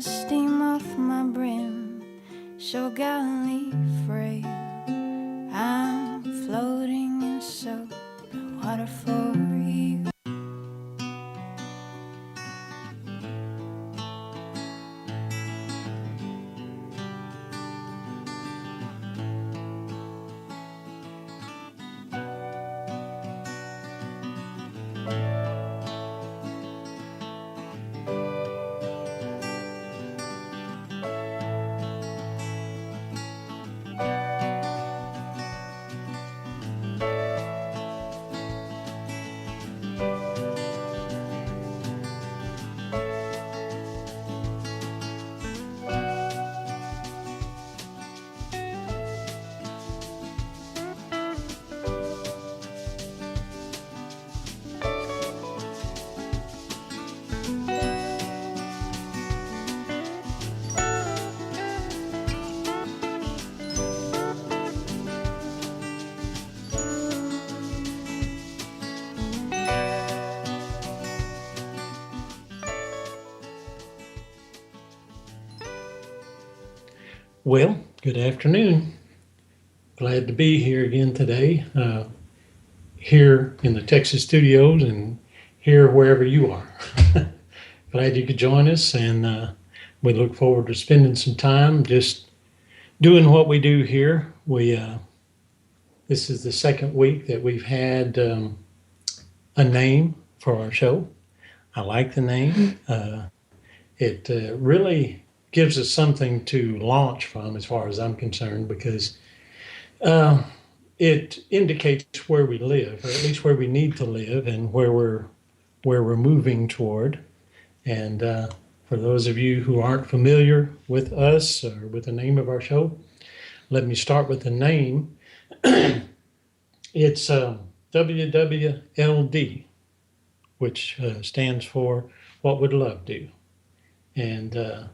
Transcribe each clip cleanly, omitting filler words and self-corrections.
the steam off my brim, so gallantly frail. I'm floating in soap and water for you. Well, good afternoon. Glad to be here again today, here in the Texas studios and here wherever you are. Glad you could join us, and we look forward to spending some time just doing what we do here. This is the second week that we've had a name for our show. I like the name. It really gives us something to launch from as far as I'm concerned, because it indicates where we live, or at least where we need to live, and where we're moving toward. And for those of you who aren't familiar with us or with the name of our show, let me start with the name. It's WWLD, which stands for What Would Love Do? And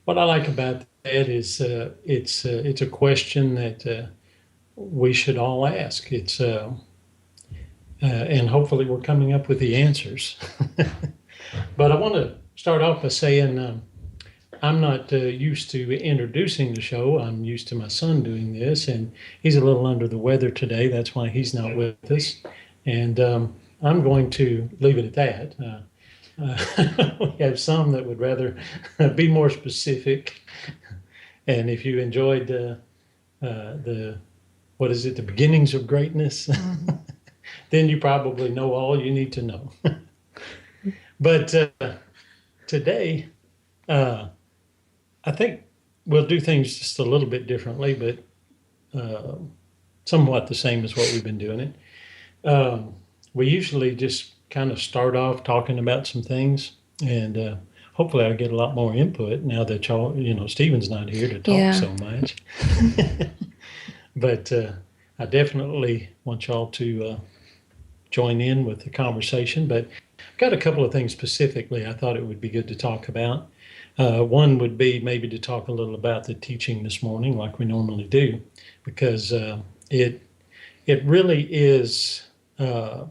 what I like about that is it's a question that we should all ask. It's and hopefully we're coming up with the answers. But I want to start off by saying I'm not used to introducing the show. I'm used to my son doing this, and he's a little under the weather today. That's why he's not with us. And I'm going to leave it at that. We have some that would rather be more specific. And if you enjoyed the what is it, the beginnings of greatness, then you probably know all you need to know. But today, I think we'll do things just a little bit differently, but somewhat the same as what we've been doing it. We usually just kind of start off talking about some things, and hopefully I'll get a lot more input now that y'all, Stephen's not here to talk so much. But I definitely want y'all to join in with the conversation. But I've got a couple of things specifically I thought it would be good to talk about. One would be maybe to talk a little about the teaching this morning, like we normally do, because it really is a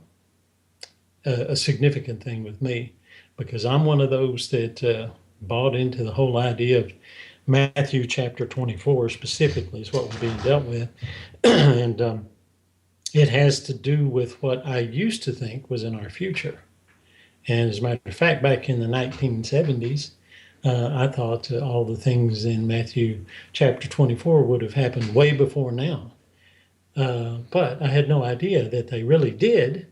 significant thing with me, because I'm one of those that bought into the whole idea of Matthew chapter 24 specifically is what we're being dealt with. And it has to do with what I used to think was in our future. And as a matter of fact, back in the 1970s, I thought all the things in Matthew chapter 24 would have happened way before now. But I had no idea that they really did.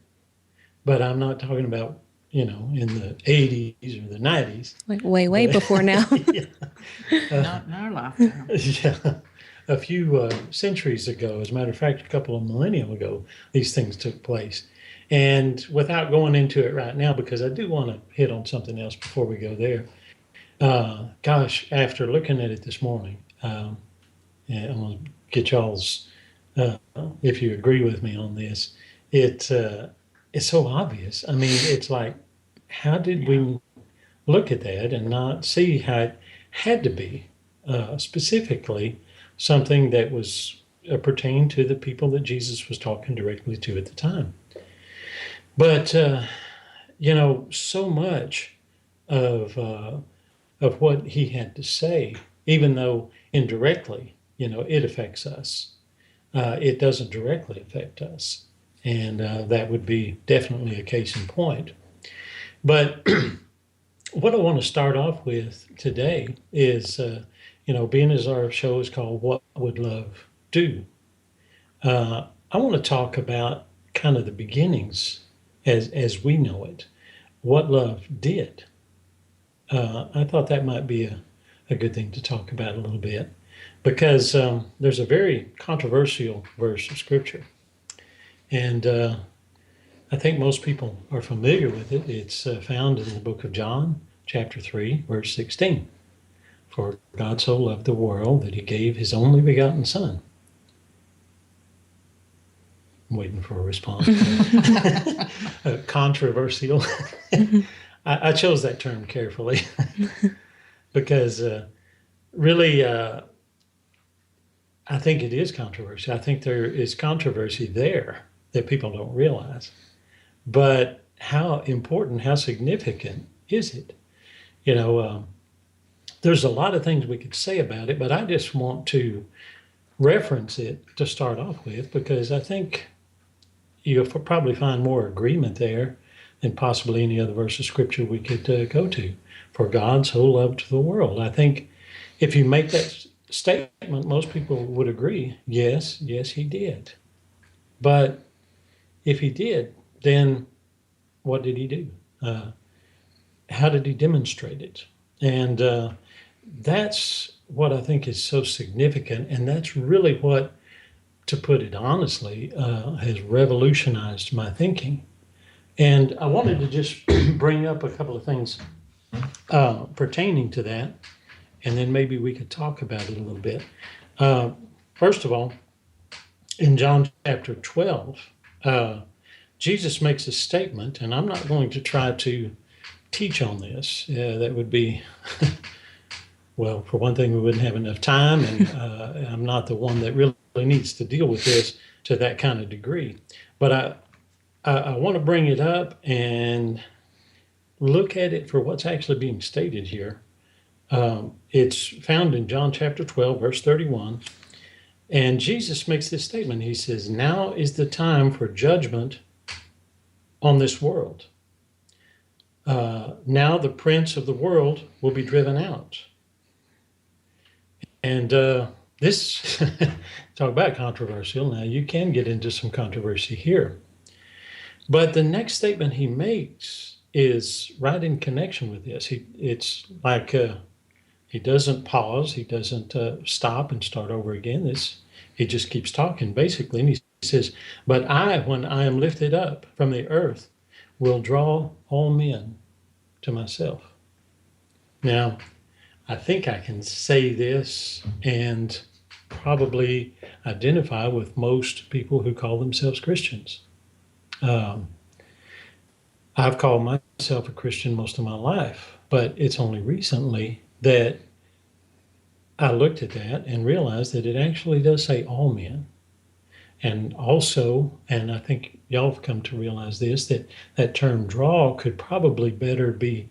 But I'm not talking about, in the 80s or the 90s. Like way before now. Not in our lifetime. Yeah. A few centuries ago, as a matter of fact, a couple of millennia ago, these things took place. And without going into it right now, because I do want to hit on something else before we go there. Gosh, after looking at it this morning, and I'm going to get y'all's, if you agree with me on this, it's so obvious. I mean, it's like, how did we look at that and not see how it had to be specifically something that was pertained to the people that Jesus was talking directly to at the time? But, so much of of what he had to say, even though indirectly, it affects us. It doesn't directly affect us. And that would be definitely a case in point. But what I want to start off with today is, being as our show is called What Would Love Do? I want to talk about kind of the beginnings as we know it, what love did. I thought that might be a good thing to talk about a little bit because there's a very controversial verse of Scripture. And I think most people are familiar with it. It's found in the book of John, chapter 3, verse 16. For God so loved the world that he gave his only begotten Son. I'm waiting for a response. Controversial. I chose that term carefully because really I think it is controversial. I think there is controversy there that people don't realize. But how important, how significant is it? There's a lot of things we could say about it, but I just want to reference it to start off with because I think you'll probably find more agreement there than possibly any other verse of Scripture we could go to. For God so loved the world. I think if you make that statement, most people would agree, yes, he did. But if he did, then what did he do? How did he demonstrate it? And that's what I think is so significant. And that's really what, to put it honestly, has revolutionized my thinking. And I wanted to just bring up a couple of things pertaining to that, and then maybe we could talk about it a little bit. First of all, in John chapter 12, Jesus makes a statement, and I'm not going to try to teach on this. That would be, well, for one thing, we wouldn't have enough time, and I'm not the one that really needs to deal with this to that kind of degree. But I want to bring it up and look at it for what's actually being stated here. It's found in John chapter 12, verse 31. And Jesus makes this statement. He says, now is the time for judgment on this world. Now the prince of the world will be driven out. And this, talk about controversial. Now you can get into some controversy here. But the next statement he makes is right in connection with this. It's like he doesn't pause. He doesn't stop and start over again. He just keeps talking, basically. And he says, but I, when I am lifted up from the earth, will draw all men to myself. Now, I think I can say this and probably identify with most people who call themselves Christians. I've called myself a Christian most of my life, but it's only recently that I looked at that and realized that it actually does say all men. And also, and I think y'all have come to realize this, that term draw could probably better be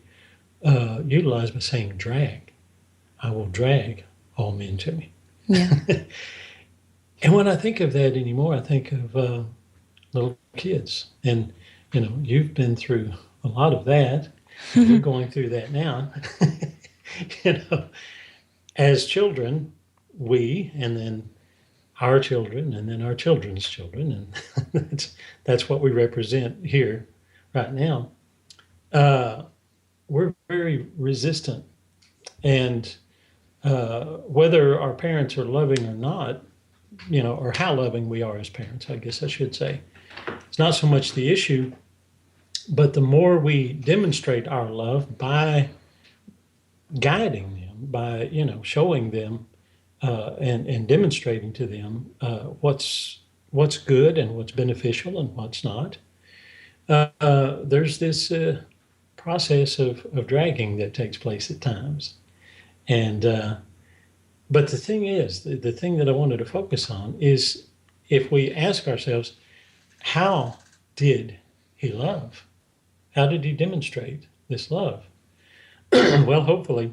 utilized by saying drag. I will drag all men to me. Yeah. And when I think of that anymore, I think of little kids. And, you've been through a lot of that. You're going through that now. As children, we, and then our children, and then our children's children, and that's what we represent here right now. We're very resistant. And whether our parents are loving or not, or how loving we are as parents, I guess I should say, it's not so much the issue, but the more we demonstrate our love by guiding them, by, showing them and demonstrating to them what's good and what's beneficial and what's not, there's this process of dragging that takes place at times. And but the thing is, the thing that I wanted to focus on is if we ask ourselves, how did he love? How did he demonstrate this love? Well, hopefully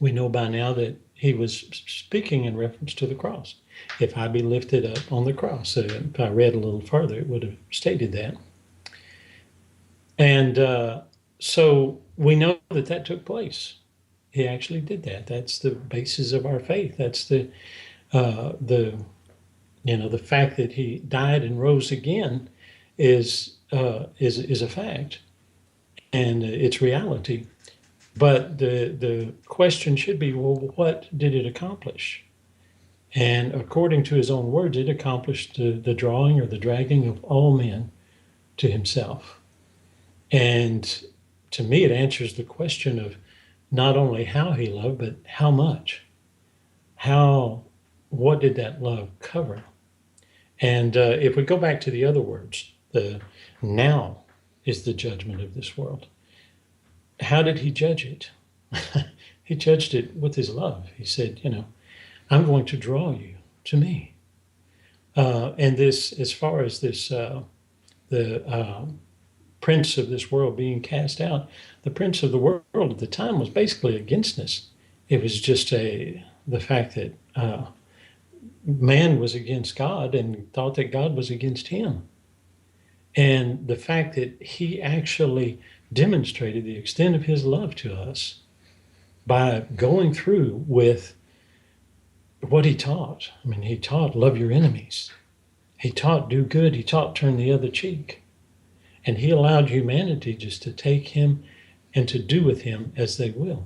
We know by now that he was speaking in reference to the cross. If I be lifted up on the cross, if I read a little further, it would have stated that. And so we know that that took place. He actually did that. That's the basis of our faith. That's the the fact that he died and rose again is a fact, and it's reality. But the question should be, well, what did it accomplish? And according to his own words, it accomplished the drawing or the dragging of all men to himself. And to me, it answers the question of not only how he loved, but how much. What did that love cover? And if we go back to the other words, the now is the judgment of this world. How did he judge it? He judged it with his love. He said, I'm going to draw you to me. And this, as far as this, the prince of this world being cast out, the prince of the world at the time was basically against us. It was just the fact that man was against God and thought that God was against him. And the fact that he actually demonstrated the extent of his love to us by going through with what he taught. I mean, he taught love your enemies. He taught do good. He taught turn the other cheek. And he allowed humanity just to take him and to do with him as they would.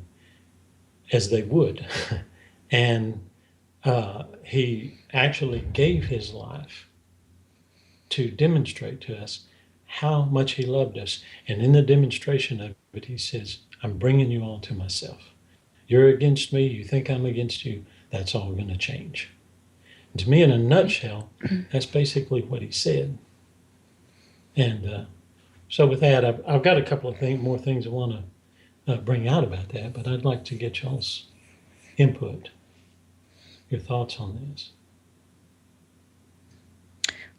And he actually gave his life to demonstrate to us how much he loved us. And in the demonstration of it, he says, I'm bringing you all to myself. You're against me. You think I'm against you. That's all going to change. And to me, in a nutshell, that's basically what he said. And so with that, I've got a couple of more things I want to bring out about that, but I'd like to get y'all's input, your thoughts on this.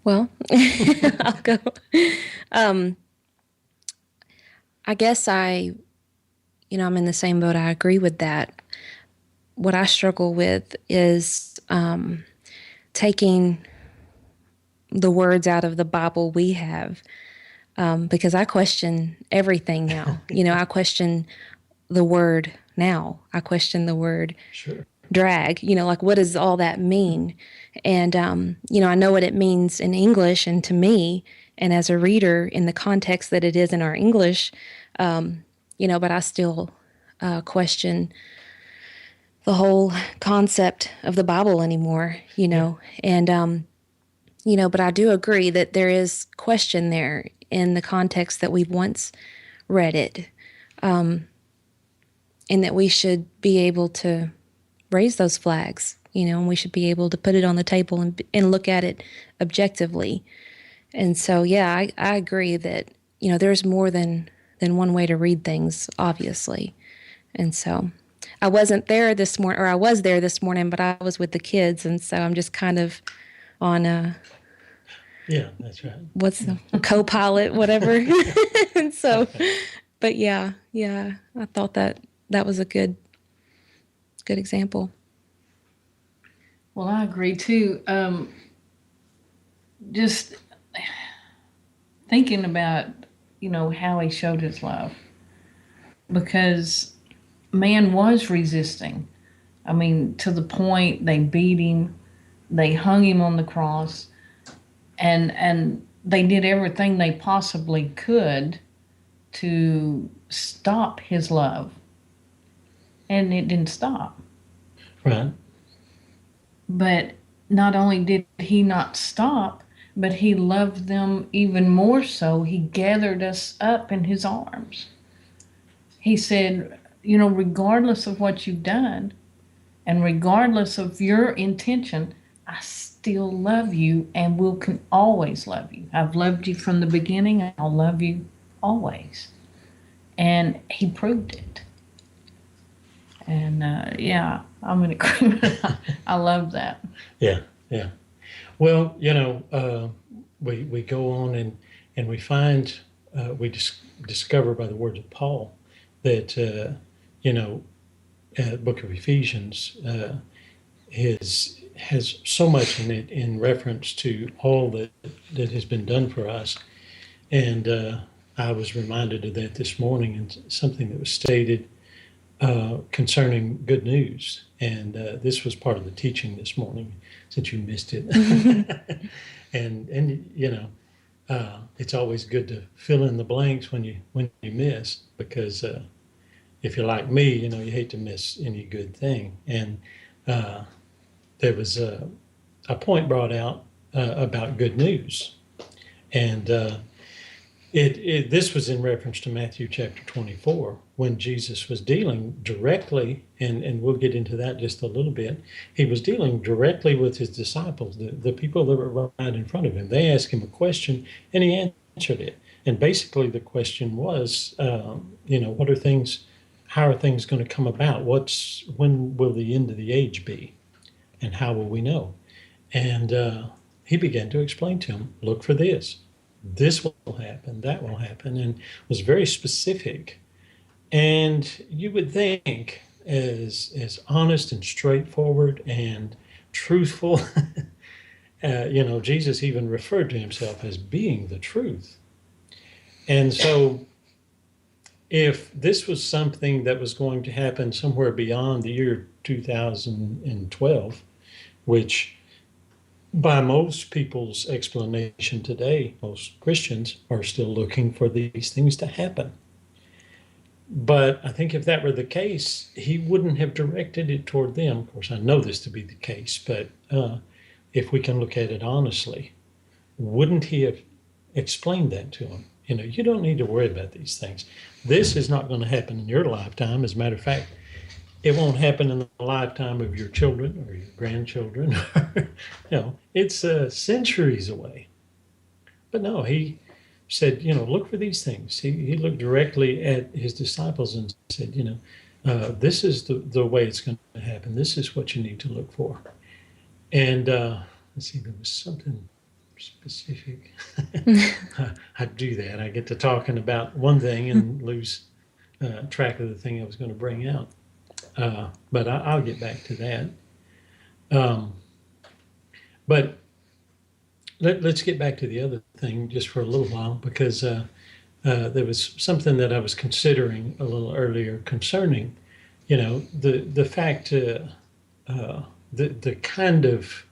Well, I'll go. I guess I'm in the same boat. I agree with that. What I struggle with is taking the words out of the Bible we have, because I question everything now. I question the word now. I question the word Sure. drag. What does all that mean? And, I know what it means in English and to me, and as a reader in the context that it is in our English, but I still question the whole concept of the Bible anymore, and, but I do agree that there is question there in the context that we've once read it, and that we should be able to raise those flags, and we should be able to put it on the table and look at it objectively. And so, yeah, I agree that, there's more than one way to read things, obviously. And so I wasn't there this morning, or I was there this morning, but I was with the kids. And so I'm just kind of on yeah, that's right. What's the co-pilot, whatever. And so, but yeah, I thought that was a good example. Well, I agree too. Just thinking about, how he showed his love, because man was resisting. I mean, to the point they beat him, they hung him on the cross, and they did everything they possibly could to stop his love. And it didn't stop. Right. But not only did he not stop, but he loved them even more so. He gathered us up in his arms. He said, regardless of what you've done, and regardless of your intention, I still love you and can always love you. I've loved you from the beginning, and I'll love you always. And he proved it. And I'm in agreement. I love that. Yeah. Well, we go on and we find, we discover by the words of Paul that, book of Ephesians has so much in it in reference to all that has been done for us. And I was reminded of that this morning, and something that was stated concerning good news. And this was part of the teaching this morning, since you missed it. and you know, it's always good to fill in the blanks when you miss, because if you're like me, you know, you hate to miss any good thing. And there was a point brought out about good news, and this was in reference to Matthew chapter 24, when Jesus was dealing directly, and we'll get into that just a little bit. He was dealing directly with his disciples, the people that were right in front of him. They asked him a question, and he answered it. And basically, the question was, you know, how are things going to come about? When will the end of the age be? And how will we know? And he began to explain to him, look for this. This will happen, that will happen, and was very specific. And you would think, as honest and straightforward and truthful, you know, Jesus even referred to himself as being the truth. And so, if this was something that was going to happen somewhere beyond the year 2012, which by most people's explanation today, most Christians are still looking for these things to happen. But I think if that were the case, he wouldn't have directed it toward them. Of course, I know this to be the case, but if we can look at it honestly, wouldn't he have explained that to them? You know, you don't need to worry about these things. This is not going to happen in your lifetime. As a matter of fact, it won't happen in the lifetime of your children or your grandchildren. You know, it's centuries away. But no, he said, you know, look for these things. He looked directly at his disciples and said, you know, this is the way it's going to happen. This is what you need to look for. And let's see, there was something specific. I do that. I get to talking about one thing and lose track of the thing I was going to bring out. But I'll get back to that. But let's get back to the other thing just for a little while, because there was something that I was considering a little earlier concerning, you know, the fact, the kind of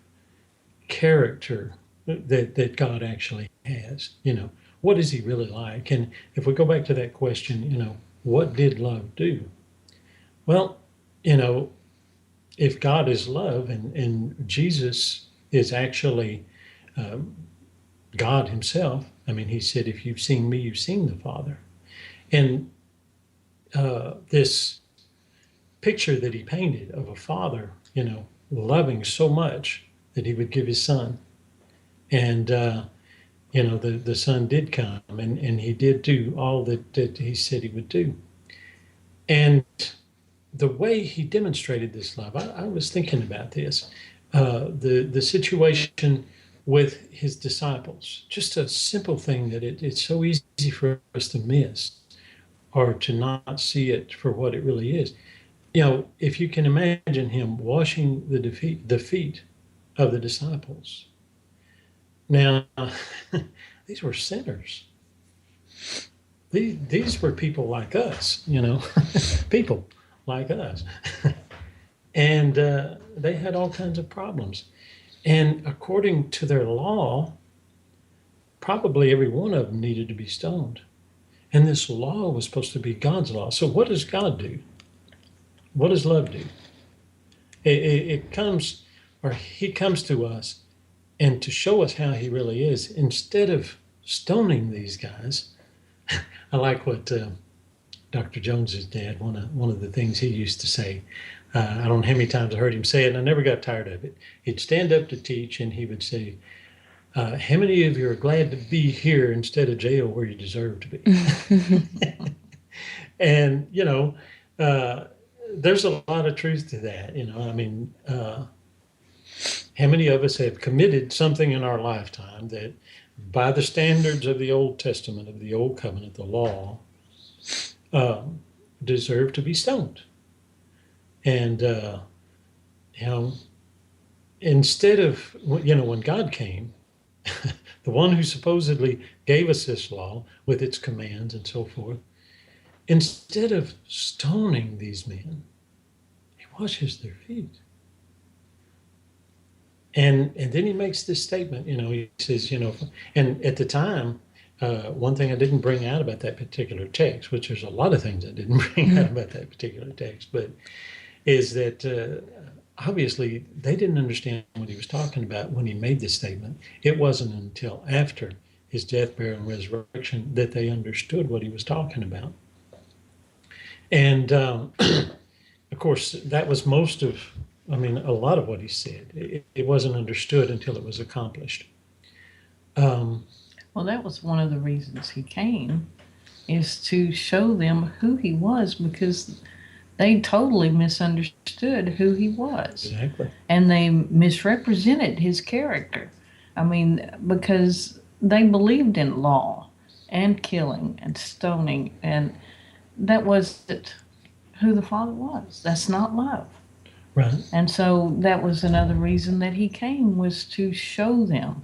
character that God actually has. You know, what is he really like? And if we go back to that question, you know, what did love do? Well, you know, if God is love and Jesus is actually God himself, I mean, he said, if you've seen me, you've seen the Father. And this picture that he painted of a father, you know, loving so much that he would give his son. And, you know, the son did come and he did do all that he said he would do. And the way he demonstrated this love, I was thinking about this, the situation with his disciples, just a simple thing that it's so easy for us to miss or to not see it for what it really is. You know, if you can imagine him washing the feet of the disciples. Now, these were sinners. These were people like us, you know, people like us. And they had all kinds of problems. And according to their law, probably every one of them needed to be stoned. And this law was supposed to be God's law. So what does God do? What does love do? It comes, or he comes to us and to show us how he really is, instead of stoning these guys. I like what Dr. Jones's dad, one of the things he used to say. I don't know how many times I heard him say it, and I never got tired of it. He'd stand up to teach, and he would say, how many of you are glad to be here instead of jail where you deserve to be? And, you know, there's a lot of truth to that. You know, I mean, how many of us have committed something in our lifetime that by the standards of the Old Testament, of the Old Covenant, the law, deserve to be stoned? And, you know, instead of, when God came, the one who supposedly gave us this law with its commands and so forth, instead of stoning these men, he washes their feet. And then he makes this statement, he says, and at the time, one thing I didn't bring out about that particular text, which there's a lot of things I didn't bring out about that particular text, but is that obviously they didn't understand what he was talking about when he made this statement. It wasn't until after his death, burial, and resurrection that they understood what he was talking about. And of course, that was a lot of what he said. It wasn't understood until it was accomplished. Well, that was one of the reasons he came, is to show them who he was, because they totally misunderstood who he was. Exactly. And they misrepresented his character. Because they believed in law and killing and stoning, and that wasn't who the Father was. That's not love. Right. And so that was another reason that he came, was to show them,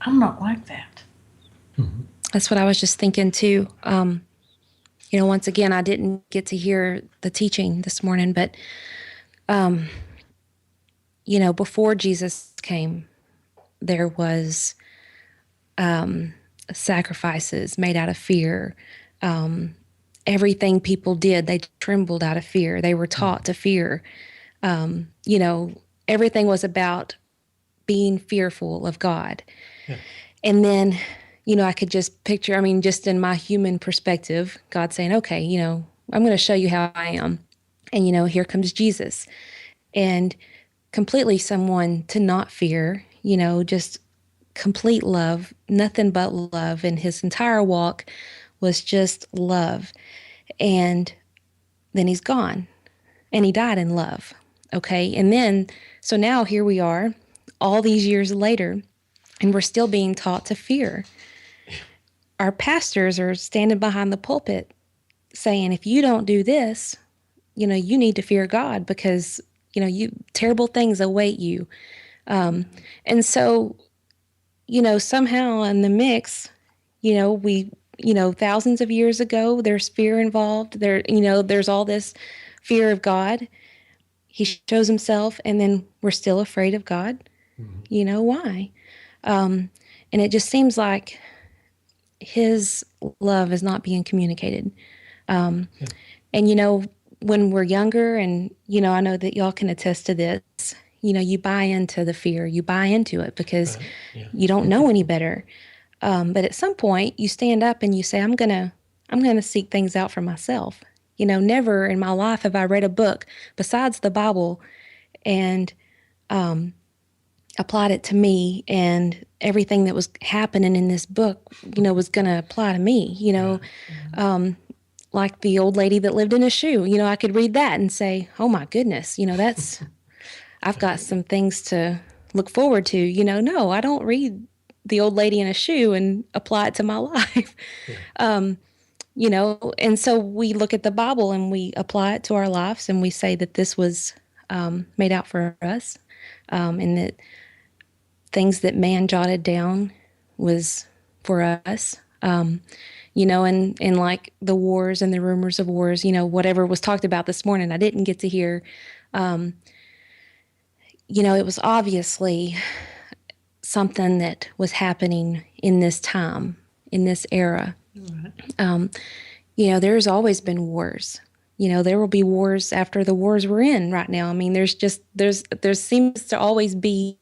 I'm not like that. Mm-hmm. That's what I was just thinking too. Once again, I didn't get to hear the teaching this morning, but, before Jesus came, there was sacrifices made out of fear. Everything people did, they trembled out of fear. They were taught to fear. Everything was about being fearful of God. Yeah. And then, I could just picture, just in my human perspective, God saying, okay, I'm going to show you how I am. And, here comes Jesus. And completely someone to not fear, just complete love, nothing but love. And his entire walk was just love. And then he's gone. And he died in love. Okay. And then, so now here we are all these years later, and we're still being taught to fear. Our pastors are standing behind the pulpit saying, if you don't do this, you need to fear God, because, terrible things await you. And so, somehow in the mix, we, thousands of years ago, there's fear involved. There's all this fear of God. He shows himself, and then we're still afraid of God. Mm-hmm. Why? And it just seems like his love is not being communicated. Yeah. And, when we're younger, and, I know that y'all can attest to this, you buy into the fear, you buy into it because Right. Yeah. you don't know any better. But at some point you stand up and you say, I'm going to seek things out for myself. Never in my life have I read a book besides the Bible and applied it to me, and everything that was happening in this book, was going to apply to me, like the old lady that lived in a shoe. I could read that and say, oh my goodness, that's, I've got some things to look forward to. No, I don't read the old lady in a shoe and apply it to my life. Yeah. And so we look at the Bible and we apply it to our lives, and we say that this was made out for us, and that things that man jotted down was for us. And like the wars and the rumors of wars, whatever was talked about this morning, I didn't get to hear. It was obviously something that was happening in this time, in this era. Right. There's always been wars. There will be wars after the wars we're in right now. There seems to always be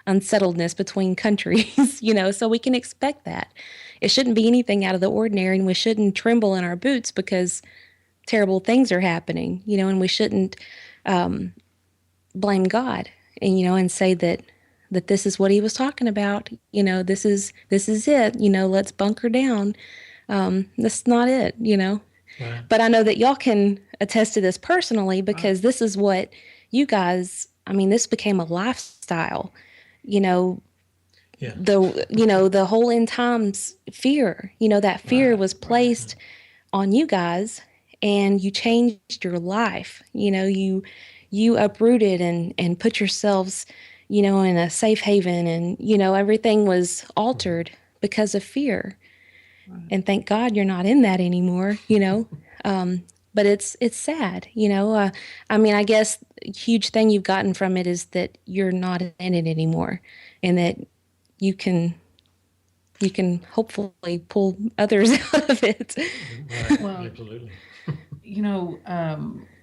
unsettledness between countries, so we can expect that. It shouldn't be anything out of the ordinary, and we shouldn't tremble in our boots because terrible things are happening, and we shouldn't blame God and say that this is what he was talking about. This is it, let's bunker down. That's not it, Right. But I know that y'all can attest to this personally, because this is what you guys, this became a lifestyle, Yeah. the whole end times fear, that fear Right. was placed on you guys, and you changed your life. you uprooted and put yourselves, in a safe haven, and, everything was altered because of fear. And thank God you're not in that anymore. But it's sad. I mean, I guess a huge thing you've gotten from it is that you're not in it anymore, and that you can hopefully pull others out of it. Right. Well, Absolutely.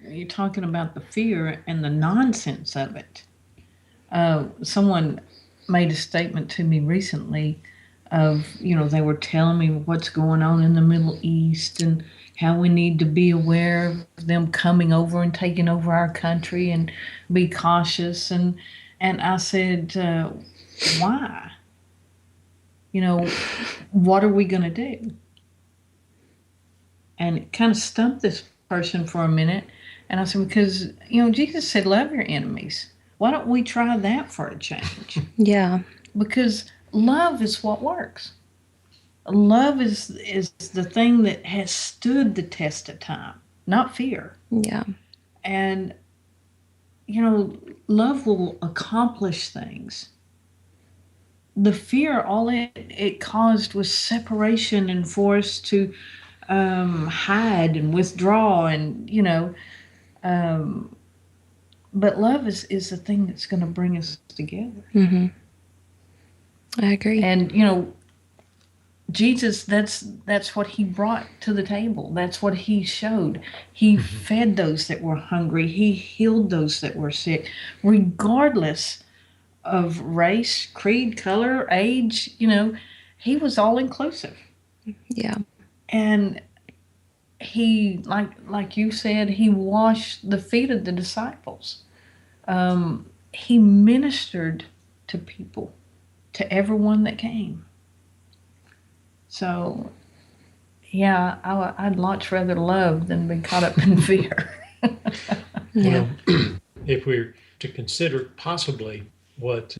You're talking about the fear and the nonsense of it. Someone made a statement to me recently of, they were telling me what's going on in the Middle East and how we need to be aware of them coming over and taking over our country and be cautious. And I said, why? What are we going to do? And it kind of stumped this person for a minute. And I said, because, Jesus said, love your enemies. Why don't we try that for a change? Yeah. Because love is what works. Love is the thing that has stood the test of time, not fear. Yeah. And, love will accomplish things. The fear, all it caused was separation and for us to hide and withdraw and, but love is the thing that's going to bring us together. Mm-hmm. I agree. And, Jesus, that's what he brought to the table. That's what he showed. He fed those that were hungry. He healed those that were sick, regardless of race, creed, color, age. He was all inclusive. Yeah. And he, like you said, he washed the feet of the disciples. He ministered to people, to everyone that came. So, yeah, I'd much rather love than be caught up in fear. Yeah. Well, if we're to consider possibly what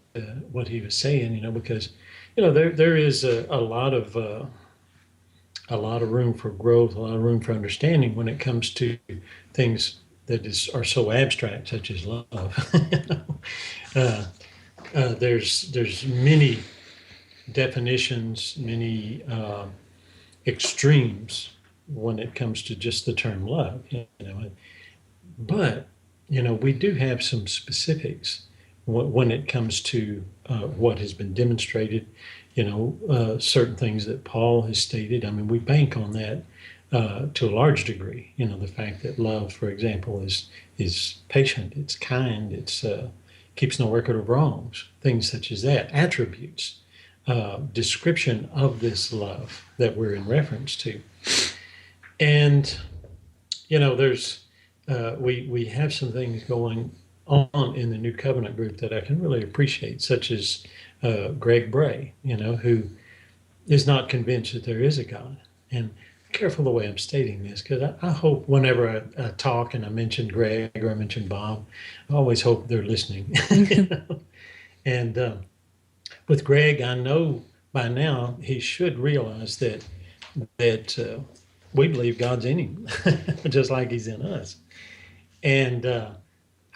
he was saying, because there is a lot of room for growth, a lot of room for understanding when it comes to things that are so abstract, such as love. There's many definitions, many extremes when it comes to just the term love. But we do have some specifics when it comes to what has been demonstrated. Certain things that Paul has stated. I mean, we bank on that to a large degree. The fact that love, for example, is patient, it's kind, it's keeps no record of wrongs, things such as that, attributes, description of this love that we're in reference to. And there's we have some things going on in the New Covenant group that I can really appreciate, such as Greg Brahe, who is not convinced that there is a God. And careful the way I'm stating this, because I hope whenever I talk and I mention Greg or I mention Bob, I always hope they're listening. And with Greg, I know by now he should realize that we believe God's in him, just like he's in us. And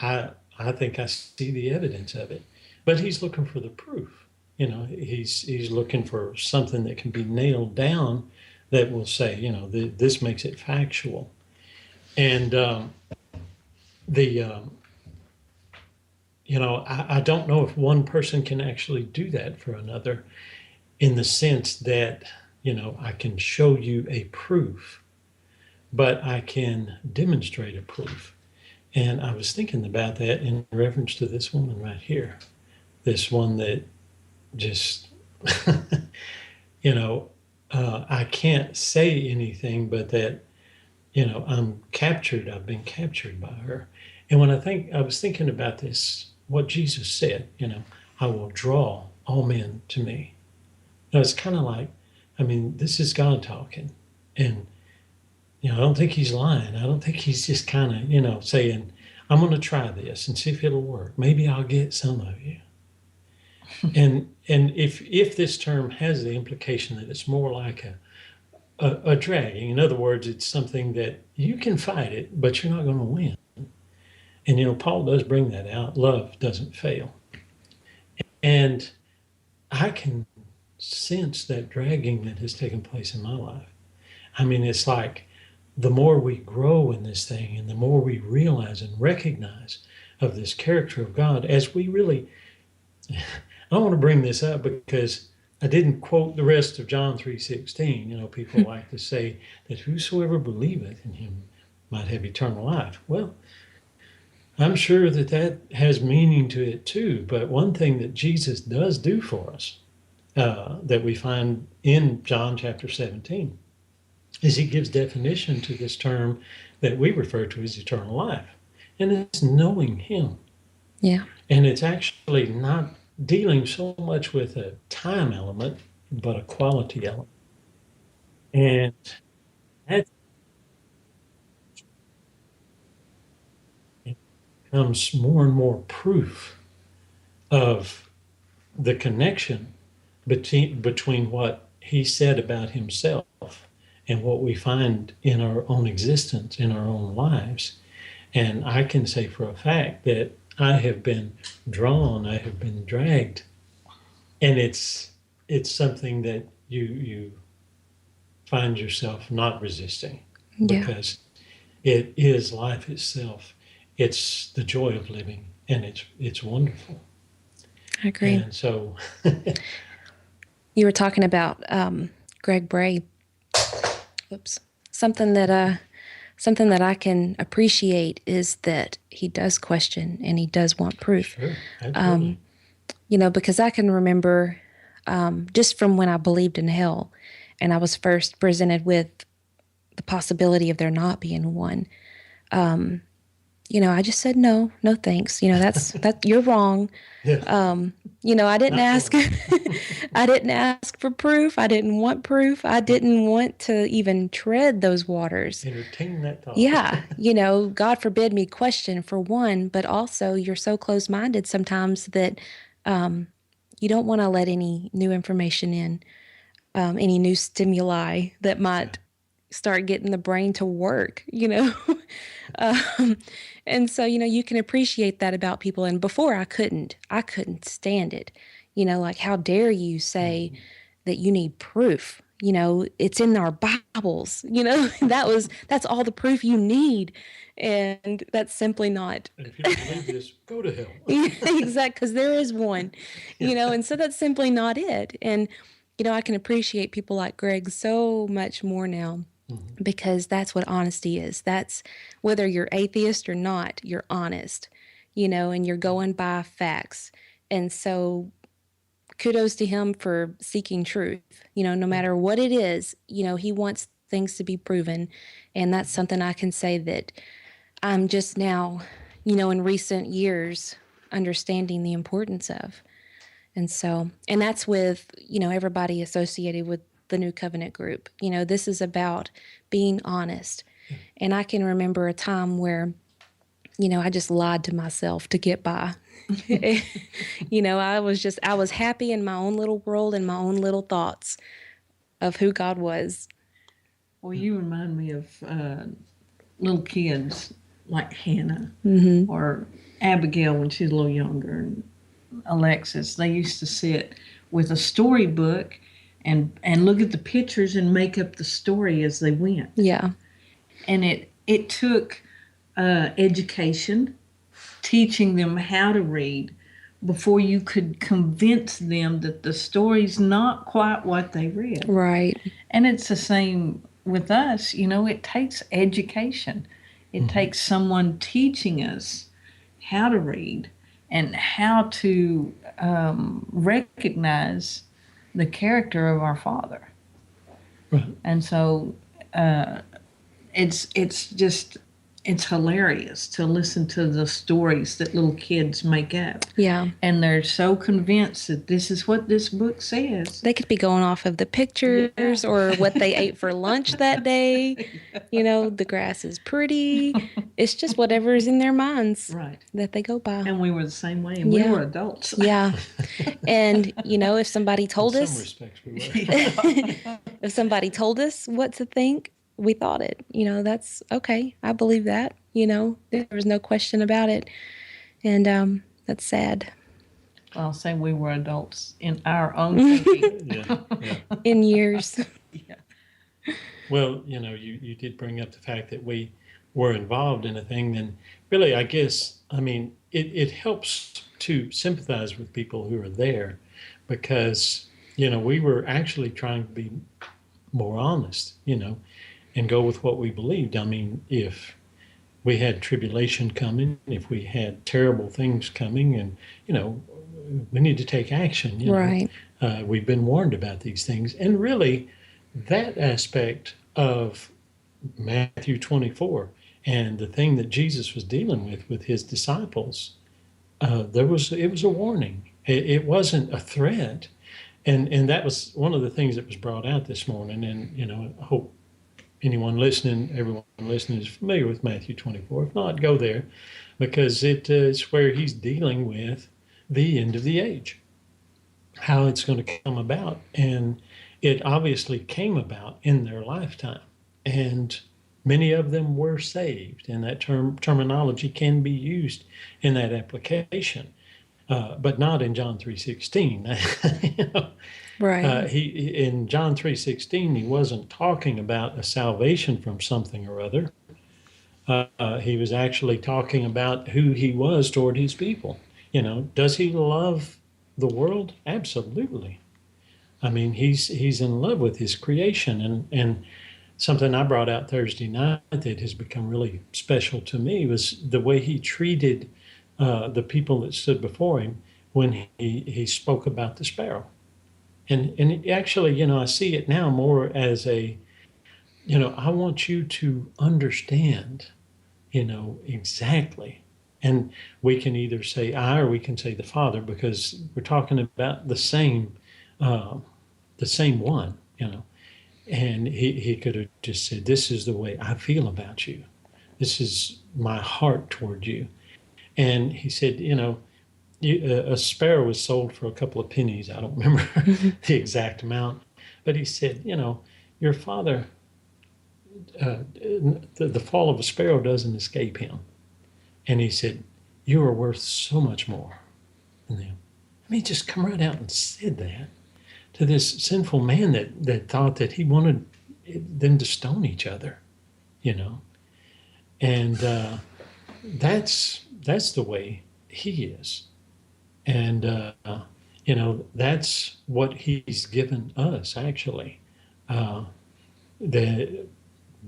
I think I see the evidence of it. But he's looking for the proof. He's looking for something that can be nailed down that will say, this makes it factual. And I don't know if one person can actually do that for another, in the sense that, I can show you a proof, but I can demonstrate a proof. And I was thinking about that in reference to this woman right here, this one that just, I can't say anything but that, I'm captured. I've been captured by her. And when I was thinking about this, what Jesus said, I will draw all men to me. It's kind of like, this is God talking. And, I don't think he's lying. I don't think he's just kind of, saying, I'm going to try this and see if it'll work. Maybe I'll get some of you. And if this term has the implication that it's more like a dragging, in other words, it's something that you can fight it, but you're not going to win. And, Paul does bring that out. Love doesn't fail. And I can sense that dragging that has taken place in my life. I mean, it's like the more we grow in this thing and the more we realize and recognize of this character of God, as we really, I want to bring this up because I didn't quote the rest of John 3:16. People like to say that whosoever believeth in him might have eternal life. Well, I'm sure that has meaning to it too. But one thing that Jesus does do for us, that we find in John chapter 17, is he gives definition to this term that we refer to as eternal life. And it's knowing him. Yeah. And it's actually not dealing so much with a time element, but a quality element. And that becomes more and more proof of the connection between what he said about himself and what we find in our own existence, in our own lives. And I can say for a fact that I have been drawn, I have been dragged, and it's something that you find yourself not resisting, because it is life itself. It's the joy of living, and it's wonderful. I agree. And so you were talking about Greg Brahe. Oops. Something that I can appreciate is that he does question and he does want proof. Sure, absolutely. Because I can remember just from when I believed in hell and I was first presented with the possibility of there not being one. I just said, no thanks. That you're wrong. Yes. I didn't ask, I didn't ask for proof. I didn't want proof. I didn't want to even tread those waters. Entertain that thought. Yeah. God forbid me question for one, but also you're so close-minded sometimes that you don't want to let any new information in, any new stimuli that might start getting the brain to work, and so, you can appreciate that about people. And before I couldn't stand it, like, how dare you say that you need proof? It's in our Bibles, that's all the proof you need. And that's simply not. And if you don't believe this, go to hell. Exactly, because there is one, and so that's simply not it. And, I can appreciate people like Greg so much more now. Because that's what honesty is. That's whether you're atheist or not, you're honest, and you're going by facts. And so kudos to him for seeking truth, no matter what it is, he wants things to be proven. And that's something I can say that I'm just now, in recent years, understanding the importance of. And so, and that's with, everybody associated with the New Covenant group. This is about being honest. And I can remember a time where, I just lied to myself to get by. I was happy in my own little world and my own little thoughts of who God was. Well, you remind me of little kids like Hannah or Abigail when she was a little younger, and Alexis. They used to sit with a storybook and look at the pictures and make up the story as they went. Yeah. And it took education, teaching them how to read, before you could convince them that the story's not quite what they read. Right. And it's the same with us. It takes education. It takes someone teaching us how to read and how to recognize the character of our Father. Right. And so it's hilarious to listen to the stories that little kids make up. Yeah. And they're so convinced that this is what this book says. They could be going off of the pictures or what they ate for lunch that day. The grass is pretty. It's just whatever is in their minds that they go by. And we were the same way, and we were adults. Yeah. And, if somebody told us. In some respects we were. If somebody told us what to think, we thought it. That's okay. I believe that. There was no question about it. And that's sad. I'll say we were adults in our own thinking. Yeah. In years. Yeah. Well, you did bring up the fact that we were involved in a thing. Then, really, I guess, it helps to sympathize with people who are there, because, we were actually trying to be more honest, and go with what we believed. If we had tribulation coming, if we had terrible things coming, and, we need to take action, Right. We've been warned about these things. And really, that aspect of Matthew 24 and the thing that Jesus was dealing with his disciples, it was a warning. It wasn't a threat. And that was one of the things that was brought out this morning. And, I hope everyone listening is familiar with Matthew 24. If not, go there, because it is where he's dealing with the end of the age, how it's going to come about. And it obviously came about in their lifetime. And many of them were saved. And that terminology can be used in that application. But not in John 3:16. Right. He in John 3:16, he wasn't talking about a salvation from something or other. He was actually talking about who he was toward his people. Does he love the world? Absolutely. He's in love with his creation, and something I brought out Thursday night that has become really special to me was the way he treated the people that stood before him when he spoke about the sparrow. And actually, I see it now more as I want you to understand, exactly. And we can either say I, or we can say the Father, because we're talking about the same one, And he could have just said, this is the way I feel about you. This is my heart toward you. And he said, a sparrow was sold for a couple of pennies. I don't remember the exact amount. But he said, your father, the fall of a sparrow doesn't escape him. And he said, you are worth so much more than them. He just come right out and said that to this sinful man that thought that he wanted them to stone each other, And that's the way he is. And, that's what he's given us, actually.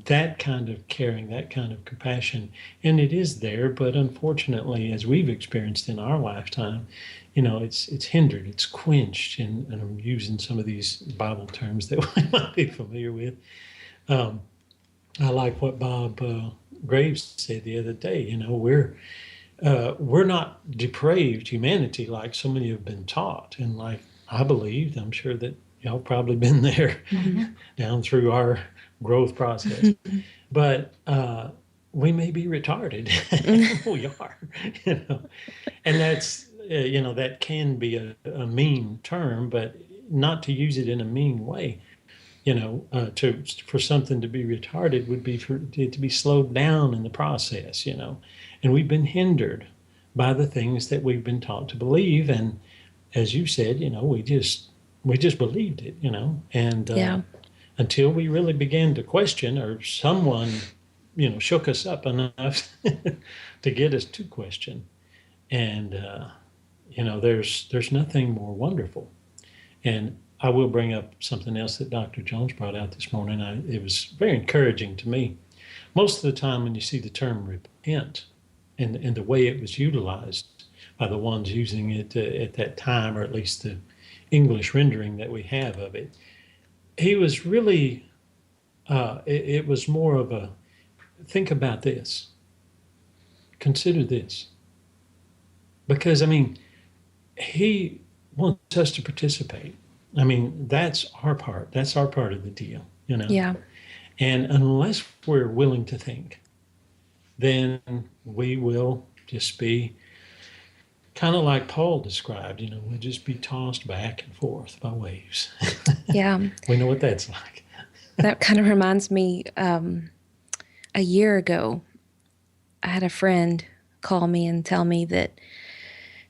That kind of caring, that kind of compassion. And it is there, but unfortunately, as we've experienced in our lifetime, it's hindered, it's quenched. And I'm using some of these Bible terms that we might be familiar with. I like what Bob Greaves said the other day. We're not depraved humanity like so many have been taught, and like I believed. I'm sure that y'all probably been there down through our growth process. But we may be retarded. We are, and that's that can be a mean term, but not to use it in a mean way. For something to be retarded would be for it to be slowed down in the process. And we've been hindered by the things that we've been taught to believe. And as you said, we just believed it, and until we really began to question, or someone, shook us up enough to get us to question. And, there's nothing more wonderful. And I will bring up something else that Dr. Jones brought out this morning. It was very encouraging to me. Most of the time when you see the term repent and the way it was utilized by the ones using it at that time, or at least the English rendering that we have of it, he was really, it was more of a, think about this, consider this. Because, he wants us to participate. That's our part. That's our part of the deal, Yeah. And unless we're willing to think, then we will just be kind of like Paul described, we'll just be tossed back and forth by waves. Yeah. We know what that's like. That kind of reminds me, a year ago, I had a friend call me and tell me that,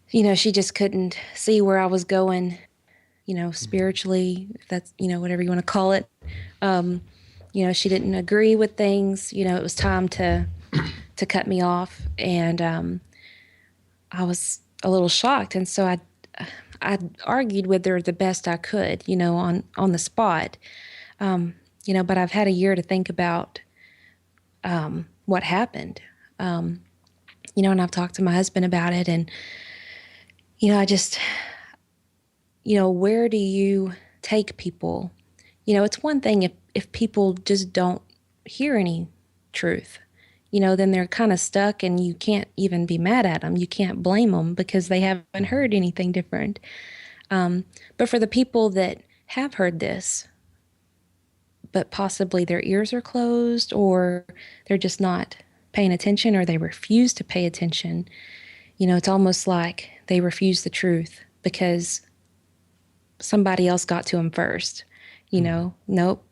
she just couldn't see where I was going, spiritually, if that's, whatever you want to call it. Um, she didn't agree with things. It was time to cut me off, and I was a little shocked, and so I argued with her the best I could, on the spot. But I've had a year to think about what happened. And I've talked to my husband about it, and I just, where do you take people? It's one thing if people just don't hear any truth. Then they're kind of stuck, and you can't even be mad at them. You can't blame them because they haven't heard anything different. But for the people that have heard this, but possibly their ears are closed, or they're just not paying attention, or they refuse to pay attention, it's almost like they refuse the truth because somebody else got to them first. Nope,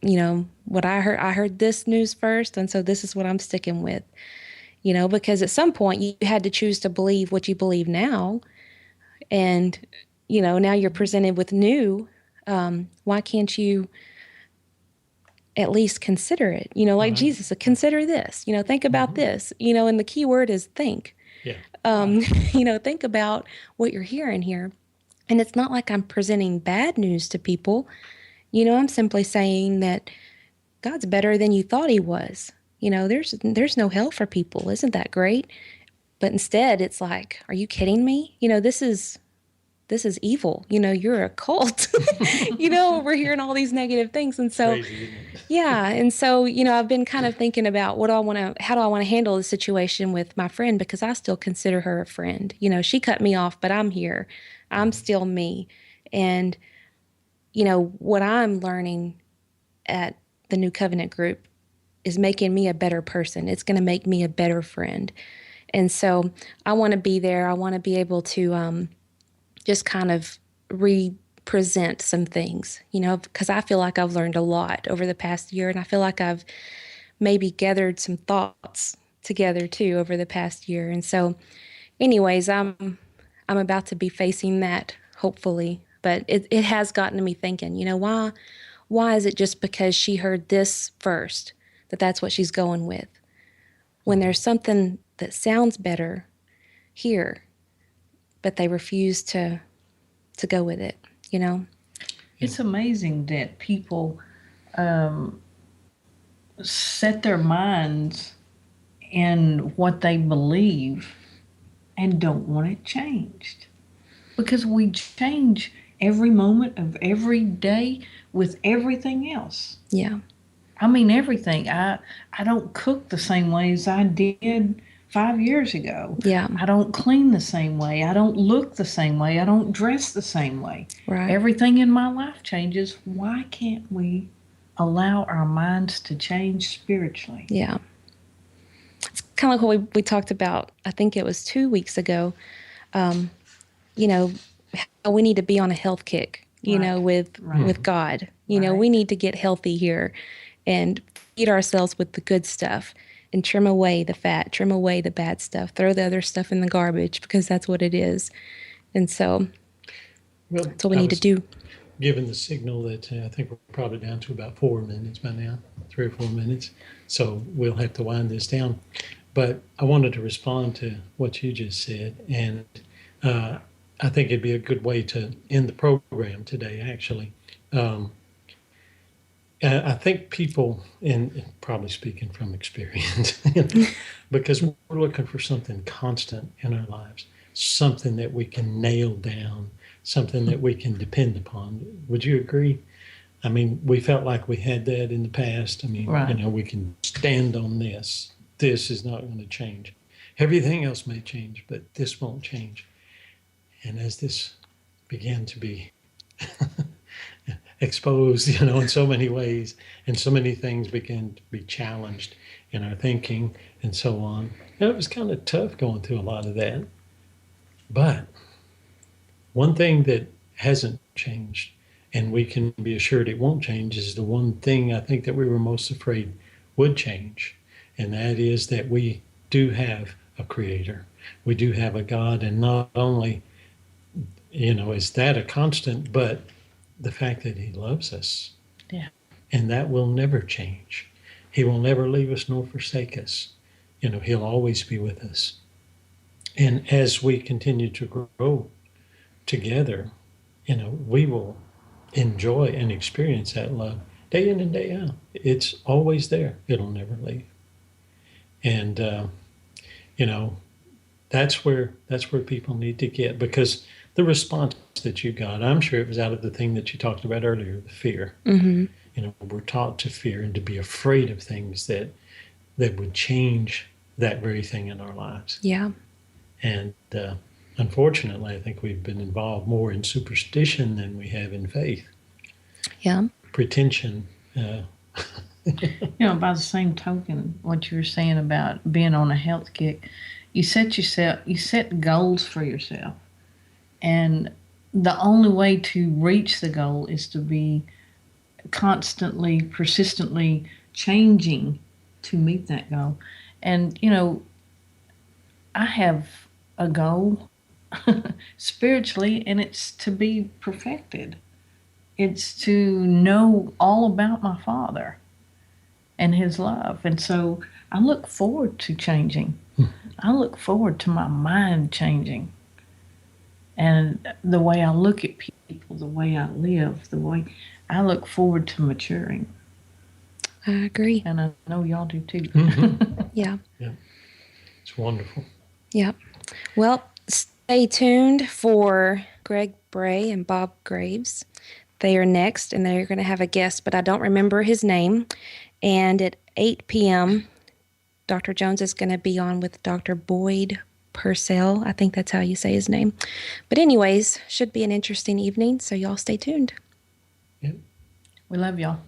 what I heard this news first, and so this is what I'm sticking with. Because at some point you had to choose to believe what you believe now, and now you're presented with new. Why can't you at least consider it? Like Jesus, consider this. Think about this. And the key word is think. Yeah. Think about what you're hearing here. And it's not like I'm presenting bad news to people. I'm simply saying that God's better than you thought he was. There's no hell for people. Isn't that great? But instead, it's like, are you kidding me? This is evil. You're a cult. We're hearing all these negative things. And so, Crazy, isn't it? yeah. And so, I've been kind of thinking about how do I want to handle the situation with my friend, because I still consider her a friend. She cut me off, but I'm here. I'm still me. And, what I'm learning at the New Covenant group is making me a better person. It's going to make me a better friend. And so I want to be there. I want to be able to just kind of represent some things, because I feel like I've learned a lot over the past year, and I feel like I've maybe gathered some thoughts together too over the past year. And so anyways, I'm about to be facing that, hopefully, but it has gotten me thinking, why is it just because she heard this first that's what she's going with, when there's something that sounds better here, but they refuse to go with it, It's amazing that people set their minds in what they believe and don't want it changed. Because we change every moment of every day with everything else. Yeah. I mean, everything. I don't cook the same way as I did 5 years ago. Yeah. I don't clean the same way. I don't look the same way. I don't dress the same way. Right. Everything in my life changes. Why can't we allow our minds to change spiritually? Yeah. It's kind of like what we talked about, I think it was 2 weeks ago, how we need to be on a health kick, with God. We need to get healthy here and feed ourselves with the good stuff and trim away the fat, trim away the bad stuff, throw the other stuff in the garbage, because that's what it is. And so that's what we need to do. Given the signal that I think we're probably down to about 4 minutes by now, 3 or 4 minutes. So we'll have to wind this down. But I wanted to respond to what you just said. And I think it'd be a good way to end the program today, actually. I think people, and probably speaking from experience, because we're looking for something constant in our lives, something that we can nail down, something that we can depend upon. Would you agree? I mean, we felt like we had that in the past. I mean, we can stand on this. This is not going to change. Everything else may change, but this won't change. And as this began to be exposed, in so many ways, and so many things began to be challenged in our thinking and so on, it was kind of tough going through a lot of that. But one thing that hasn't changed and we can be assured it won't change, is the one thing I think that we were most afraid would change. And that is that we do have a creator. We do have a God, and not only, is that a constant, but the fact that he loves us. Yeah. And that will never change. He will never leave us nor forsake us. He'll always be with us. And as we continue to grow together, we will enjoy and experience that love day in and day out. It's always there. It'll never leave. And that's where people need to get, because the response that you got, I'm sure it was out of the thing that you talked about earlier, the fear. Mm-hmm. We're taught to fear and to be afraid of things that would change that very thing in our lives. Yeah. And unfortunately, I think we've been involved more in superstition than we have in faith. Yeah. Pretension. By the same token, what you were saying about being on a health kick, you set goals for yourself. And the only way to reach the goal is to be constantly, persistently changing to meet that goal. And, I have a goal spiritually, and it's to be perfected. It's to know all about my Father and his love. And so I look forward to changing. I look forward to my mind changing. And the way I look at people, the way I live, the way I look forward to maturing. I agree. And I know y'all do too. Mm-hmm. Yeah. Yeah. It's wonderful. Yeah. Well, stay tuned for Greg Brahe and Bob Greaves. They are next, and they're going to have a guest, but I don't remember his name. And at 8 p.m., Dr. Jones is going to be on with Dr. Boyd Purcell. I think that's how you say his name. But anyways, should be an interesting evening, so y'all stay tuned. Yeah. We love y'all.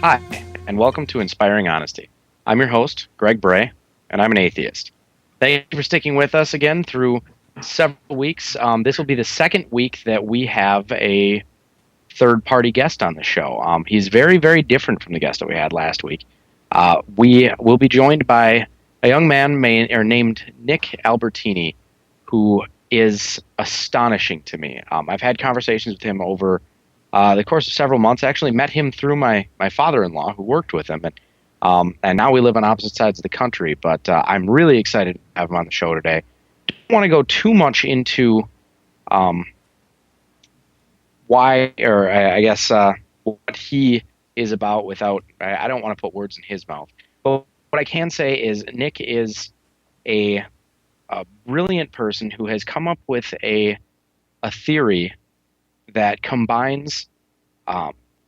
Hi, and welcome to Inspiring Honesty. I'm your host, Greg Brahe, and I'm an atheist. Thank you for sticking with us again through several weeks. This will be the second week that we have a third-party guest on the show. He's very, very different from the guest that we had last week. We will be joined by a young man named Nick Albertini, who is astonishing to me. I've had conversations with him over the course of several months. I actually met him through my father-in-law, who worked with him, and now we live on opposite sides of the country. But I'm really excited to have him on the show today. Don't want to go too much into why, or I guess what he is about without. I don't want to put words in his mouth. But what I can say is Nick is a brilliant person who has come up with a theory that combines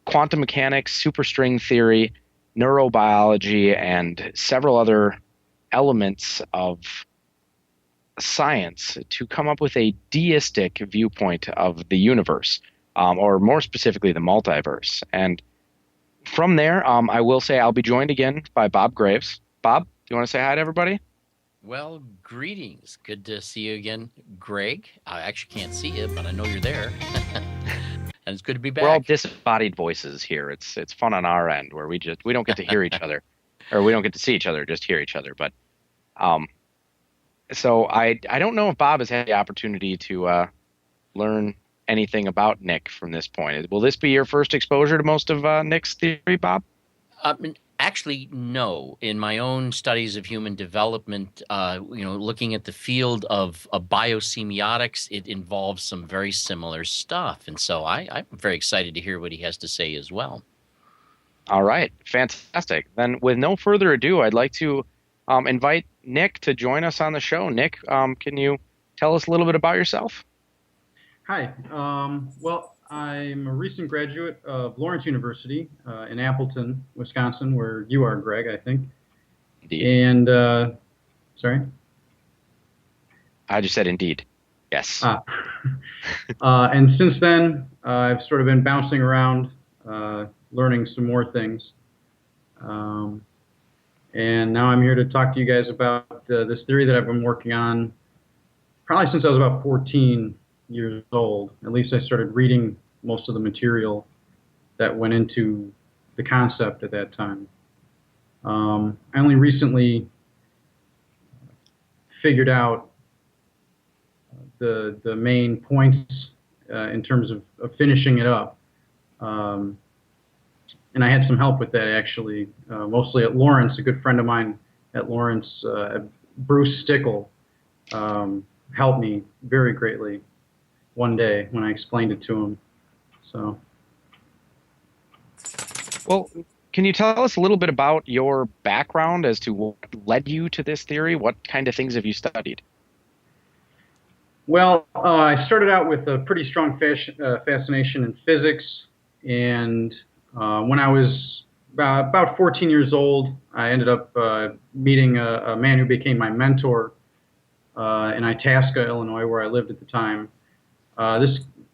quantum mechanics, superstring theory, neurobiology, and several other elements of science to come up with a deistic viewpoint of the universe, or more specifically, the multiverse. And from there, I will say I'll be joined again by Bob Greaves. Bob, do you want to say hi to everybody? Well, greetings. Good to see you again, Greg. I actually can't see you, but I know you're there. And it's good to be back. We're all disembodied voices here. It's fun on our end where we don't get to hear each other, or we don't get to see each other, just hear each other. But so I don't know if Bob has had the opportunity to learn anything about Nick from this point. Will this be your first exposure to most of Nick's theory, Bob? Actually, no. In my own studies of human development, looking at the field of biosemiotics, it involves some very similar stuff. And so I'm very excited to hear what he has to say as well. All right. Fantastic. Then with no further ado, I'd like to invite Nick to join us on the show. Nick, can you tell us a little bit about yourself? Hi. Well, I'm a recent graduate of Lawrence University in Appleton, Wisconsin, where you are, Greg, I think. Indeed. And, sorry? I just said indeed. Yes. And since then, I've sort of been bouncing around, learning some more things. And now I'm here to talk to you guys about this theory that I've been working on probably since I was about 14 years old. At least I started reading most of the material that went into the concept at that time. I only recently figured out the main points in terms of finishing it up. And I had some help with that, actually, mostly at Lawrence. A good friend of mine at Lawrence, Bruce Stickle, helped me very greatly one day when I explained it to him. So, well, can you tell us a little bit about your background as to what led you to this theory? What kind of things have you studied? Well, I started out with a pretty strong fascination in physics, and when I was about 14 years old, I ended up meeting a man who became my mentor in Itasca, Illinois, where I lived at the time.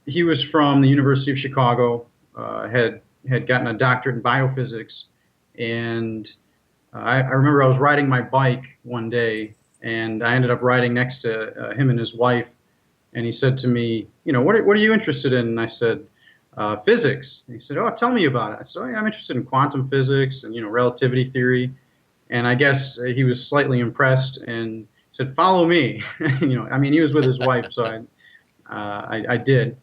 He was from the University of Chicago, had gotten a doctorate in biophysics, and I remember I was riding my bike one day, and I ended up riding next to him and his wife, and he said to me, what are you interested in? And I said, physics. And he said, oh, tell me about it. I said, oh, yeah, I'm interested in quantum physics and relativity theory, and I guess he was slightly impressed and said, follow me. He was with his wife, so I did.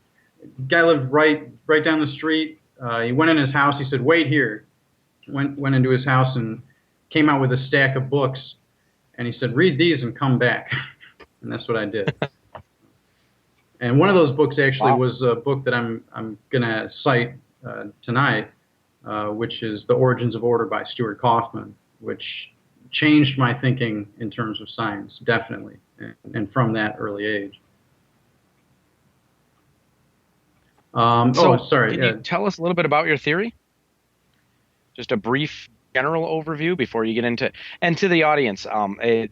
The guy lived right down the street. He went in his house. He said, wait here. Went into his house and came out with a stack of books. And he said, read these and come back. And that's what I did. And one of those books actually was a book that I'm going to cite tonight, which is The Origins of Order by Stuart Kauffman, which changed my thinking in terms of science, definitely, and from that early age. Can you tell us a little bit about your theory? Just a brief general overview before you get into, and to the audience,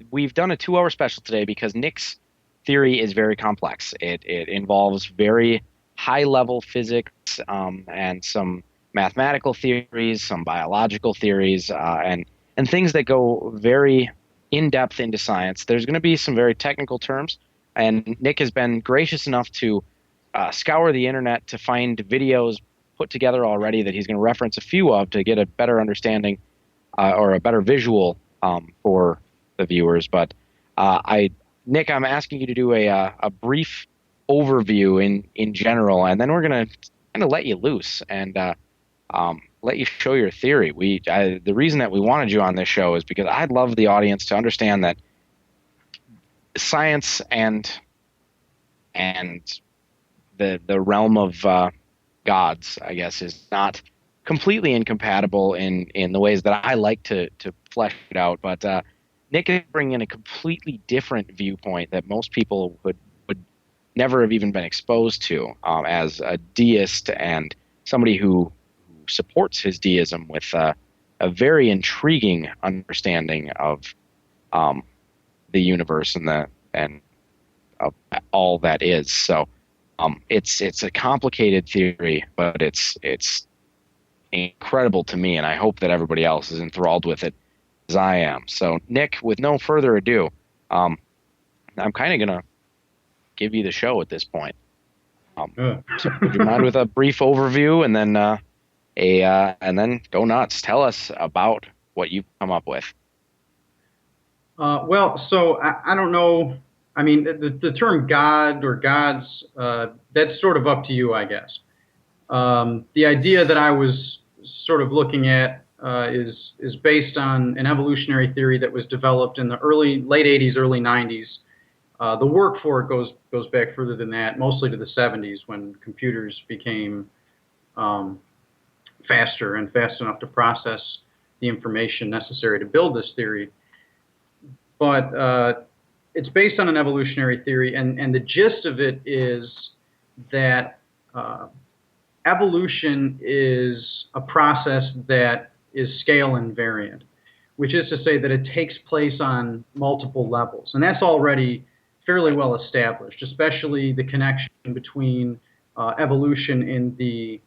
we've done a 2-hour special today because Nick's theory is very complex. It involves very high level physics and some mathematical theories, some biological theories, and things that go very in depth into science. There's going to be some very technical terms, and Nick has been gracious enough to scour the internet to find videos put together already that he's going to reference a few of to get a better understanding or a better visual for the viewers. But Nick, I'm asking you to do a brief overview in general, and then we're going to kind of let you loose and let you show your theory. The reason that we wanted you on this show is because I'd love the audience to understand that science and the realm of gods, I guess, is not completely incompatible in the ways that I like to flesh it out. But Nick is bringing in a completely different viewpoint that most people would never have even been exposed to as a deist and somebody who supports his deism with a very intriguing understanding of the universe and of all that is. So it's a complicated theory, but it's incredible to me, and I hope that everybody else is enthralled with it as I am. So, Nick, with no further ado, I'm kind of going to give you the show at this point. So would you mind with a brief overview and then and then go nuts? Tell us about what you've come up with. Well, so I don't know. I mean, the term God or gods, that's sort of up to you, I guess. The idea that I was sort of looking at is based on an evolutionary theory that was developed in the late 80s, early 90s. The work for it goes back further than that, mostly to the 70s when computers became faster and fast enough to process the information necessary to build this theory. But it's based on an evolutionary theory, and the gist of it is that evolution is a process that is scale invariant, which is to say that it takes place on multiple levels. And that's already fairly well established, especially the connection between evolution in the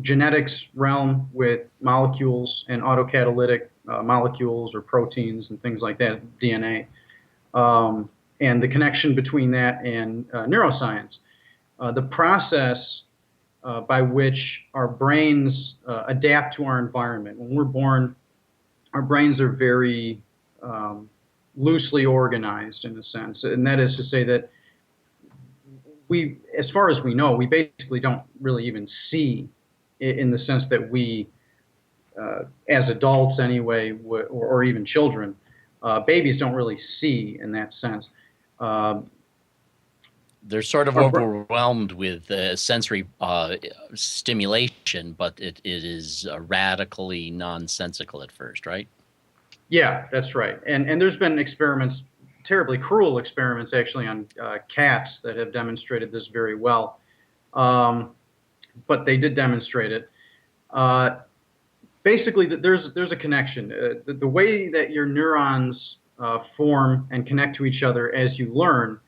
genetics realm with molecules and autocatalytic molecules or proteins and things like that, DNA, and the connection between that and neuroscience. The process by which our brains adapt to our environment. When we're born, our brains are very loosely organized in a sense, and that is to say that we, as far as we know, we basically don't really even see in the sense that we, as adults anyway, or even children, babies don't really see in that sense. They're sort of overwhelmed with sensory stimulation, but it is radically nonsensical at first, right? Yeah, that's right. And there's been experiments, terribly cruel experiments actually, on cats that have demonstrated this very well. But they did demonstrate it. Basically, there's a connection. The way that your neurons form and connect to each other as you learn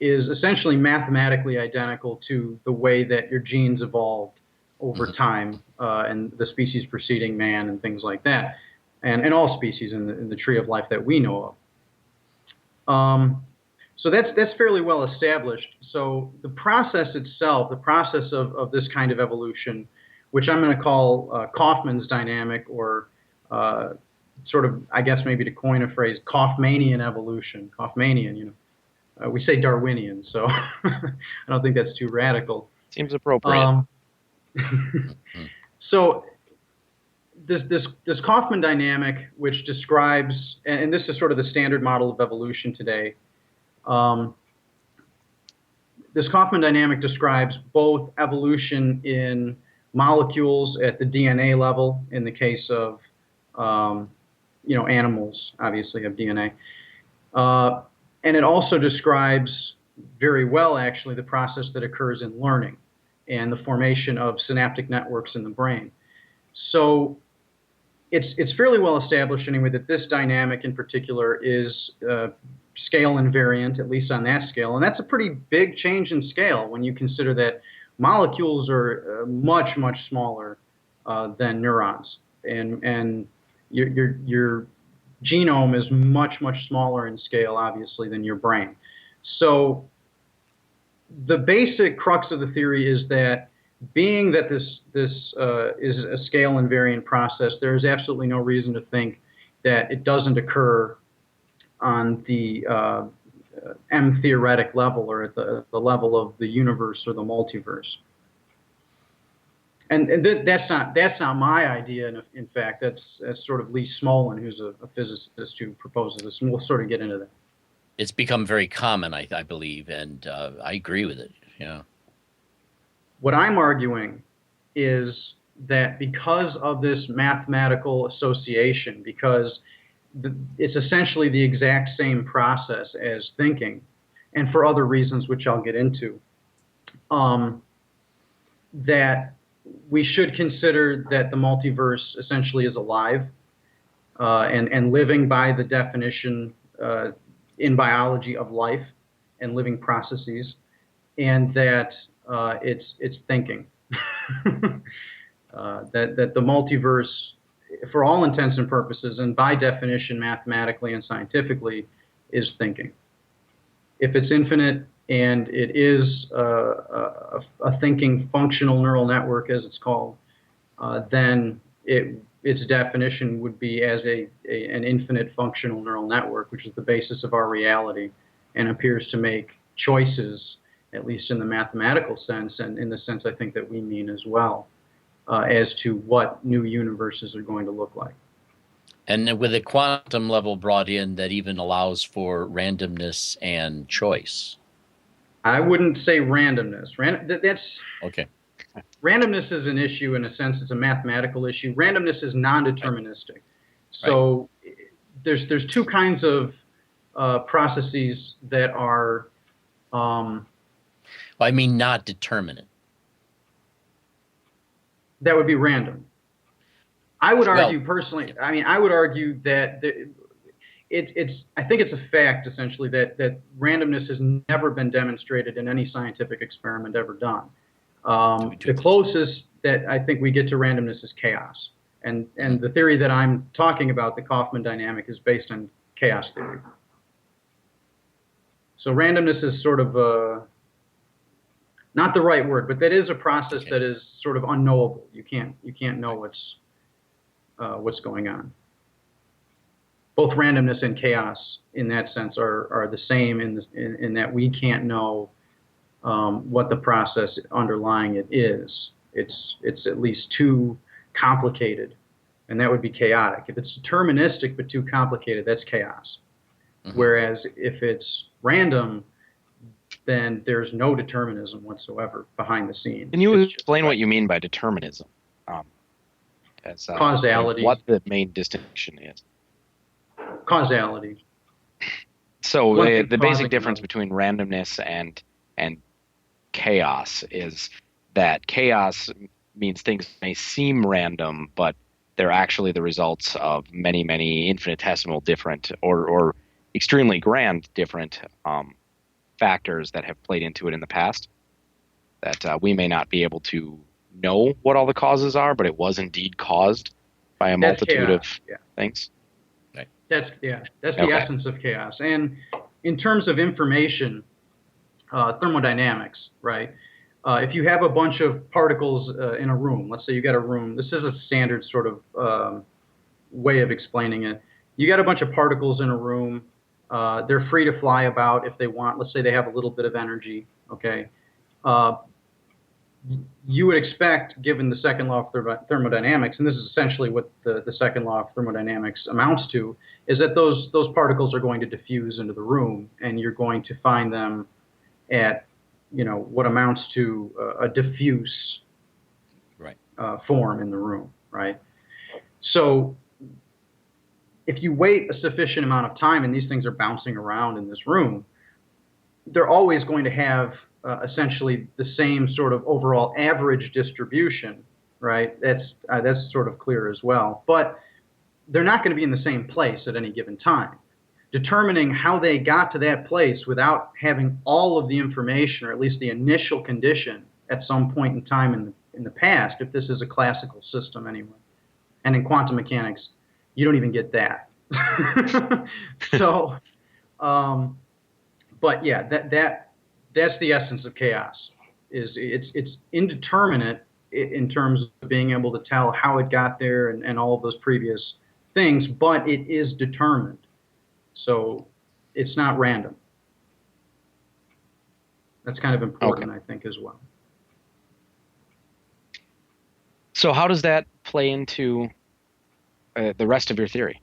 is essentially mathematically identical to the way that your genes evolved over time and the species preceding man and things like that, and all species in the tree of life that we know of. So that's fairly well established. So the process itself, the process of this kind of evolution, which I'm going to call Kaufman's dynamic, or sort of, I guess maybe to coin a phrase, Kaufmanian evolution. Kaufmanian, you know. We say Darwinian, so I don't think that's too radical. Seems appropriate. So this Kaufman dynamic, which describes, and this is sort of the standard model of evolution today, this Kaufman dynamic describes both evolution in molecules at the DNA level, in the case of animals obviously have DNA, and it also describes very well, actually, the process that occurs in learning and the formation of synaptic networks in the brain. So it's fairly well established anyway that this dynamic in particular is scale invariant, at least on that scale. And that's a pretty big change in scale when you consider that molecules are much, much smaller than neurons, and your genome is much, much smaller in scale, obviously, than your brain. So the basic crux of the theory is that, being that this is a scale invariant process, there is absolutely no reason to think that it doesn't occur on the M-theoretic level, or at the level of the universe or the multiverse. And that's not my idea. In fact, that's sort of Lee Smolin, who's a physicist who proposes this, and we'll sort of get into that. It's become very common, I believe, and I agree with it. Yeah. What I'm arguing is that because of this mathematical association, because it's essentially the exact same process as thinking, and for other reasons which I'll get into, that we should consider that the multiverse essentially is alive and living by the definition in biology of life and living processes, and that it's thinking. That the multiverse, for all intents and purposes, and by definition mathematically and scientifically, is thinking. If it's infinite and it is a thinking functional neural network, as it's called, then its definition would be as an infinite functional neural network, which is the basis of our reality and appears to make choices, at least in the mathematical sense, and in the sense I think that we mean as well, as to what new universes are going to look like. And with a quantum level brought in that even allows for randomness and choice. I wouldn't say randomness. That's okay. Randomness is an issue in a sense. It's a mathematical issue. Randomness is non-deterministic. So there's two kinds of processes that are. Well, I mean, not determinate. That would be random. I would argue personally. I mean, I would argue that I think it's a fact essentially that randomness has never been demonstrated in any scientific experiment ever done. The closest that I think we get to randomness is chaos, and the theory that I'm talking about, the Kaufman dynamic, is based on chaos theory. So randomness is sort of not the right word, but that is a process that is sort of unknowable. You can't know what's going on. Both randomness and chaos, in that sense, are the same in that we can't know what the process underlying it is. It's at least too complicated, and that would be chaotic. If it's deterministic but too complicated, that's chaos. Mm-hmm. Whereas if it's random, then there's no determinism whatsoever behind the scenes. Can you explain what you mean by determinism? As causality. What the main distinction is. Causality. So the basic difference between randomness and chaos is that chaos means things may seem random, but they're actually the results of many, many infinitesimal different or extremely grand different factors that have played into it in the past, that we may not be able to know what all the causes are, but it was indeed caused by a multitude of things. Right. That's the essence of chaos. And in terms of information, thermodynamics, right? If you have a bunch of particles in a room, let's say you got a room, this is a standard sort of way of explaining it. You got a bunch of particles in a room. They're free to fly about if they want. Let's say they have a little bit of energy, okay? You would expect, given the second law of thermodynamics, and this is essentially what the second law of thermodynamics amounts to, is that those particles are going to diffuse into the room, and you're going to find them at, what amounts to a diffuse form in the room, right? So if you wait a sufficient amount of time and these things are bouncing around in this room, they're always going to have essentially the same sort of overall average distribution, right? That's sort of clear as well. But they're not going to be in the same place at any given time. Determining how they got to that place without having all of the information, or at least the initial condition at some point in time in the past, if this is a classical system anyway. And in quantum mechanics, you don't even get that. So, but yeah, that's the essence of chaos. Is it's indeterminate in terms of being able to tell how it got there and all of those previous things, but it is determined. So it's not random. That's kind of important, I think, as well. So how does that play into the rest of your theory?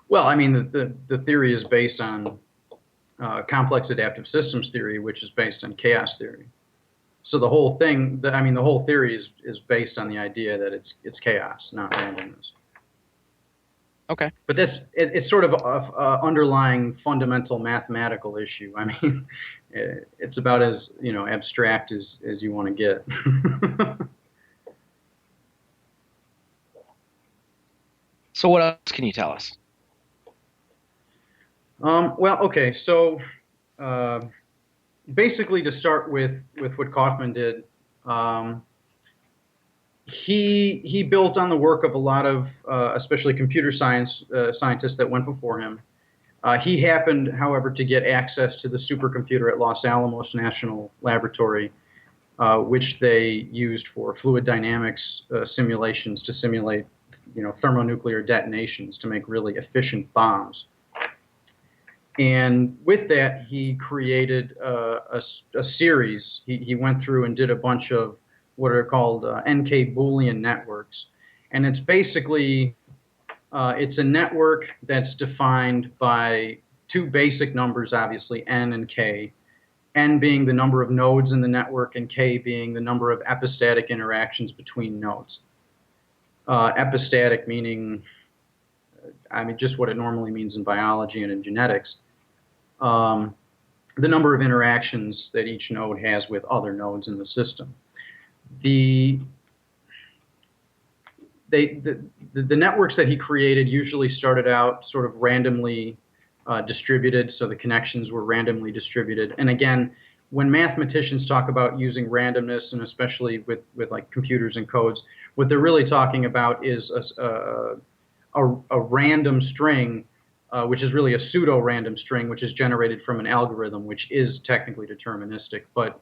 Well, I mean, the theory is based on complex adaptive systems theory, which is based on chaos theory. So the whole thing, the whole theory is based on the idea that it's chaos, not randomness. Okay. But it's sort of a underlying fundamental mathematical issue. I mean, it's about as abstract as you want to get. So what else can you tell us? Well, okay. So basically, to start with what Kaufman did, he built on the work of a lot of, especially computer science scientists that went before him. He happened, however, to get access to the supercomputer at Los Alamos National Laboratory, which they used for fluid dynamics simulations to simulate, thermonuclear detonations to make really efficient bombs. And with that, he created a series. He went through and did a bunch of what are called NK Boolean networks. And it's basically, it's a network that's defined by two basic numbers, obviously, n and k. N being the number of nodes in the network, and k being the number of epistatic interactions between nodes. Epistatic meaning, just what it normally means in biology and in genetics. The number of interactions that each node has with other nodes in the system. The networks that he created usually started out sort of randomly distributed, so the connections were randomly distributed. And again, when mathematicians talk about using randomness, and especially with like computers and codes, what they're really talking about is a random string, which is really a pseudo-random string, which is generated from an algorithm, which is technically deterministic, but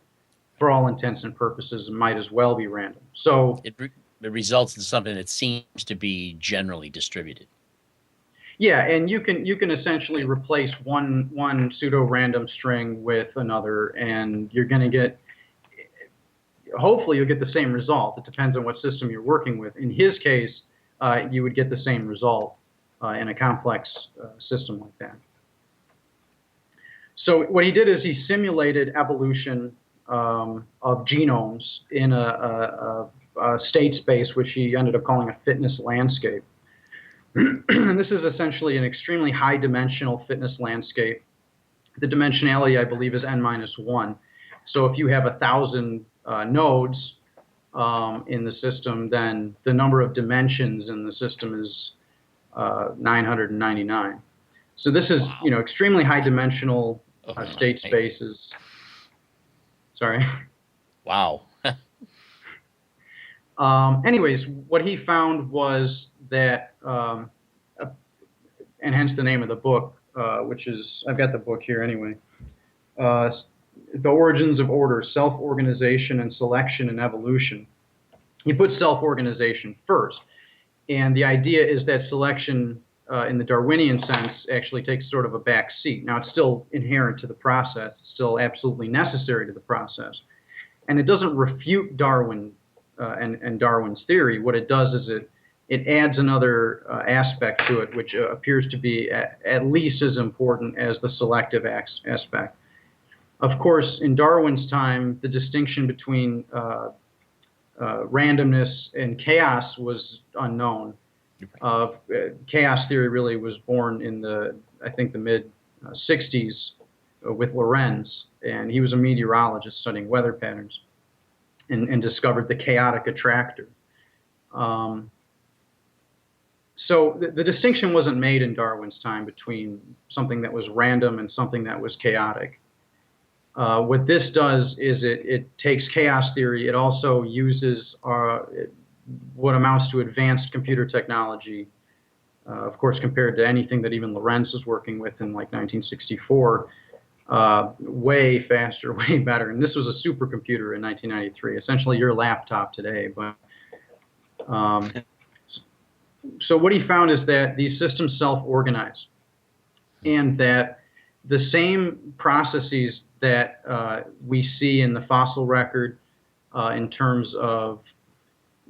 for all intents and purposes, it might as well be random. So it results in something that seems to be generally distributed. Yeah, and you can essentially replace one pseudo-random string with another, and you're going to get, hopefully you'll get the same result. It depends on what system you're working with. In his case, you would get the same result in a complex system like that. So what he did is he simulated evolution of genomes in a state space, which he ended up calling a fitness landscape. And this is essentially an extremely high-dimensional fitness landscape. The dimensionality, I believe, is n-1. So if you have 1,000 nodes in the system, then the number of dimensions in the system is 999. So this is, extremely high-dimensional state spaces. Sorry. Wow. Anyways, what he found was that, and hence the name of the book, which is, I've got the book here anyway, The Origins of Order, Self-Organization and Selection in Evolution. He put self-organization first, and the idea is that selection, in the Darwinian sense, actually takes sort of a back seat. Now, it's still inherent to the process, it's still absolutely necessary to the process, and it doesn't refute Darwin and Darwin's theory. What it does is it adds another aspect to it, which appears to be at least as important as the selective aspect. Of course, in Darwin's time, the distinction between randomness and chaos was unknown. Chaos theory really was born in the mid-60s with Lorenz, and he was a meteorologist studying weather patterns and discovered the chaotic attractor. So the distinction wasn't made in Darwin's time between something that was random and something that was chaotic. What this does is it takes chaos theory. It also uses what amounts to advanced computer technology, of course, compared to anything that even Lorentz was working with in like 1964. Way faster, way better. And this was a supercomputer in 1993, essentially your laptop today. But so what he found is that these systems self-organize, and that the same processes that we see in the fossil record in terms of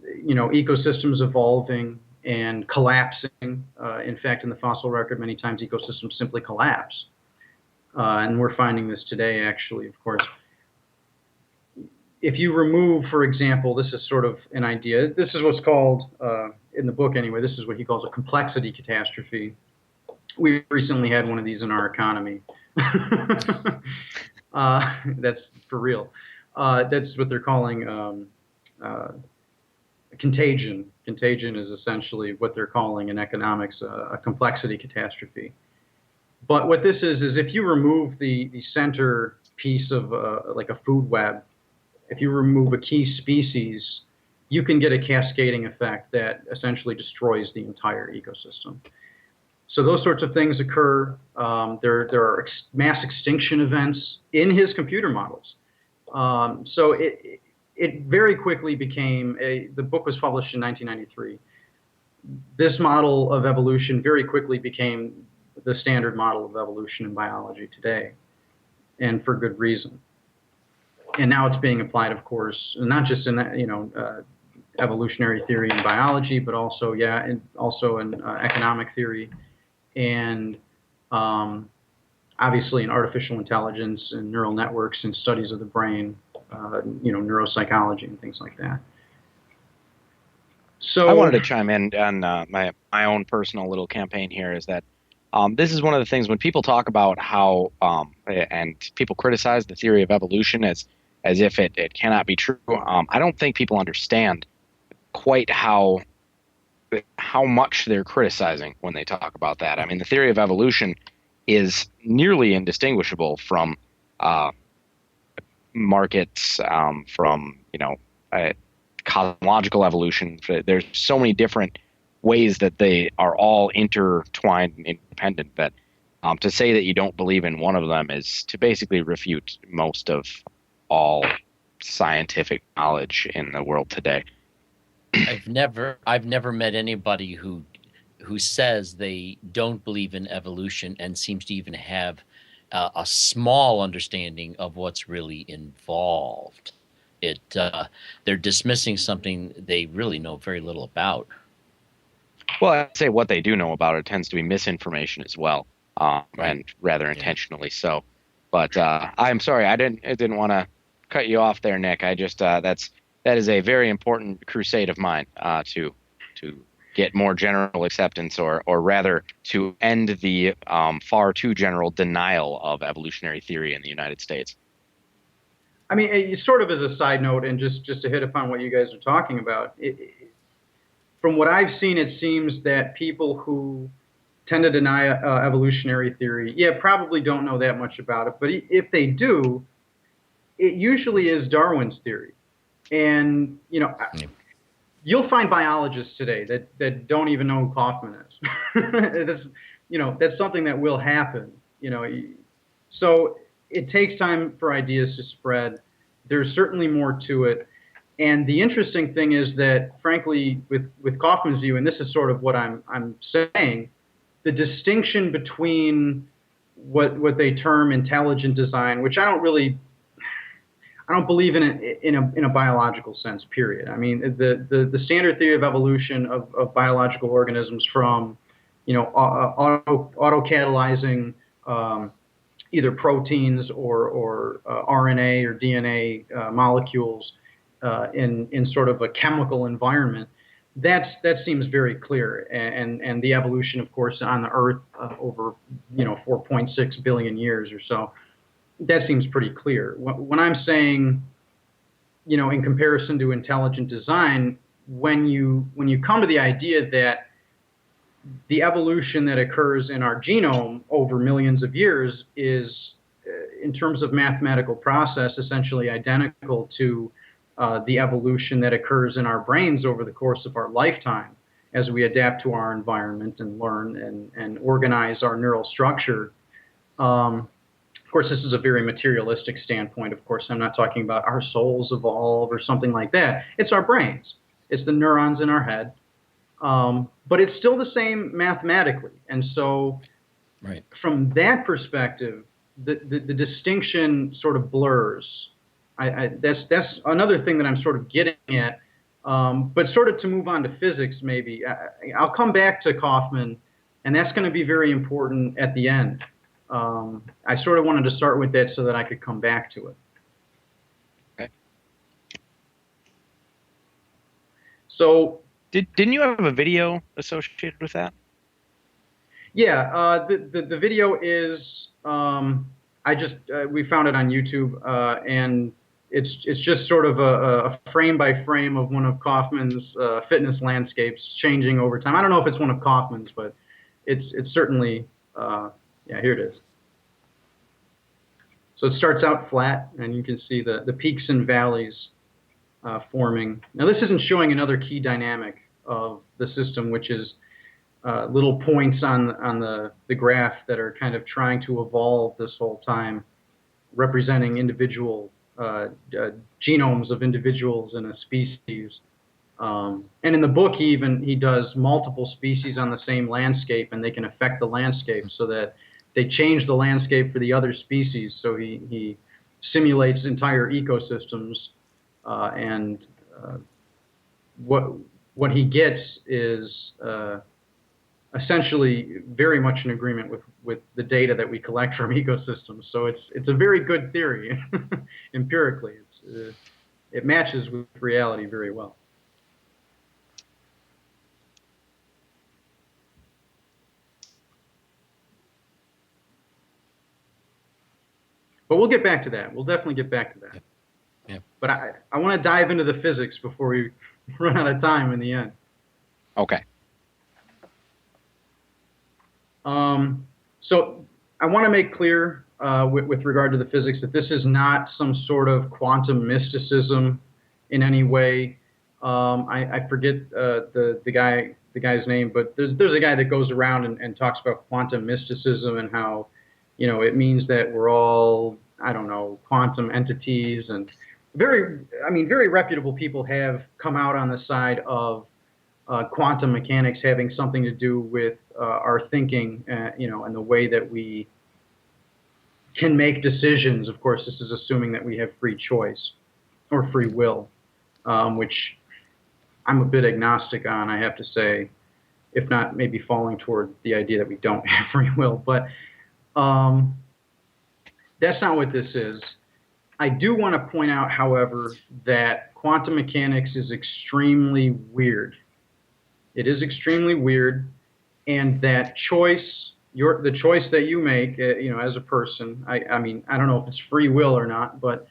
ecosystems evolving and collapsing. In fact, in the fossil record, many times ecosystems simply collapse. And we're finding this today, actually, of course. If you remove, for example, this is sort of an idea. This is what's called, in the book anyway, this is what he calls a complexity catastrophe. We recently had one of these in our economy. That's for real. That's what they're calling contagion. Contagion is essentially what they're calling in economics a complexity catastrophe. But what this is if you remove the center piece of like a food web, if you remove a key species, you can get a cascading effect that essentially destroys the entire ecosystem. So those sorts of things occur. There are mass extinction events in his computer models. So it very quickly became the book was published in 1993. This model of evolution very quickly became the standard model of evolution in biology today, and for good reason. And now it's being applied, of course, not just in evolutionary theory and biology, but also also in economic theory, and obviously in artificial intelligence and neural networks and studies of the brain, neuropsychology and things like that. So I wanted to chime in on my own personal little campaign here. Is that this is one of the things when people talk about how and people criticize the theory of evolution as if it cannot be true. I don't think people understand quite how much they're criticizing when they talk about that. I mean, the theory of evolution is nearly indistinguishable from markets, from cosmological evolution. There's so many different ways that they are all intertwined and independent that to say that you don't believe in one of them is to basically refute most of all scientific knowledge in the world today. I've never met anybody who says they don't believe in evolution and seems to even have a small understanding of what's really involved. They're dismissing something they really know very little about. Well, I'd say what they do know about it tends to be misinformation as well, and rather intentionally so. But I'm sorry, I didn't want to cut you off there, Nick. I just that is a very important crusade of mine to get more general acceptance, or rather to end the far too general denial of evolutionary theory in the United States. I mean, sort of as a side note, and just to hit upon what you guys are talking about, from what I've seen, it seems that people who tend to deny evolutionary theory, probably don't know that much about it. But if they do, it usually is Darwin's theory. And, you'll find biologists today that don't even know who Kaufman is. That's something that will happen, So it takes time for ideas to spread. There's certainly more to it. And the interesting thing is that, frankly, with Kaufman's view, and this is sort of what I'm saying, the distinction between what they term intelligent design, which I don't believe in it in a biological sense, period. I mean, the standard theory of evolution of biological organisms from, autocatalyzing either proteins or RNA or DNA molecules in sort of a chemical environment, that seems very clear. And the evolution, of course, on the Earth over 4.6 billion years or so, that seems pretty clear. When I'm saying, in comparison to intelligent design, when you come to the idea that the evolution that occurs in our genome over millions of years is in terms of mathematical process, essentially identical to the evolution that occurs in our brains over the course of our lifetime as we adapt to our environment and learn and organize our neural structure. Of course, this is a very materialistic standpoint. Of course, I'm not talking about our souls evolve or something like that. It's our brains. It's the neurons in our head. But it's still the same mathematically. And so from that perspective, the distinction sort of blurs. That's another thing that I'm sort of getting at. But sort of to move on to physics, maybe, I'll come back to Kaufman, and that's going to be very important at the end. I sort of wanted to start with that so that I could come back to it. Okay. So, didn't you have a video associated with that? Yeah, the video is we found it on YouTube, and it's just sort of a frame by frame of one of Kaufman's fitness landscapes changing over time. I don't know if it's one of Kaufman's, but it's certainly here it is. So it starts out flat, and you can see the peaks and valleys forming. Now this isn't showing another key dynamic of the system, which is little points on the graph that are kind of trying to evolve this whole time, representing individual genomes of individuals in a species. And in the book, he does multiple species on the same landscape, and they can affect the landscape so that they change the landscape for the other species. So he simulates entire ecosystems, and what he gets is essentially very much in agreement with the data that we collect from ecosystems. So it's a very good theory empirically. It matches with reality very well. But we'll get back to that. We'll definitely get back to that. Yeah. But I want to dive into the physics before we run out of time in the end. Okay. So I want to make clear with regard to the physics that this is not some sort of quantum mysticism in any way. I forget the guy's name, but there's a guy that goes around and talks about quantum mysticism and how it means that we're all, I don't know, quantum entities, and very reputable people have come out on the side of quantum mechanics having something to do with our thinking, and the way that we can make decisions. Of course, this is assuming that we have free choice or free will, which I'm a bit agnostic on, I have to say, if not maybe falling toward the idea that we don't have free will. But that's not what this is. I do want to point out, however, that quantum mechanics is extremely weird. It is extremely weird, and that choice, the choice that you make, as a person, I mean, I don't know if it's free will or not, but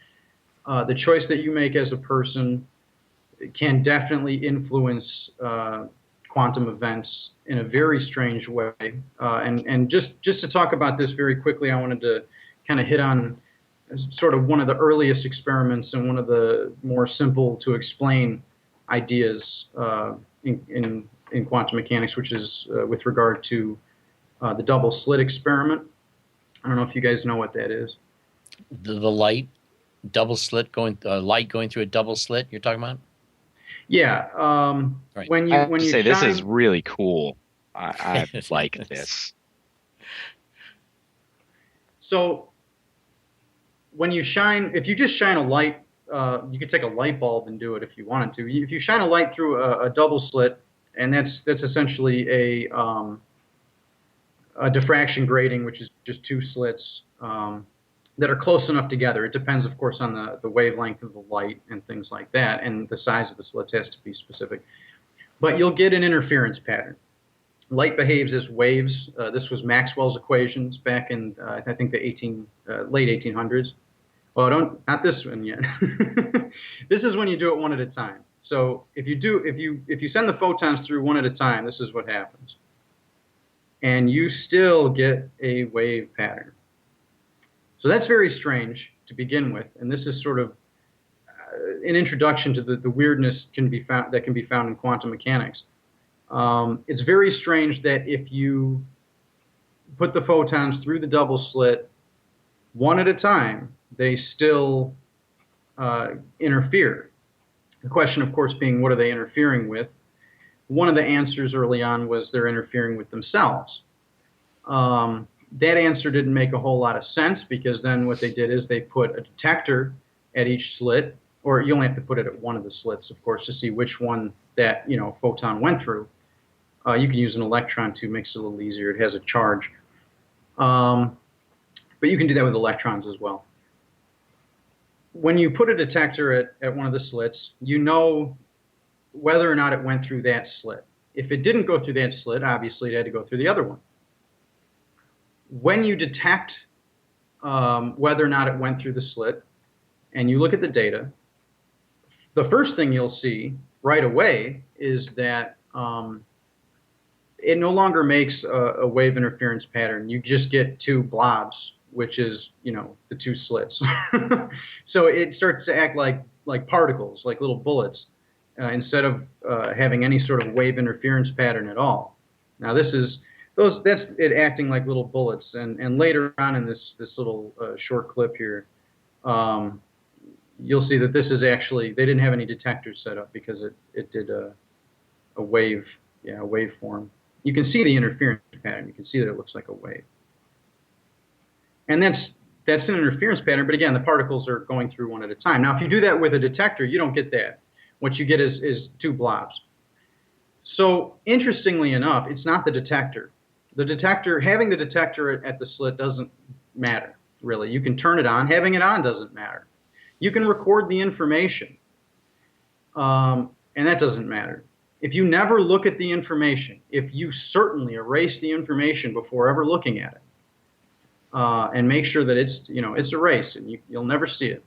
the choice that you make as a person can definitely influence quantum events in a very strange way. And just to talk about this very quickly, I wanted to kind of hit on sort of one of the earliest experiments and one of the more simple to explain ideas in quantum mechanics, which is with regard to the double slit experiment. I don't know if you guys know what that is. The light double slit light going through a double slit you're talking about? Yeah. Right. When you say shine, this is really cool. I like this. So when you shine, if you just shine a light, you could take a light bulb and do it if you wanted to. If you shine a light through a double slit, and that's essentially a diffraction grating, which is just two slits that are close enough together. It depends, of course, on the wavelength of the light and things like that, and the size of the slits has to be specific. But you'll get an interference pattern. Light behaves as waves. This was Maxwell's equations back in, I think, the late 1800s. Well, not this one yet. This is when you do it one at a time. So if you send the photons through one at a time, this is what happens. And you still get a wave pattern. So that's very strange to begin with, and this is sort of an introduction to the weirdness that can be found in quantum mechanics. It's very strange that if you put the photons through the double slit one at a time, they still interfere. The question, of course, being what are they interfering with? One of the answers early on was they're interfering with themselves. That answer didn't make a whole lot of sense, because then what they did is they put a detector at each slit, or you only have to put it at one of the slits, of course, to see which one that photon went through. You can use an electron too, makes it a little easier. It has a charge. But you can do that with electrons as well. When you put a detector at one of the slits, you know whether or not it went through that slit. If it didn't go through that slit, obviously it had to go through the other one. When you detect whether or not it went through the slit, and you look at the data, the first thing you'll see right away is that it no longer makes a wave interference pattern. You just get two blobs, which is, the two slits. So it starts to act like particles, like little bullets, instead of having any sort of wave interference pattern at all. Now that's it acting like little bullets. And later on in this little short clip here, you'll see that this is actually, they didn't have any detectors set up because it did a waveform. You can see the interference pattern. You can see that it looks like a wave. And that's an interference pattern, but again, the particles are going through one at a time. Now, if you do that with a detector, you don't get that. What you get is two blobs. So, interestingly enough, it's not the detector. Having the detector at the slit doesn't matter, really. You can turn it on. Having it on doesn't matter. You can record the information, and that doesn't matter. If you never look at the information, if you certainly erase the information before ever looking at it, and make sure that it's erased and you'll never see it.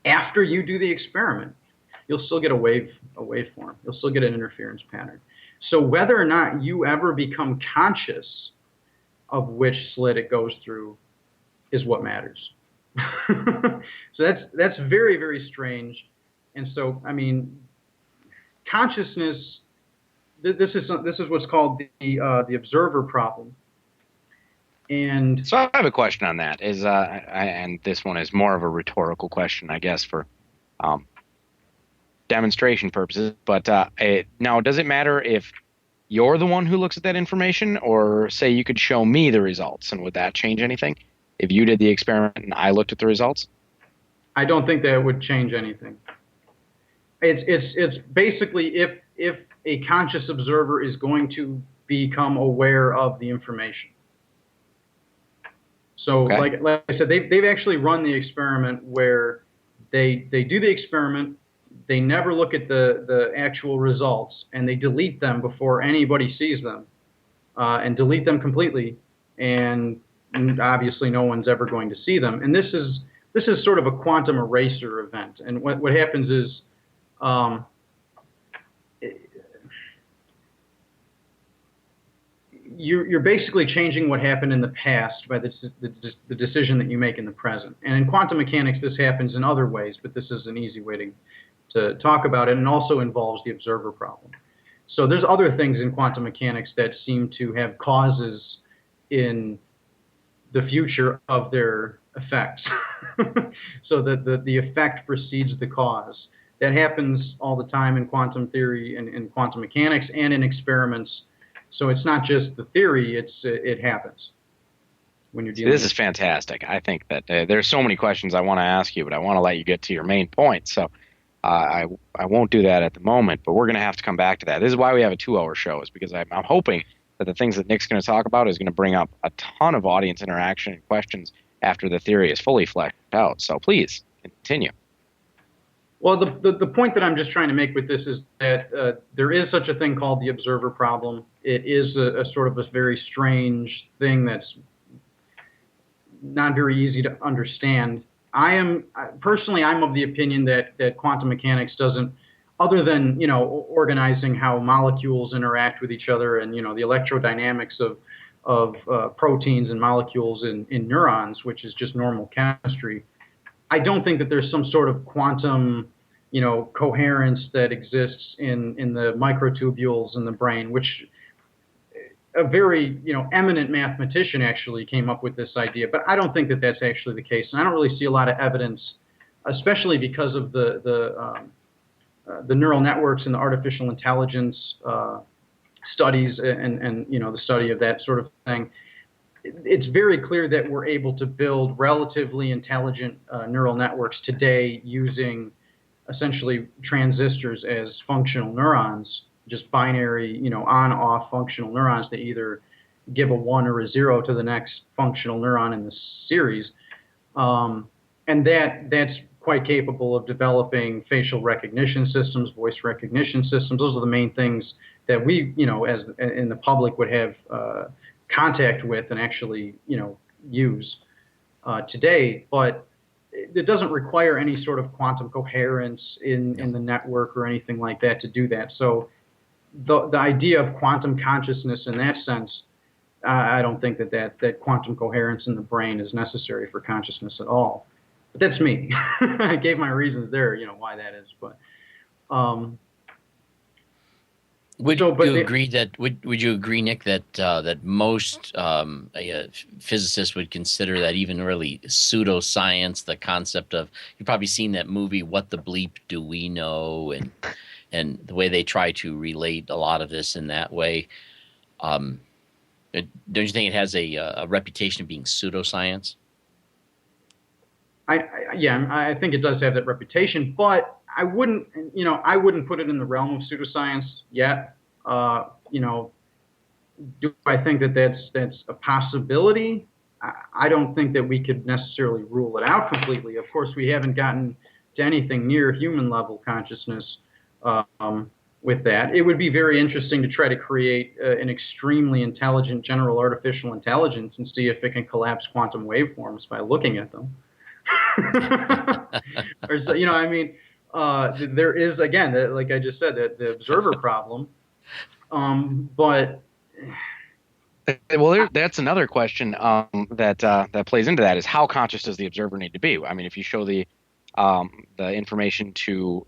After you do the experiment, you'll still get a waveform. You'll still get an interference pattern. So whether or not you ever become conscious of which slit it goes through is what matters. So that's very, very strange. And so, I mean, consciousness. This is what's called the observer problem. And so I have a question on that. And this one is more of a rhetorical question, I guess, for demonstration purposes. But now, does it matter if you're the one who looks at that information, or say you could show me the results, and would that change anything if you did the experiment and I looked at the results? I don't think that would change anything. It's basically if a conscious observer is going to become aware of the information. So, okay. like I said, they've actually run the experiment where they do the experiment, they never look at the actual results, and they delete them before anybody sees them, and delete them completely, and obviously no one's ever going to see them. And this is sort of a quantum eraser event. And what happens is, you're basically changing what happened in the past by the decision that you make in the present. And in quantum mechanics, this happens in other ways, but this is an easy way to talk about it, and also involves the observer problem. So there's other things in quantum mechanics that seem to have causes in the future of their effects. So that the effect precedes the cause. That happens all the time in quantum theory and in quantum mechanics and in experiments. So it's not just the theory; it happens when you're dealing. This is fantastic. I think that there's so many questions I want to ask you, but I want to let you get to your main point. So I won't do that at the moment, but we're going to have to come back to that. This is why we have a 2-hour show, is because I'm hoping that the things that Nick's going to talk about is going to bring up a ton of audience interaction and questions after the theory is fully fleshed out. So please continue. Well, the point that I'm just trying to make with this is that there is such a thing called the observer problem. It is a sort of a very strange thing that's not very easy to understand. Personally, I'm of the opinion that quantum mechanics doesn't, other than organizing how molecules interact with each other and the electrodynamics of proteins and molecules in neurons, which is just normal chemistry. I don't think that there's some sort of quantum, coherence that exists in the microtubules in the brain, which a very, eminent mathematician actually came up with this idea. But I don't think that that's actually the case, and I don't really see a lot of evidence, especially because of the neural networks and the artificial intelligence studies and the study of that sort of thing. It's very clear that we're able to build relatively intelligent neural networks today using essentially transistors as functional neurons, just binary, on-off functional neurons that either give a 1 or a 0 to the next functional neuron in the series. And that's quite capable of developing facial recognition systems, voice recognition systems. Those are the main things that we, as in the public, would have contact with and actually, use today. But it doesn't require any sort of quantum coherence in the network or anything like that to do that. So the idea of quantum consciousness in that sense, I don't think that quantum coherence in the brain is necessary for consciousness at all. But that's me. I gave my reasons there, why that is. But would you agree, Nick, that most physicists would consider that even really pseudoscience, the concept of, you've probably seen that movie, What the Bleep Do We Know, and the way they try to relate a lot of this in that way. Don't you think it has a reputation of being pseudoscience? I think it does have that reputation, but I wouldn't put it in the realm of pseudoscience yet. Do I think that that's a possibility? I don't think that we could necessarily rule it out completely. Of course, we haven't gotten to anything near human level consciousness with that. It would be very interesting to try to create an extremely intelligent general artificial intelligence and see if it can collapse quantum waveforms by looking at them. Or, there is, again, like I just said, the observer problem. But well, that's another question that plays into that, is how conscious does the observer need to be? I mean, if you show the information to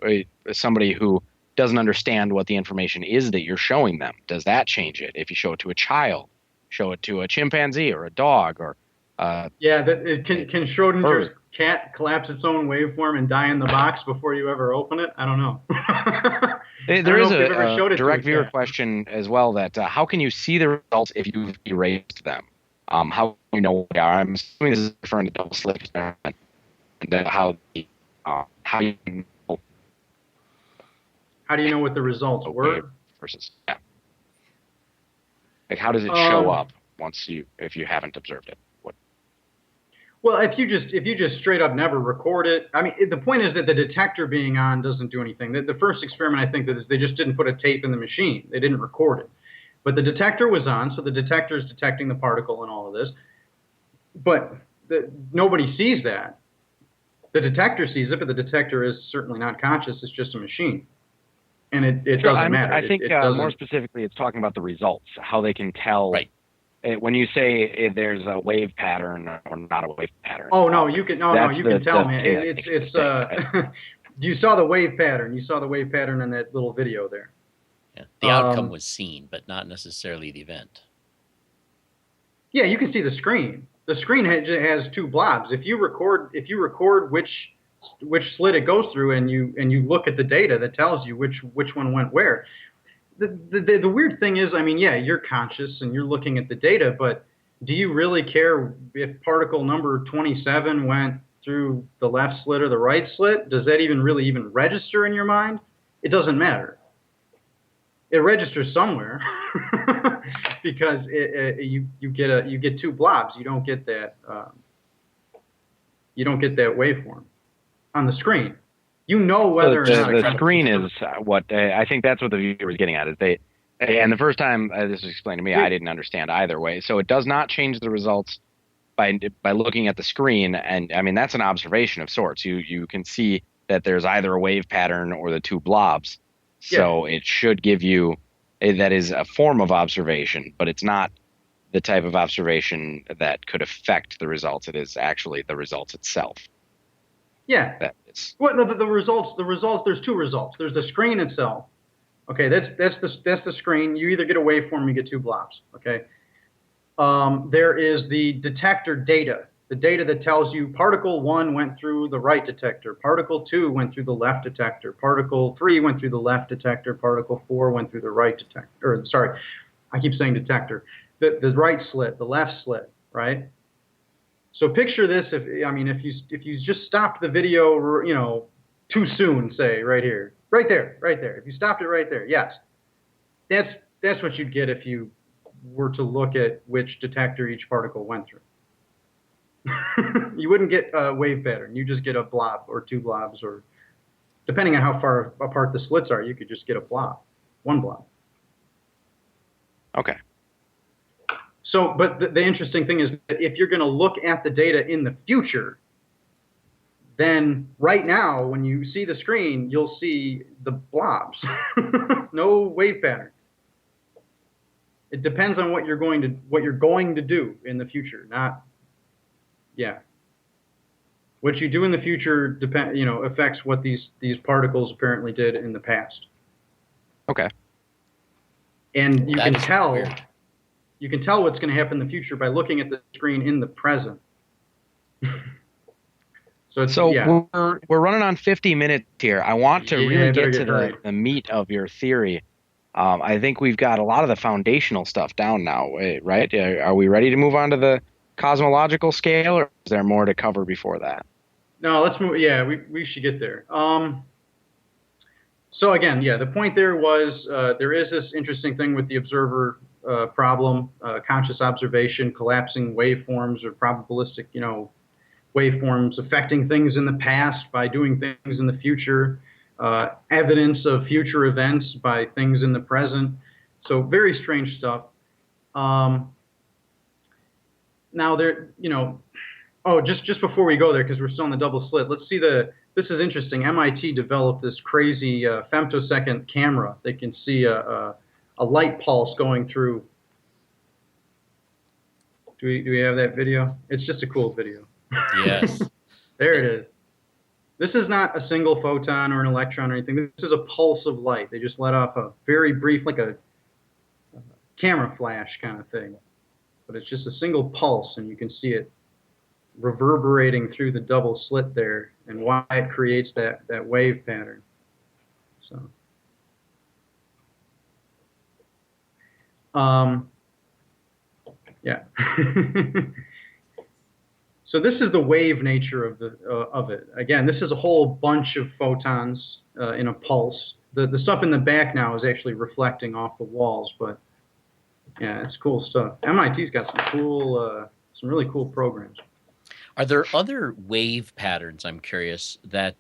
somebody who doesn't understand what the information is that you're showing them, does that change it? If you show it to a child, show it to a chimpanzee or a dog, or can Schrodinger's cat collapse its own waveform and die in the box before you ever open it? I don't know. There is a direct viewer question as well, that how can you see the results if you've erased them? How do you know what they are? I'm assuming this is referring to double slit experiment, and how you know. How do you know what the results were? Versus, yeah. Like, how does it show up if you haven't observed it? Well, if you just straight up never record it, I mean, the point is that the detector being on doesn't do anything. The first experiment, I think, that is they just didn't put a tape in the machine. They didn't record it. But the detector was on, so the detector is detecting the particle and all of this. But nobody sees that. The detector sees it, but the detector is certainly not conscious. It's just a machine. And it doesn't matter. I think more specifically, it's talking about the results, how they can tell. Right. When you say there's a wave pattern or not a wave pattern. Oh no, you can tell me. It's you saw the wave pattern. You saw the wave pattern in that little video there. Yeah. The outcome was seen, but not necessarily the event. Yeah, you can see the screen. The screen has two blobs. If you record which slit it goes through, and you look at the data that tells you which one went where. The weird thing is, I mean, yeah, you're conscious and you're looking at the data, but do you really care if particle number 27 went through the left slit or the right slit? Does that even register in your mind? It doesn't matter. It registers somewhere because you get two blobs. You don't get that waveform on the screen. You know whether or not the screen is what I think that's what the viewer is getting at. Is and the first time this was explained to me, I didn't understand either way. So it does not change the results by looking at the screen, and I mean that's an observation of sorts. You can see that there's either a wave pattern or the two blobs. So it should give you that is a form of observation, but it's not the type of observation that could affect the results. It is actually the results itself. Yeah. That is. Well, no, the results. There's two results. There's the screen itself. Okay, that's the screen. You either get a waveform, or you get two blobs. Okay. There is the detector data. The data that tells you particle 1 went through the right detector, particle 2 went through the left detector, particle 3 went through the left detector, particle 4 went through the right detector. Or sorry, I keep saying detector. The right slit, the left slit, right? So picture this: if you just stopped the video, too soon, say right here, right there. If you stopped it right there, yes, that's what you'd get if you were to look at which detector each particle went through. You wouldn't get a wave pattern. You just get a blob or two blobs, or depending on how far apart the slits are, you could just get a blob, one blob. Okay. So, but the interesting thing is that if you're going to look at the data in the future, then right now, when you see the screen, you'll see the blobs. No wave pattern. It depends on what you're going to do in the future, not. Yeah. What you do in the future affects what these particles apparently did in the past. Okay. And you That can is tell weird. you can tell what's going to happen in the future by looking at the screen in the present. So yeah. we're running on 50 minutes here. I want to really better get to hurried. the meat of your theory. I think we've got a lot of the foundational stuff down now, right? Are we ready to move on to the cosmological scale, or is there more to cover before that? No, let's move. Yeah, we should get there. So again, yeah, the point there was there is this interesting thing with the observer problem, conscious observation, collapsing waveforms or probabilistic, waveforms affecting things in the past by doing things in the future, evidence of future events by things in the present. So very strange stuff. Now there, oh, just before we go there, because we're still on the double slit, let's see this is interesting. MIT developed this crazy femtosecond camera. They can see a light pulse going through. Do we have that video? It's just a cool video. Yes. There it is. This is not a single photon or an electron or anything. This is a pulse of light. They just let off a very brief, like a camera flash kind of thing. But it's just a single pulse, and you can see it reverberating through the double slit there, and why it creates that wave pattern. So, yeah. So this is the wave nature of it. Again, this is a whole bunch of photons in a pulse. The stuff in the back now is actually reflecting off the walls, but yeah, it's cool stuff. MIT's got some really cool programs. Are there other wave patterns, I'm curious, that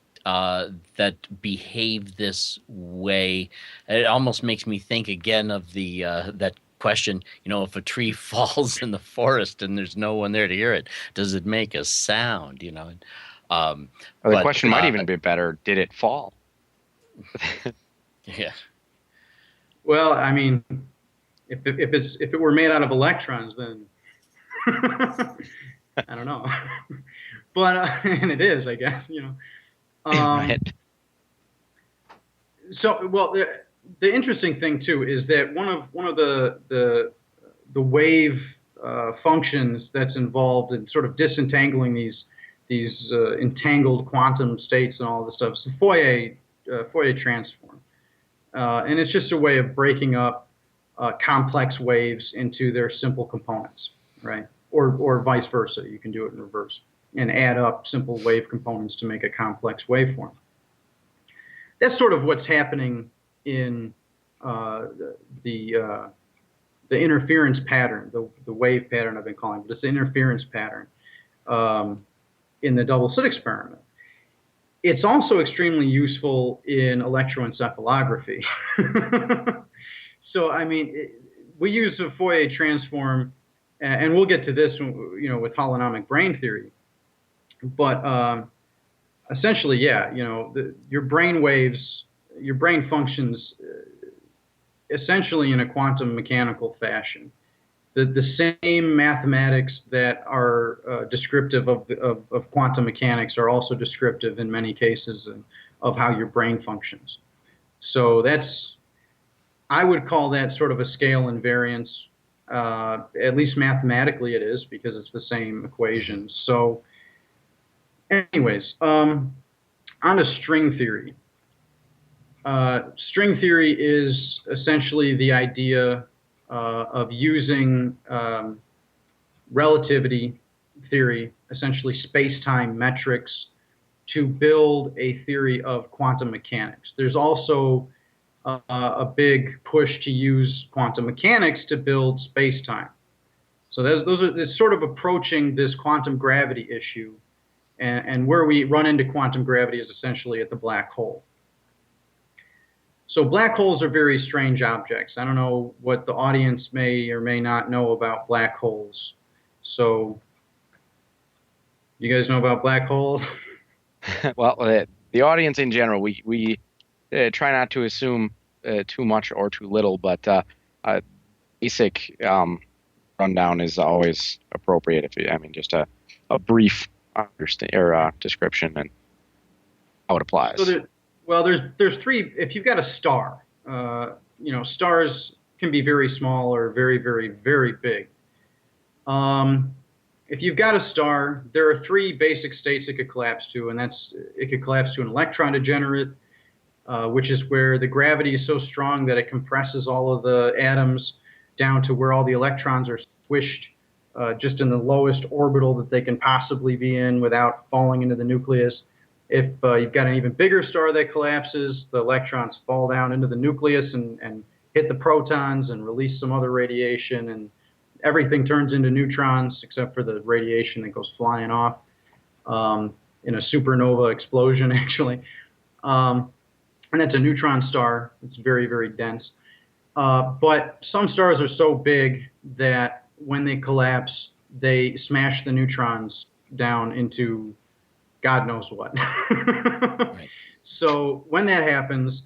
behave this way? It almost makes me think again of the that question, if a tree falls in the forest and there's no one there to hear it, does it make a sound, Or the question might even be better, did it fall? Yeah. Well, I mean, if it were made out of electrons, then I don't know. But and it is, I guess, Right. So, well, the interesting thing too is that one of the wave functions that's involved in sort of disentangling these entangled quantum states and all this stuff is the Fourier transform, and it's just a way of breaking up complex waves into their simple components, right? Or vice versa. You can do it in reverse and add up simple wave components to make a complex waveform. That's sort of what's happening in the interference pattern, the wave pattern I've been calling it. It's the interference pattern in the double slit experiment. It's also extremely useful in electroencephalography. So, I mean, we use the Fourier transform, and we'll get to this, with holonomic brain theory. But essentially, yeah, your brain functions essentially in a quantum mechanical fashion. the same mathematics that are descriptive of quantum mechanics are also descriptive in many cases of how your brain functions. So I would call that sort of a scale invariance. At least mathematically it is, because it's the same equations. So anyways, on to string theory. String theory is essentially the idea of using relativity theory, essentially space-time metrics, to build a theory of quantum mechanics. There's also a big push to use quantum mechanics to build space-time. So it's sort of approaching this quantum gravity issue, and where we run into quantum gravity is essentially at the black hole. So black holes are very strange objects. I don't know what the audience may or may not know about black holes. So, you guys know about black holes? Well, the audience in general, we try not to assume too much or too little, but basic rundown is always appropriate. Just a brief description and how it applies. So there's three. If you've got a star, stars can be very small or very, very, very big. If you've got a star, there are three basic states it could collapse to, and it could collapse to an electron degenerate, which is where the gravity is so strong that it compresses all of the atoms down to where all the electrons are squished just in the lowest orbital that they can possibly be in without falling into the nucleus. If you've got an even bigger star that collapses, the electrons fall down into the nucleus and hit the protons and release some other radiation, and everything turns into neutrons except for the radiation that goes flying off in a supernova explosion, actually. And that's a neutron star. It's very, very dense. But some stars are so big that when they collapse, they smash the neutrons down into God knows what. Right. So when that happens,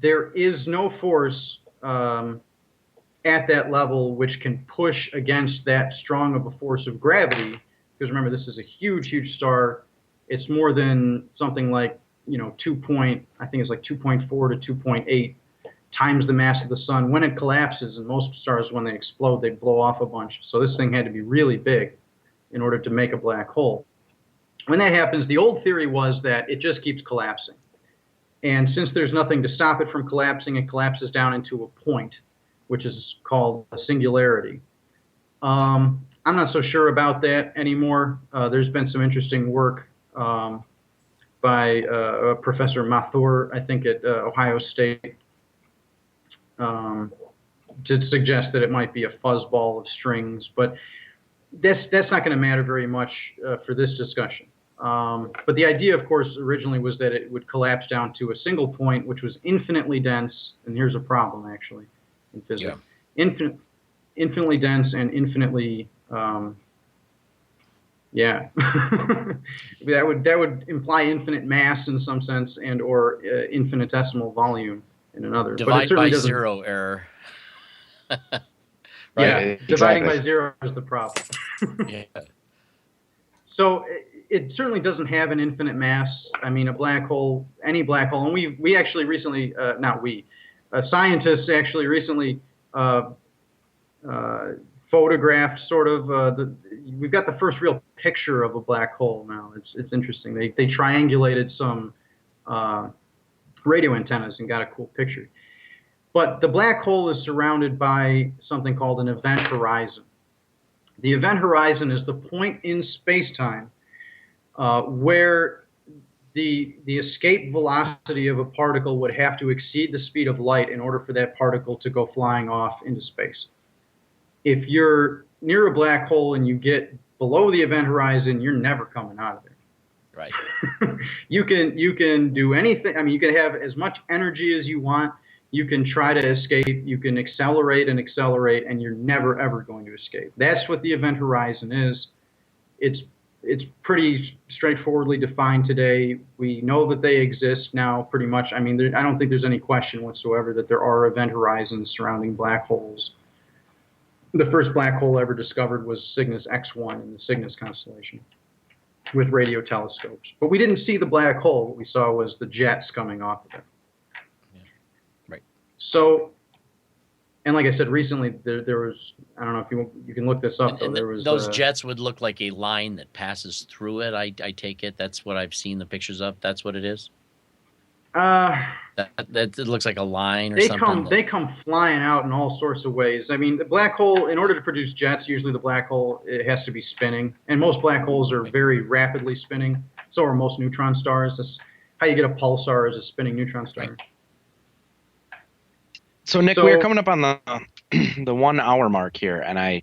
there is no force at that level which can push against that strong of a force of gravity. Because remember, this is a huge, huge star. It's more than something like, I think it's like 2.4 to 2.8 times the mass of the sun. When it collapses, and most stars, when they explode, they blow off a bunch. So this thing had to be really big in order to make a black hole. When that happens, the old theory was that it just keeps collapsing. And since there's nothing to stop it from collapsing, it collapses down into a point, which is called a singularity. I'm not so sure about that anymore. There's been some interesting work by Professor Mathur, I think at Ohio State, to suggest that it might be a fuzzball of strings, but that's not going to matter very much for this discussion. But the idea, of course, originally was that it would collapse down to a single point, which was infinitely dense. And here's a problem, actually, in physics. Yeah. Infinitely dense and infinitely, that would imply infinite mass in some sense, and or infinitesimal volume in another. Divide by zero error. Right. Yeah, exactly. Dividing by zero is the problem. Yeah. So it certainly doesn't have an infinite mass. I mean, a black hole, any black hole, and we actually recently, scientists actually recently photographed sort of, we've got the first real picture of a black hole now. It's interesting. They triangulated some radio antennas and got a cool picture. But the black hole is surrounded by something called an event horizon. The event horizon is the point in space-time where the escape velocity of a particle would have to exceed the speed of light in order for that particle to go flying off into space. If you're near a black hole and you get below the event horizon, you're never coming out of it. Right. You can do anything. I mean, you can have as much energy as you want. You can try to escape. You can accelerate, and you're never, ever going to escape. That's what the event horizon is. It's pretty straightforwardly defined today. We know that they exist now pretty much. I mean, I don't think there's any question whatsoever that there are event horizons surrounding black holes. the first black hole ever discovered was Cygnus X1 in the Cygnus constellation with radio telescopes. But we didn't see the black hole. What we saw was the jets coming off of it. Yeah. Right. So, and like I said, recently there was, I don't know if you can look this up, though. There was those jets would look like a line that passes through it. I take it that's what I've seen the pictures of. That's what it is. That it looks like a line or something. They come flying out in all sorts of ways. I mean, the black hole, in order to produce jets, usually the black hole, it has to be spinning, and most black holes are very rapidly spinning. So are most neutron stars. That's how you get a pulsar, is a spinning neutron star. Right. So Nick, we're coming up on the 1 hour mark here, and I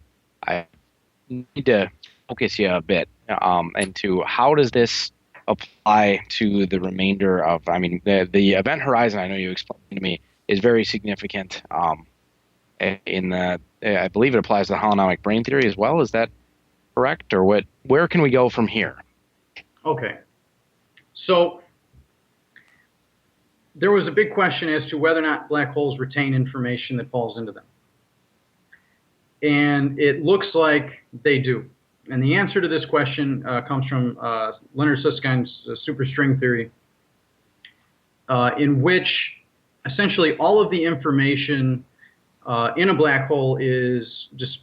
need to focus you a bit into how does this apply to the remainder of, I mean, the event horizon, I know you explained to me, is very significant in the, I believe it applies to the holonomic brain theory as well. Is that correct? Or where can we go from here? Okay. So there was a big question as to whether or not black holes retain information that falls into them. And it looks like they do. And the answer to this question comes from Leonard Suskind's superstring theory, in which essentially all of the information in a black hole is just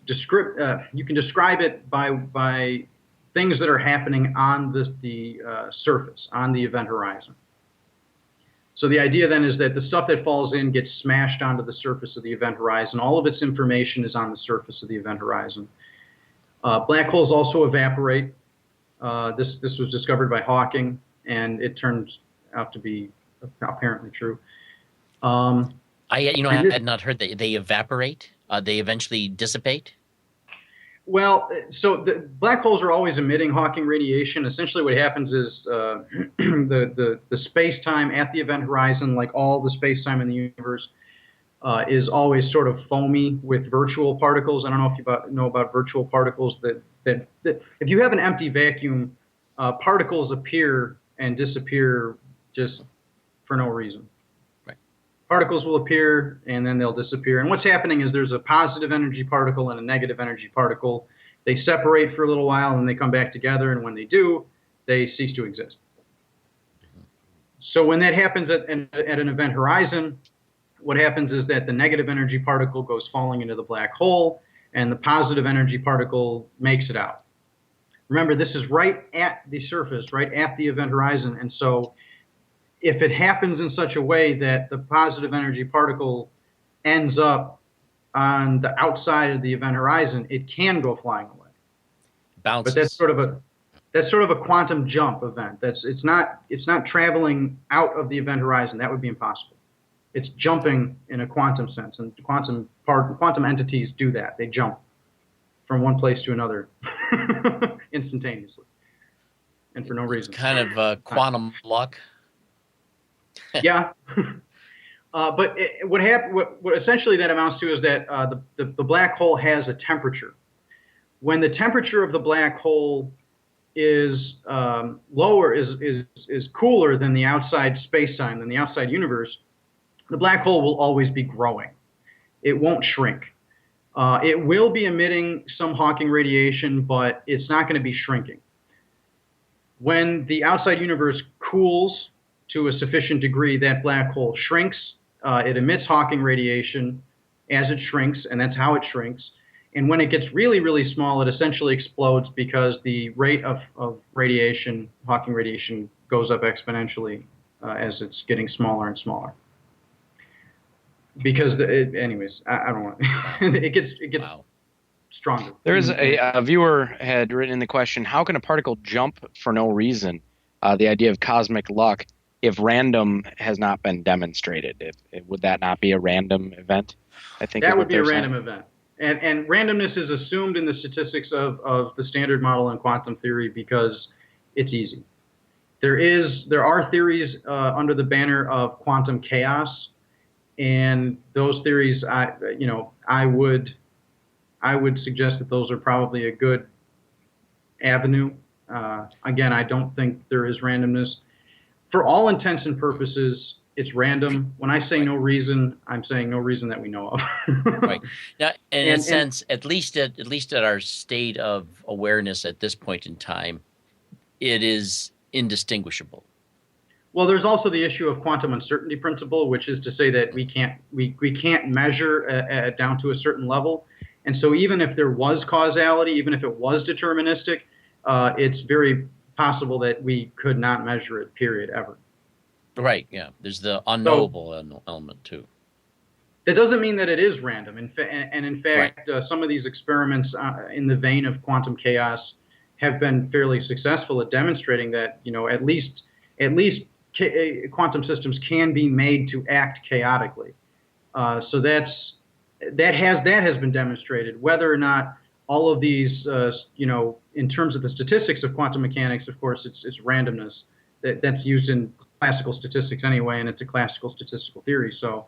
you can describe it by things that are happening on the surface, on the event horizon. So the idea then is that the stuff that falls in gets smashed onto the surface of the event horizon. All of its information is on the surface of the event horizon. Black holes also evaporate. This was discovered by Hawking, and it turns out to be apparently true. I had not heard that they evaporate. They eventually dissipate. Well, so the black holes are always emitting Hawking radiation. Essentially, what happens is the space-time at the event horizon, like all the space-time in the universe, is always sort of foamy with virtual particles. I don't know if you know about virtual particles. That if you have an empty vacuum, particles appear and disappear just for no reason. Right. Particles will appear and then they'll disappear. And what's happening is there's a positive energy particle and a negative energy particle. They separate for a little while and they come back together. And when they do, they cease to exist. So when that happens at an event horizon, what happens is that the negative energy particle goes falling into the black hole, and the positive energy particle makes it out. Remember, this is right at the surface, right at the event horizon, and so if it happens in such a way that the positive energy particle ends up on the outside of the event horizon, it can go flying away. Bounces. But that's sort of a quantum jump event. It's not traveling out of the event horizon. That would be impossible. It's jumping in a quantum sense, and quantum entities do that. They jump from one place to another instantaneously, and for no reason. It's kind of quantum luck. Yeah, but what essentially that amounts to is that the black hole has a temperature. When the temperature of the black hole is cooler than the outside space-time, than the outside universe, the black hole will always be growing. It won't shrink. It will be emitting some Hawking radiation, but it's not going to be shrinking. When the outside universe cools to a sufficient degree, that black hole shrinks. It emits Hawking radiation as it shrinks, and that's how it shrinks. And when it gets really, really small, it essentially explodes because the rate of radiation, Hawking radiation, goes up exponentially as it's getting smaller and smaller. Because, anyways, I don't want it gets wow. Stronger. There's a viewer had written in the question, how can a particle jump for no reason? The idea of cosmic luck, if random has not been demonstrated. Would that not be a random event? I think that would be a random event. And randomness is assumed in the statistics of the standard model in quantum theory because it's easy. There are theories under the banner of quantum chaos. And those theories, I would suggest that those are probably a good avenue. Again, I don't think there is randomness. For all intents and purposes, it's random. When I say no reason, I'm saying no reason that we know of. Right. Now, in a And sense, at least at our state of awareness at this point in time, it is indistinguishable. well, there's also the issue of quantum uncertainty principle, which is to say that we can't measure down to a certain level. And so even if there was causality, even if it was deterministic, it's very possible that we could not measure it, period, ever. Right. Yeah. There's the So unknowable element too. that doesn't mean that it is random. And in fact, some of these experiments in the vein of quantum chaos have been fairly successful at demonstrating that, at least quantum systems can be made to act chaotically. So that has been demonstrated. Whether or not all of these, in terms of the statistics of quantum mechanics, of course, it's randomness that's used in classical statistics anyway, and it's a classical statistical theory. So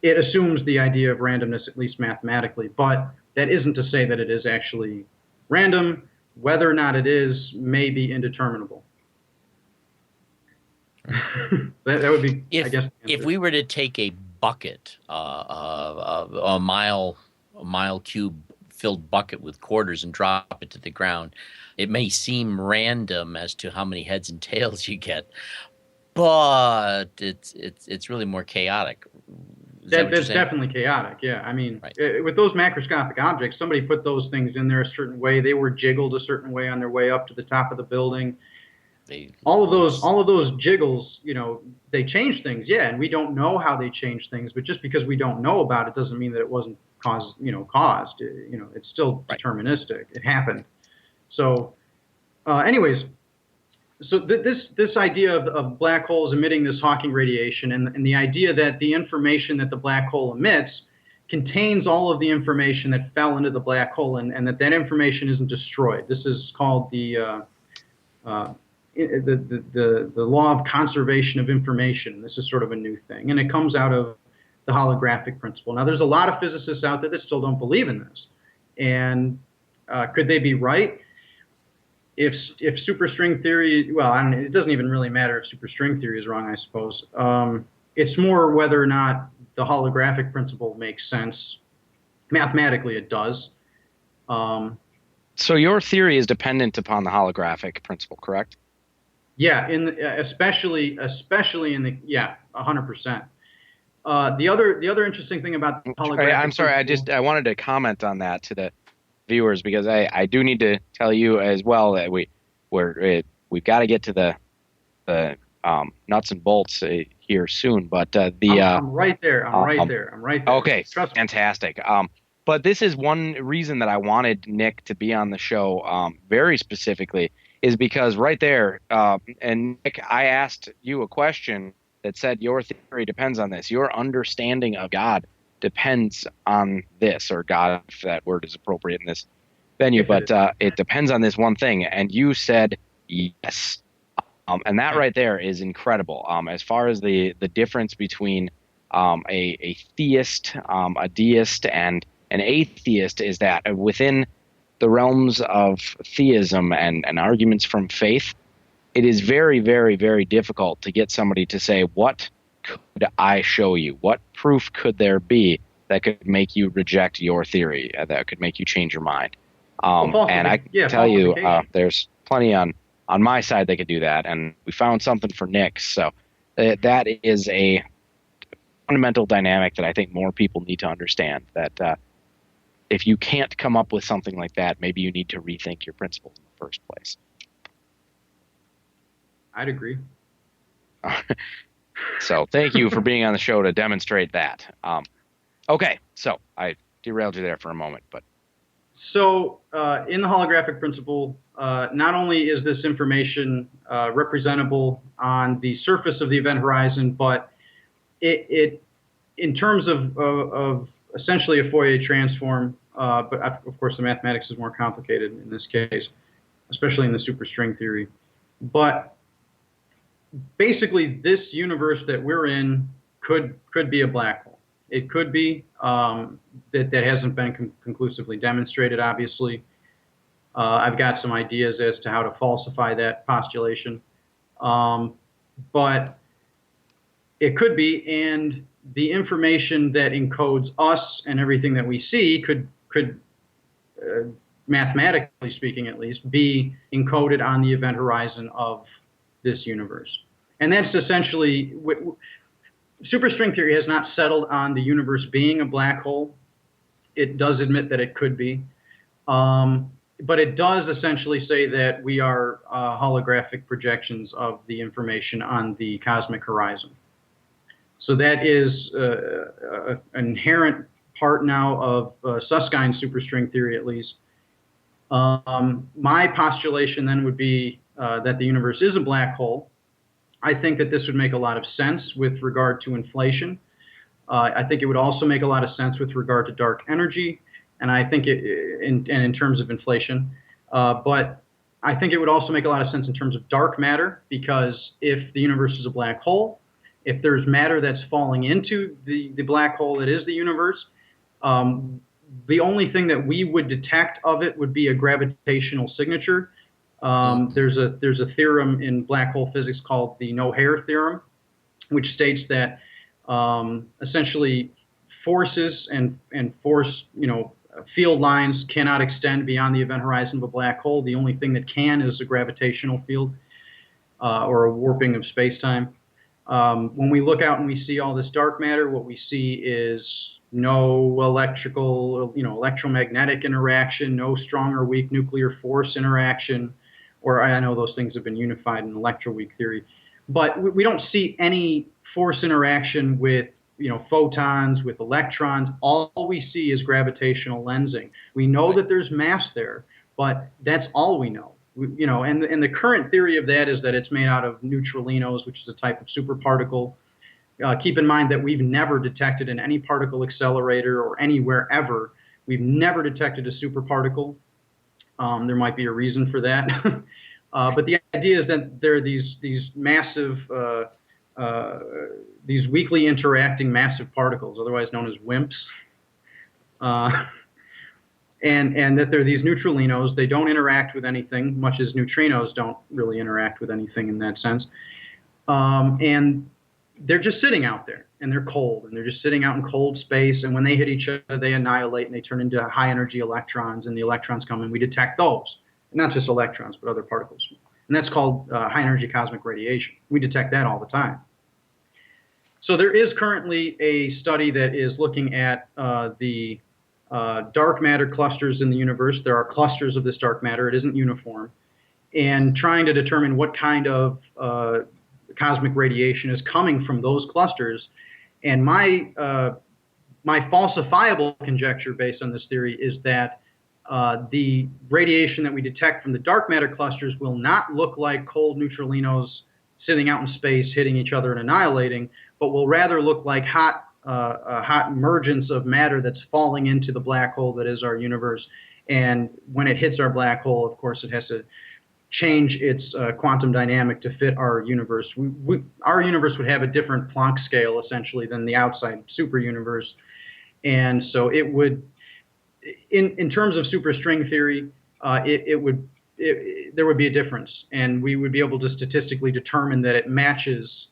it assumes the idea of randomness, at least mathematically. But that isn't to say that it is actually random. Whether or not it is may be indeterminable. that would be, I guess. If we were to take a bucket, a mile cube filled bucket with quarters and drop it to the ground, it may seem random as to how many heads and tails you get, but it's really more chaotic. That's definitely chaotic. Yeah, I mean, with those macroscopic objects, somebody put those things in there a certain way. They were jiggled a certain way on their way up to the top of the building. All of those jiggles, they change things. Yeah, and we don't know how they change things. But just because we don't know about it doesn't mean that it wasn't caused. It's still deterministic. It happened. So, anyways. So this idea of black holes emitting this Hawking radiation and the idea that the information that the black hole emits contains all of the information that fell into the black hole and that information isn't destroyed. This is called the law of conservation of information. This is sort of a new thing, and it comes out of the holographic principle. Now, there's a lot of physicists out there that still don't believe in this, and could they be right? If superstring theory, well, it doesn't even really matter if superstring theory is wrong, I suppose. It's more whether or not the holographic principle makes sense. Mathematically, it does. So your theory is dependent upon the holographic principle, correct? Yeah, especially in the 100%. The other interesting thing about the holographic. I'm sorry. principle, I wanted to comment on that to the viewers because I do need to tell you as well that we've got to get to the nuts and bolts here soon. But I'm right there. I'm right there. Okay, fantastic. But this is one reason that I wanted Nick to be on the show very specifically is because right there, and Nick, I asked you a question that said your theory depends on this. Your understanding of God depends on this, or God, if that word is appropriate in this venue, but it depends on this one thing. And you said yes. And that right there is incredible. As far as the difference between a theist, a deist, and an atheist is that within the realms of theism and arguments from faith, it is very, very, very difficult to get somebody to say, what could I show you? What proof could there be that could make you reject your theory, that could make you change your mind? And I can tell you, there's plenty on my side that could do that, and we found something for Nick. So that is a fundamental dynamic that I think more people need to understand, that if you can't come up with something like that, maybe you need to rethink your principles in the first place. I'd agree. So thank you for being on the show to demonstrate that. Okay, so I derailed you there for a moment, but. So in the holographic principle, not only is this information representable on the surface of the event horizon, but it in terms of essentially a Fourier transform, but of course the mathematics is more complicated in this case, especially in the superstring theory. But basically, this universe that we're in could be a black hole. It could be. That hasn't been conclusively demonstrated, obviously. I've got some ideas as to how to falsify that postulation. But It could be, and the information that encodes us and everything that we see could mathematically speaking at least, be encoded on the event horizon of this universe. And that's essentially, superstring theory has not settled on the universe being a black hole. It does admit that it could be. But it does essentially say that we are holographic projections of the information on the cosmic horizon. So that is an inherent part now of Susskind superstring theory, at least. My postulation then would be that the universe is a black hole. I think that this would make a lot of sense with regard to inflation. I think it would also make a lot of sense with regard to dark energy, and I think in terms of inflation. But I think it would also make a lot of sense in terms of dark matter, because if the universe is a black hole, if there's matter that's falling into the black hole that is the universe, the only thing that we would detect of it would be a gravitational signature. There's a theorem in black hole physics called the no-hair theorem, which states that essentially forces and force, field lines cannot extend beyond the event horizon of a black hole. The only thing that can is a gravitational field or a warping of space-time. When we look out and we see all this dark matter, what we see is no electromagnetic interaction, no strong or weak nuclear force interaction, or I know those things have been unified in electroweak theory, but we don't see any force interaction with photons, with electrons. All we see is gravitational lensing. We know that there's mass there, but that's all we know. And the current theory of that is that it's made out of neutralinos, which is a type of superparticle. Keep in mind that we've never detected in any particle accelerator or anywhere ever, we've never detected a superparticle. There might be a reason for that. But the idea is that there are these massive, these weakly interacting massive particles, otherwise known as WIMPs. And that there are these neutralinos. They don't interact with anything, much as neutrinos don't really interact with anything in that sense. And they're just sitting out there, and they're cold, and they're just sitting out in cold space, and when they hit each other, they annihilate, and they turn into high-energy electrons, and the electrons come, and we detect those. Not just electrons, but other particles. And that's called high-energy cosmic radiation. We detect that all the time. So there is currently a study that is looking at the dark matter clusters in the universe. There are clusters of this dark matter. It isn't uniform. And trying to determine what kind of cosmic radiation is coming from those clusters. And my falsifiable conjecture based on this theory is that the radiation that we detect from the dark matter clusters will not look like cold neutralinos sitting out in space, hitting each other and annihilating, but will rather look like hot emergence of matter that's falling into the black hole that is our universe. And when it hits our black hole, of course, it has to change its quantum dynamic to fit our universe. Our universe would have a different Planck scale, essentially, than the outside super universe. And so it would, in terms of superstring theory, there would be a difference. And we would be able to statistically determine that it matches,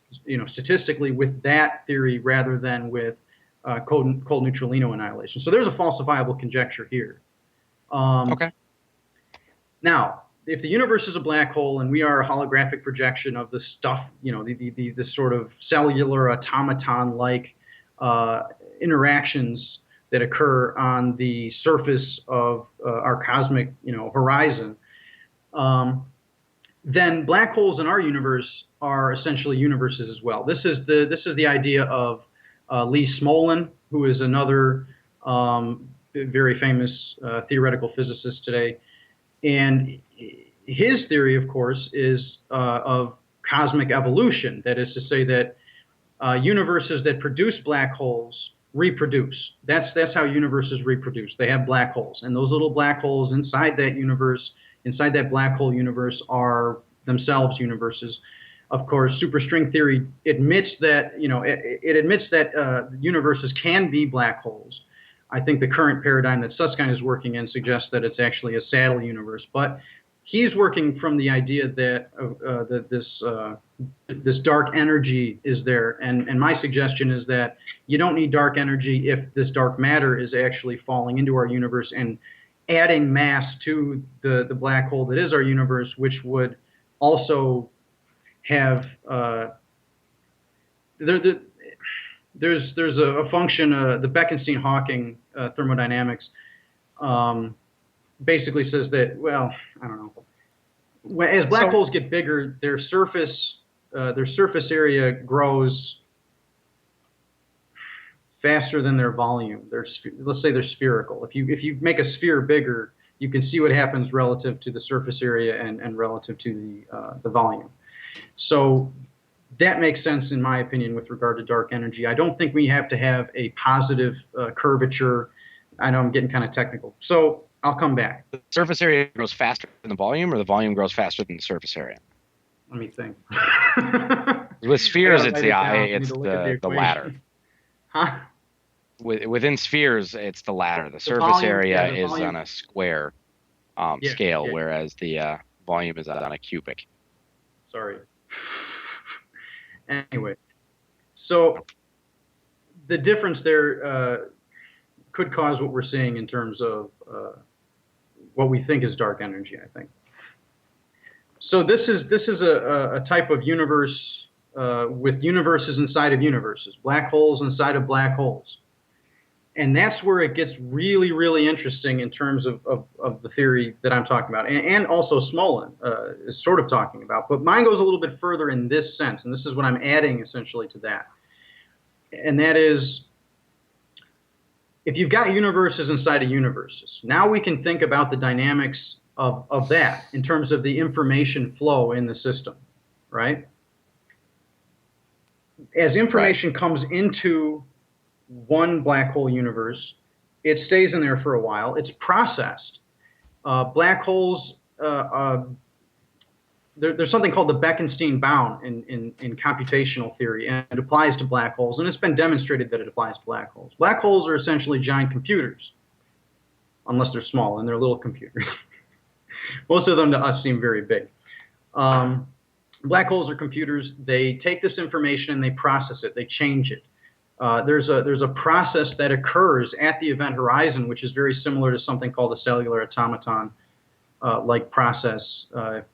statistically with that theory rather than with cold neutralino annihilation. So there's a falsifiable conjecture here. Okay. Now, if the universe is a black hole and we are a holographic projection of the stuff, the sort of cellular automaton-like interactions that occur on the surface of our cosmic, horizon, then black holes in our universe are essentially universes as well. This is the idea of Lee Smolin, who is another very famous theoretical physicist today. And his theory, of course, is of cosmic evolution. That is to say that universes that produce black holes reproduce. That's how universes reproduce. They have black holes. And those little black holes inside that universe, inside that black hole universe, are themselves universes. Of course, superstring theory admits that, it admits that universes can be black holes. I think the current paradigm that Susskind is working in suggests that it's actually a saddle universe. But he's working from the idea that this dark energy is there, and my suggestion is that you don't need dark energy if this dark matter is actually falling into our universe and adding mass to the black hole that is our universe, which would also have there's a function, the Bekenstein-Hawking thermodynamics basically says that, well, I don't know. As black holes get bigger, their surface area grows faster than their volume. Let's say they're spherical. If you make a sphere bigger, you can see what happens relative to the surface area and relative to the volume. So that makes sense in my opinion with regard to dark energy. I don't think we have to have a positive curvature. I know I'm getting kind of technical, so I'll come back. The surface area grows faster than the volume, or the volume grows faster than the surface area? Let me think. With spheres, it's the latter. Huh? Within spheres, it's the latter. The surface area is on a square scale, whereas the volume is on a cubic. Sorry. Anyway, so the difference there could cause what we're seeing in terms of what we think is dark energy, I think. So this is a type of universe with universes inside of universes, black holes inside of black holes. And that's where it gets really, really interesting in terms of the theory that I'm talking about, and also Smolin is sort of talking about. But mine goes a little bit further in this sense, and this is what I'm adding essentially to that. And that is, if you've got universes inside of universes, now we can think about the dynamics of that in terms of the information flow in the system, right? As information comes into one black hole universe, it stays in there for a while. It's processed. Black holes, there's something called the Bekenstein bound in computational theory, and it applies to black holes, and it's been demonstrated that it applies to black holes. Black holes are essentially giant computers, unless they're small, and they're little computers. Most of them to us seem very big. Black holes are computers. They take this information and they process it. They change it. There's a process that occurs at the event horizon, which is very similar to something called a cellular automaton like process.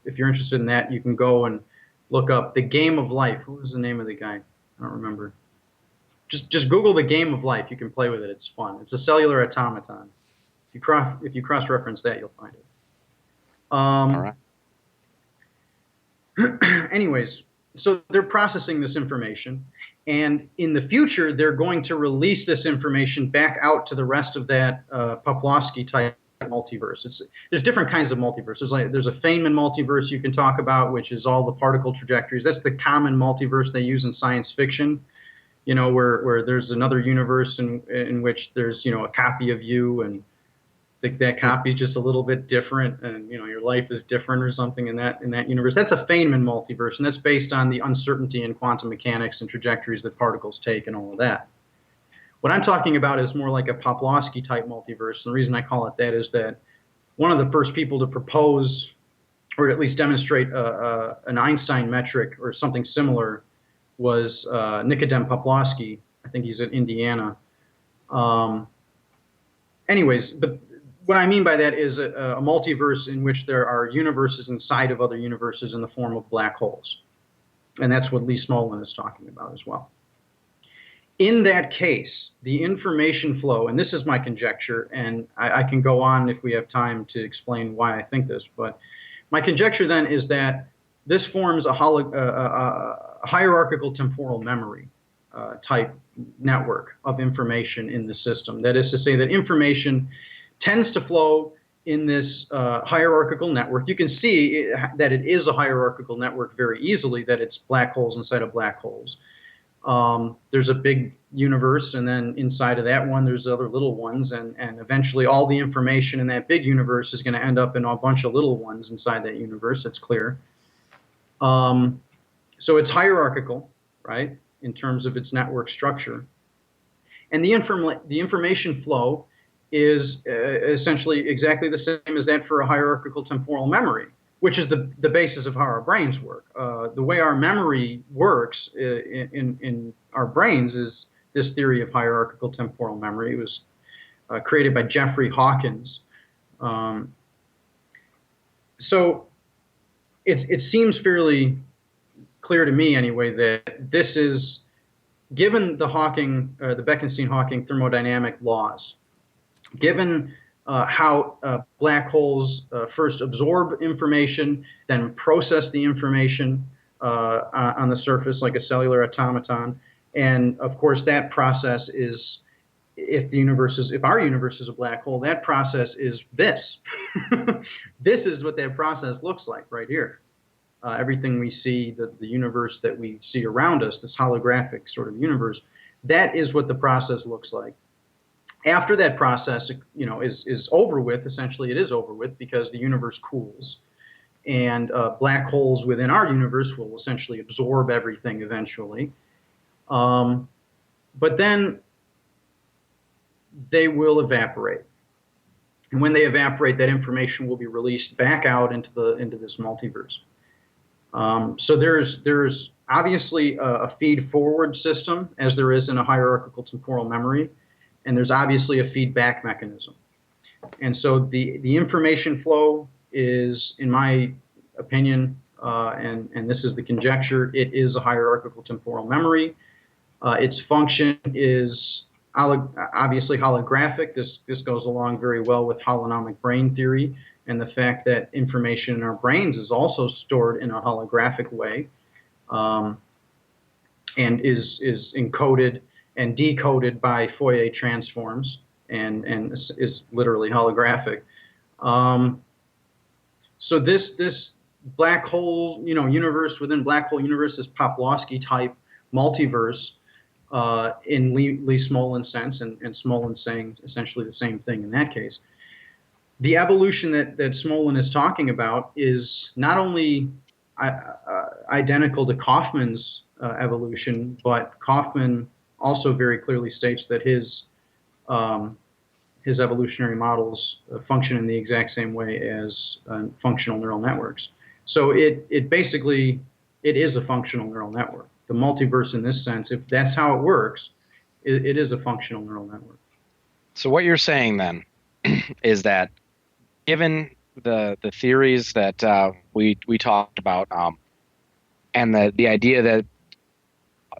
If you're interested in that, you can go and look up The Game of Life. What was the name of the guy? I don't remember. Just Google The Game of Life. You can play with it. It's fun. It's a cellular automaton. If you cross-reference that, you'll find it. All right. Anyways, so they're processing this information, and in the future, they're going to release this information back out to the rest of that Poplawski type multiverse. There's different kinds of multiverses. There's a Feynman multiverse you can talk about, which is all the particle trajectories. That's the common multiverse they use in science fiction. You know, where there's another universe in which there's a copy of you, and that copy is just a little bit different, and your life is different or something in that universe. That's a Feynman multiverse, and that's based on the uncertainty in quantum mechanics and trajectories that particles take and all of that. What I'm talking about is more like a Poplawski type multiverse. And the reason I call it that is that one of the first people to propose, or at least demonstrate an Einstein metric or something similar, was Nikodem Poplawski. I think he's at Indiana. Anyways, but what I mean by that is a multiverse in which there are universes inside of other universes in the form of black holes. And that's what Lee Smolin is talking about as well. In that case, the information flow, and this is my conjecture, and I can go on if we have time to explain why I think this, but my conjecture then is that this forms a hierarchical temporal memory type network of information in the system. That is to say that information tends to flow in this hierarchical network. You can see that it is a hierarchical network very easily, that it's black holes inside of black holes. There's a big universe, and then inside of that one, there's other little ones, and eventually all the information in that big universe is going to end up in a bunch of little ones inside that universe. It's clear. So it's hierarchical, right, in terms of its network structure. And the information flow is essentially exactly the same as that for a hierarchical temporal memory. which is the basis of how our brains work. The way our memory works in our brains is this theory of hierarchical temporal memory. It was created by Jeffrey Hawkins. So it seems fairly clear to me anyway that this is, given the Bekenstein-Hawking thermodynamic laws, given how black holes first absorb information, then process the information on the surface like a cellular automaton, and of course that process is, if our universe is a black hole, that process is this. This is what that process looks like right here. Everything we see, the universe that we see around us, this holographic sort of universe, that is what the process looks like. After that process, is over with, essentially it is over with because the universe cools, and black holes within our universe will essentially absorb everything eventually. But then they will evaporate. And when they evaporate, that information will be released back out into this multiverse. So there's obviously a feed-forward system, as there is in a hierarchical temporal memory, and there's obviously a feedback mechanism. And so the information flow is, in my opinion, and this is the conjecture, it is a hierarchical temporal memory. Its function is obviously holographic. This goes along very well with holonomic brain theory and the fact that information in our brains is also stored in a holographic way, and is encoded and decoded by Fourier transforms, and is literally holographic. So this black hole, universe within black hole universe, this Poplawski type multiverse, in Lee Smolin's sense, and Smolin saying essentially the same thing in that case. The evolution that Smolin is talking about is not only identical to Kaufman's evolution, but Kaufman also very clearly states that his evolutionary models function in the exact same way as functional neural networks. So it basically is a functional neural network. The multiverse, in this sense, if that's how it works, it is a functional neural network. So what you're saying then is that, given the theories that we talked about, and the idea that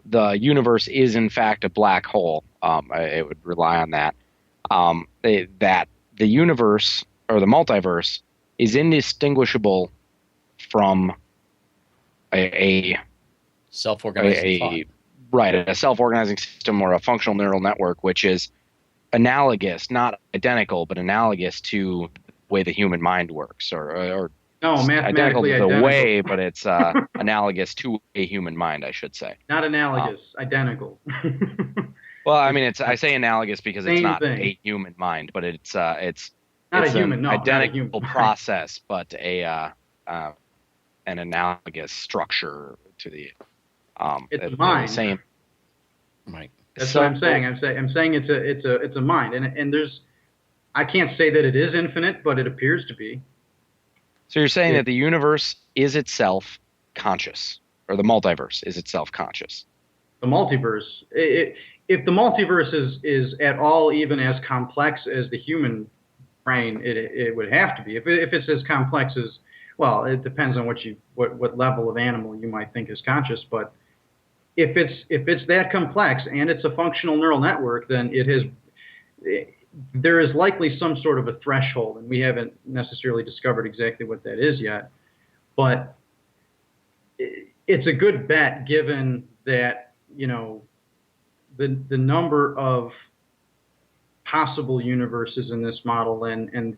the universe is in fact a black hole, it would rely on that, that the universe or the multiverse is indistinguishable from a self-organizing thought. Right, a self-organizing system or a functional neural network, which is analogous, not identical, but analogous to the way the human mind works, or no, mathematically identical to the way, but it's analogous to a human mind, I should say. Not analogous, identical. Well, I mean, I say analogous because it's not a human mind, but it's not a human, no, identical not a human process, but an analogous structure to the. It's a mind. Same. Right. That's what I'm saying. I'm saying it's a mind, and there's, I can't say that it is infinite, but it appears to be. So you're saying that the universe is itself conscious, or the multiverse is itself conscious? The multiverse. If the multiverse is at all even as complex as the human brain, it would have to be. If it's as complex as, well, it depends on what level of animal you might think is conscious, but if it's that complex and it's a functional neural network, then there is likely some sort of a threshold, and we haven't necessarily discovered exactly what that is yet. But it's a good bet, given that the number of possible universes in this model, and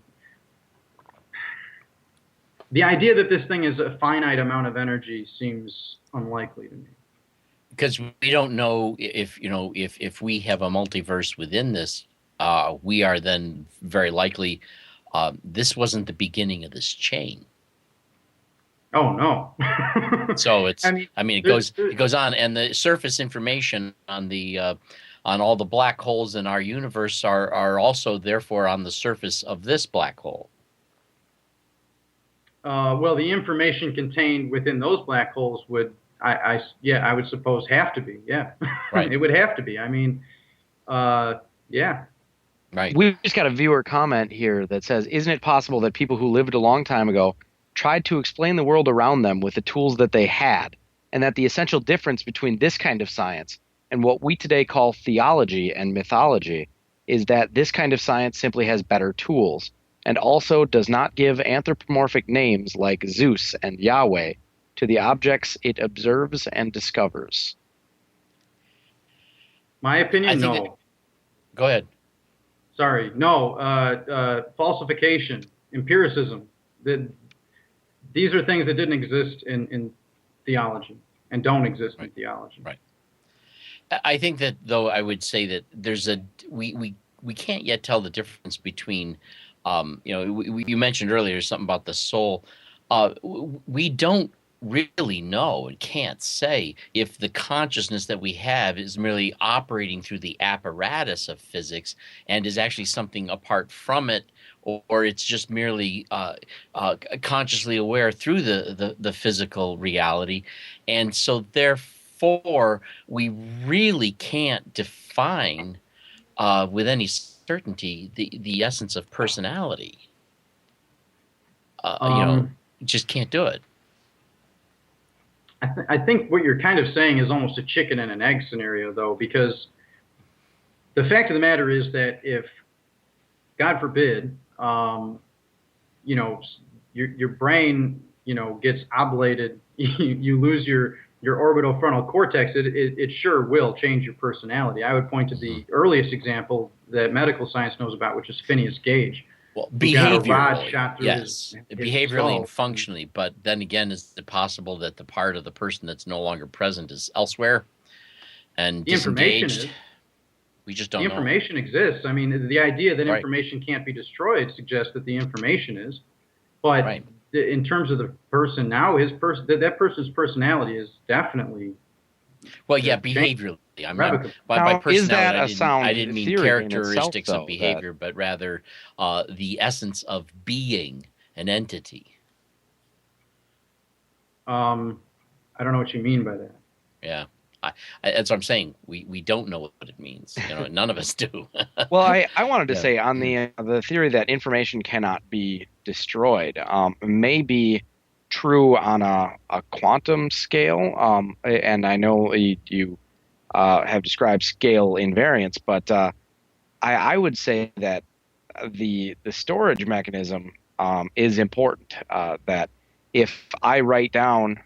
the idea that this thing is a finite amount of energy seems unlikely to me. Because we don't know if we have a multiverse within this, we are then very likely, this wasn't the beginning of this chain. Oh no! So it's, it goes on, and the surface information on all the black holes in our universe are also therefore on the surface of this black hole. Well, the information contained within those black holes would, I would suppose, have to be. Yeah, Right. it would have to be. I mean, yeah. Right. We just got a viewer comment here that says, "Isn't it possible that people who lived a long time ago tried to explain the world around them with the tools that they had, and that the essential difference between this kind of science and what we today call theology and mythology is that this kind of science simply has better tools, and also does not give anthropomorphic names like Zeus and Yahweh to the objects it observes and discovers?" My opinion, no. Go ahead. Sorry, no. Falsification, empiricism. These are things that didn't exist in theology and don't exist in theology. Right. I think that, though, I would say that there's we can't yet tell the difference between, you mentioned earlier something about the soul. We don't really know and can't say if the consciousness that we have is merely operating through the apparatus of physics and is actually something apart from it, or it's just merely consciously aware through the physical reality. And so therefore we really can't define with any certainty the essence of personality. Just can't do it. I think what you're kind of saying is almost a chicken and an egg scenario, though, because the fact of the matter is that if, God forbid, your brain, gets oblated, you lose your orbital frontal cortex, it sure will change your personality. I would point to the earliest example that medical science knows about, which is Phineas Gage. Well, behaviorally, yes, behaviorally and functionally. But then again, is it possible that the part of the person that's no longer present is elsewhere and disengaged? We just don't know. The information exists. I mean, the idea that information can't be destroyed suggests that the information is. But in terms of the person now, that person's personality is definitely. Well, yeah, behaviorally. By personality, I didn't mean characteristics of behavior, but rather the essence of being an entity. I don't know what you mean by that. Yeah, that's what I'm saying. We don't know what it means. None of us do. Well, I wanted to say on the theory that information cannot be destroyed may be true on a quantum scale, and I know you have described scale invariance, but I would say that the storage mechanism is important. That if I write down,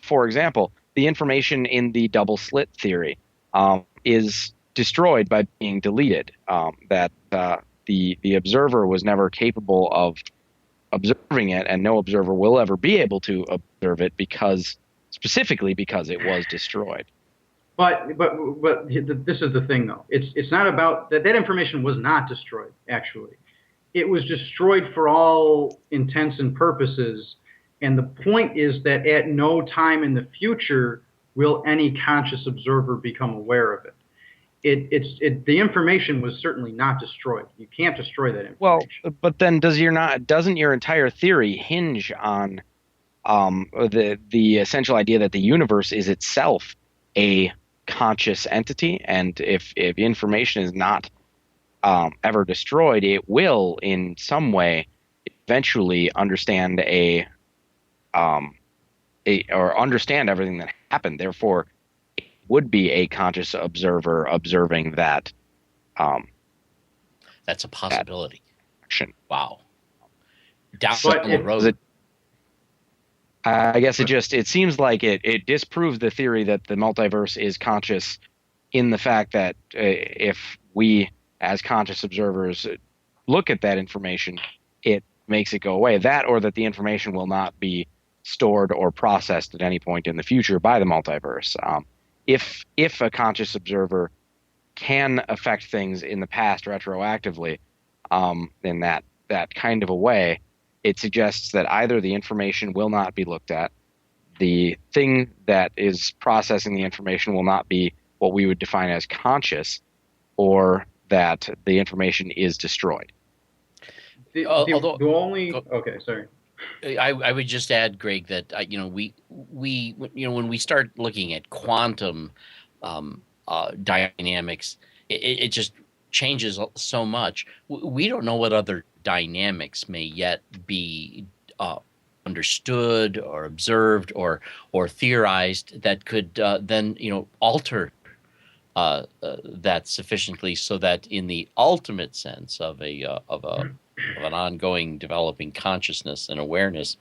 for example, the information in the double slit theory is destroyed by being deleted. That the observer was never capable of observing it, and no observer will ever be able to observe it specifically because it was destroyed. But this is the thing, though. It's not about that. That information was not destroyed. Actually, it was destroyed for all intents and purposes. And the point is that at no time in the future will any conscious observer become aware of it. The information was certainly not destroyed. You can't destroy that information. Well, but then doesn't your entire theory hinge on the essential idea that the universe is itself a conscious entity, and if information is not ever destroyed, it will in some way eventually understand or understand everything that happened. Therefore, it would be a conscious observer observing that. That's a possibility. Action. Wow. Down the road. I guess it seems like it disproves the theory that the multiverse is conscious, in the fact that if we as conscious observers look at that information, it makes it go away. That, or that the information will not be stored or processed at any point in the future by the multiverse. If a conscious observer can affect things in the past retroactively, in that kind of a way, it suggests that either the information will not be looked at, the thing that is processing the information will not be what we would define as conscious, or that the information is destroyed. Okay, sorry. I would just add, Greg, that when we start looking at quantum dynamics, it just changes so much. We don't know what other dynamics may yet be understood or observed or theorized that could then alter that sufficiently so that in the ultimate sense of an ongoing developing consciousness and awareness,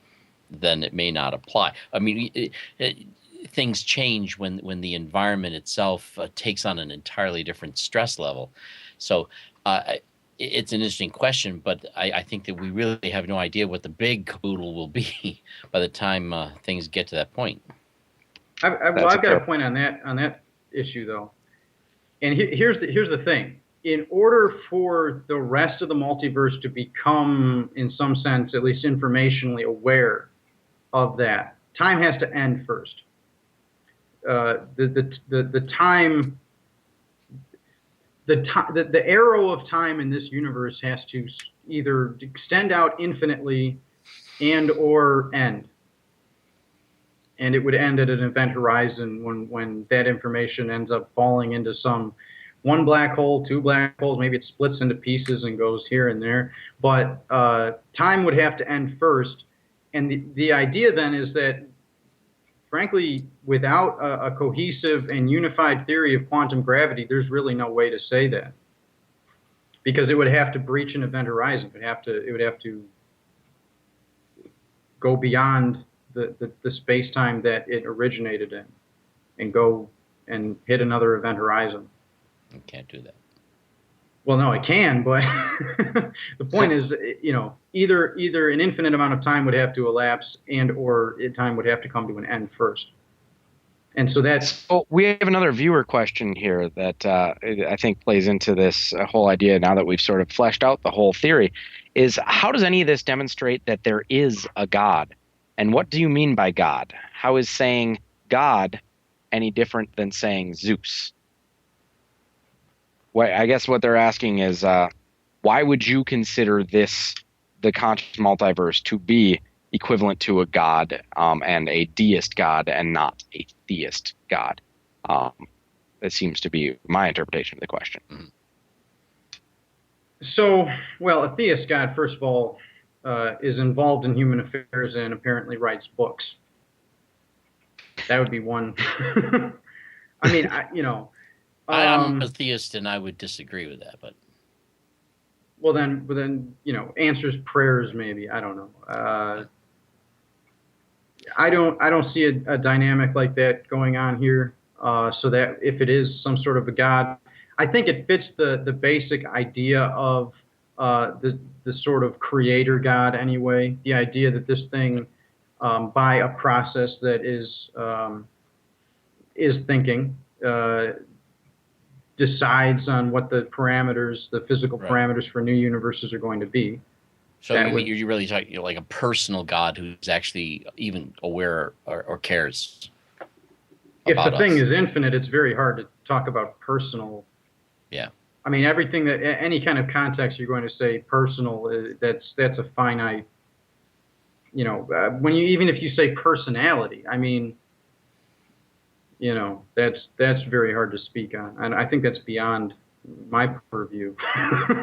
then it may not apply. I mean, things change when the environment itself takes on an entirely different stress level. So it's an interesting question, but I think that we really have no idea what the big caboodle will be by the time things get to that point. I've got a point on that issue though, and here's the thing. In order for the rest of the multiverse to become, in some sense, at least informationally aware of that, time has to end first. The arrow of time in this universe has to either extend out infinitely and or end. And it would end at an event horizon when that information ends up falling into one black hole, two black holes, maybe it splits into pieces and goes here and there. But time would have to end first. And the idea then is that, frankly, without a cohesive and unified theory of quantum gravity, there's really no way to say that. Because it would have to breach an event horizon. It would have to go beyond the space-time that it originated in and go and hit another event horizon. You can't do that. Well, no, it can, but the point is, either an infinite amount of time would have to elapse or time would have to come to an end first. And so that's... Oh, we have another viewer question here that I think plays into this whole idea now that we've sort of fleshed out the whole theory, is how does any of this demonstrate that there is a God? And what do you mean by God? How is saying God any different than saying Zeus? Well, I guess what they're asking is, why would you consider the conscious multiverse, to be equivalent to a god and a deist god and not a theist god? That seems to be my interpretation of the question. Mm-hmm. So, well, a theist god, first of all, is involved in human affairs and apparently writes books. That would be one. I mean, I'm a theist, and I would disagree with that. But then, answers prayers. Maybe, I don't know. I don't see a dynamic like that going on here. So that if it is some sort of a god, I think it fits the basic idea of the sort of creator god anyway. The idea that this thing, by a process that is thinking, decides on what the parameters, the physical parameters for new universes are going to be. So you're really talking like a personal God who's actually even aware or cares. If the thing is infinite, it's very hard to talk about personal. Yeah. I mean, everything that any kind of context you're going to say personal, that's a finite. Even if you say personality, I mean, that's very hard to speak on, and I think that's beyond my purview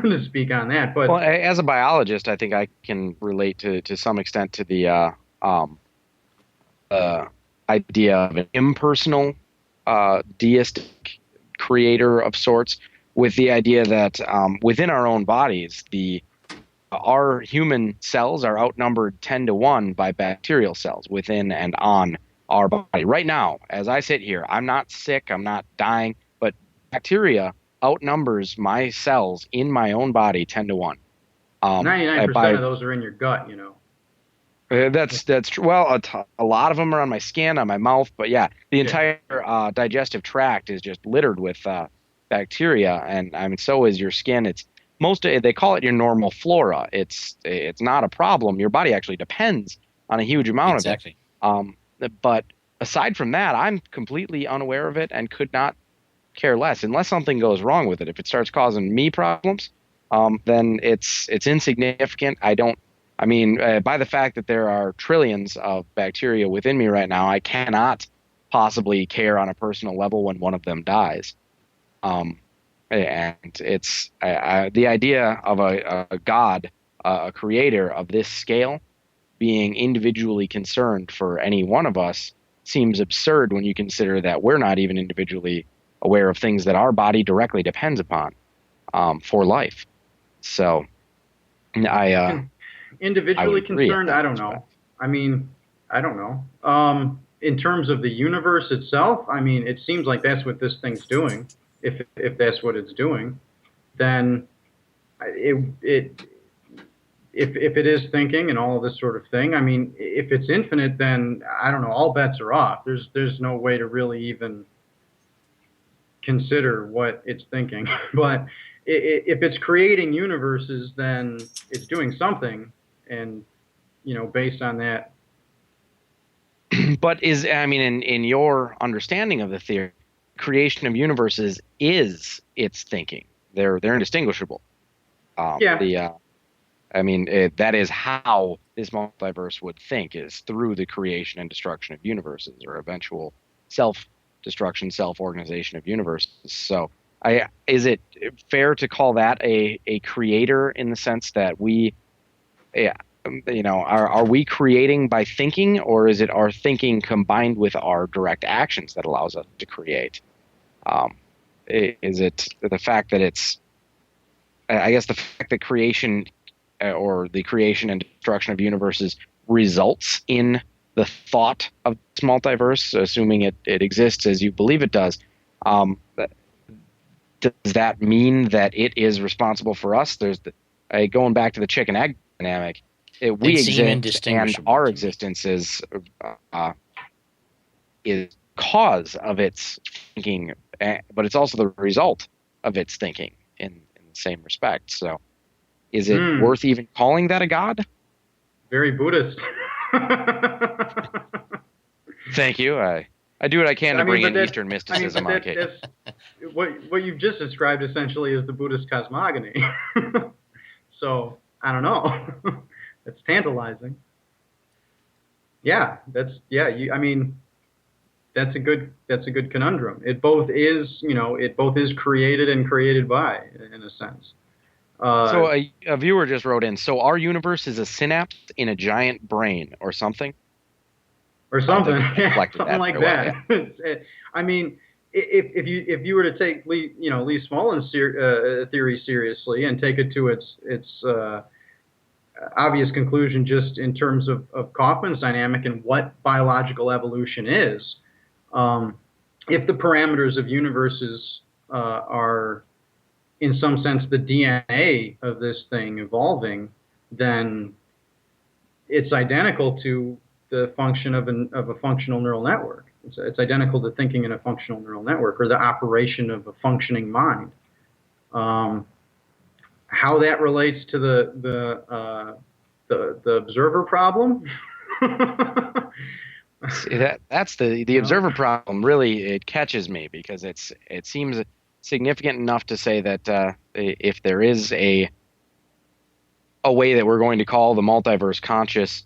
to speak on that. But well, as a biologist, I think I can relate to some extent to the idea of an impersonal deistic creator of sorts, with the idea that within our own bodies, our human cells are outnumbered 10-1 by bacterial cells within and on our body. Right now, as I sit here, I'm not sick, I'm not dying, but bacteria outnumbers my cells in my own body 10-1. 99% of those are in your gut, That's true. Well, a lot of them are on my skin, on my mouth, but yeah, the entire digestive tract is just littered with bacteria, and I mean, so is your skin. They call it your normal flora. It's not a problem. Your body actually depends on a huge amount of it. But aside from that, I'm completely unaware of it and could not care less unless something goes wrong with it. If it starts causing me problems, then it's insignificant. I don't I mean, by the fact that there are trillions of bacteria within me right now, I cannot possibly care on a personal level when one of them dies. Um, and it's the idea of a God, a creator of this scale, being individually concerned for any one of us seems absurd when you consider that we're not even individually aware of things that our body directly depends upon for life. So I Individually would agree in concerned, that I don't respect. know. I mean, I don't know. In terms of the universe itself, I mean, it seems like that's what this thing's doing. If that's what it's doing, then it if it is thinking and all of this sort of thing, I mean, if it's infinite, then I don't know. All bets are off. There's no way to really even consider what it's thinking. But if it's creating universes, then it's doing something, and based on that. But I mean, in your understanding of the theory, creation of universes is its thinking. They're indistinguishable. Yeah. I mean, that is how this multiverse would think, is through the creation and destruction of universes, or eventual self-destruction, self-organization of universes. So, is it fair to call that a creator in the sense that we, are we creating by thinking, or is it our thinking combined with our direct actions that allows us to create? Is it the fact that it's, I guess, the fact that creation or the creation and destruction of universes results in the thought of this multiverse, assuming it exists as you believe it does. Does that mean that it is responsible for us? There's going back to the chicken egg dynamic. We exist, and our existence is cause of its thinking, but it's also the result of its thinking in the same respect. So, is it worth even calling that a god? Very Buddhist. Thank you. I do what I can to bring in Eastern mysticism on occasion. What you've just described essentially is the Buddhist cosmogony. So I don't know. It's tantalizing. Yeah, I mean, that's a good conundrum. It both is created and created by, in a sense. So a viewer just wrote in, so our universe is a synapse in a giant brain or something? Or something, something like that. Yeah. I mean, if you were to take Lee Smollen's theory seriously and take it to its obvious conclusion, just in terms of Kaufman's dynamic and what biological evolution is, if the parameters of universes are in some sense the DNA of this thing evolving, then it's identical to the function of a functional neural network. It's identical to thinking in a functional neural network, or the operation of a functioning mind. How that relates to the observer problem? See, that's the observer problem. Really, it catches me because it seems significant enough to say that if there is a way that we're going to call the multiverse conscious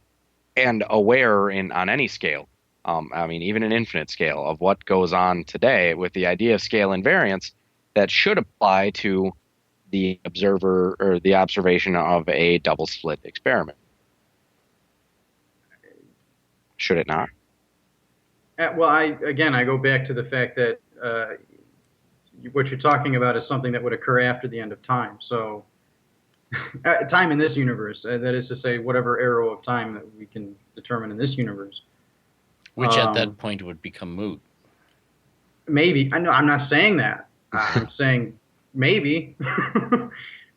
and aware on any scale, I mean, even an infinite scale of what goes on today with the idea of scale invariance, that should apply to the observer or the observation of a double slit experiment. Should it not? Well, I go back to the fact that what you're talking about is something that would occur after the end of time. So, time in this universe, that is to say, whatever arrow of time that we can determine in this universe. Which at that point would become moot. Maybe. I know. I'm not saying that. I'm saying maybe.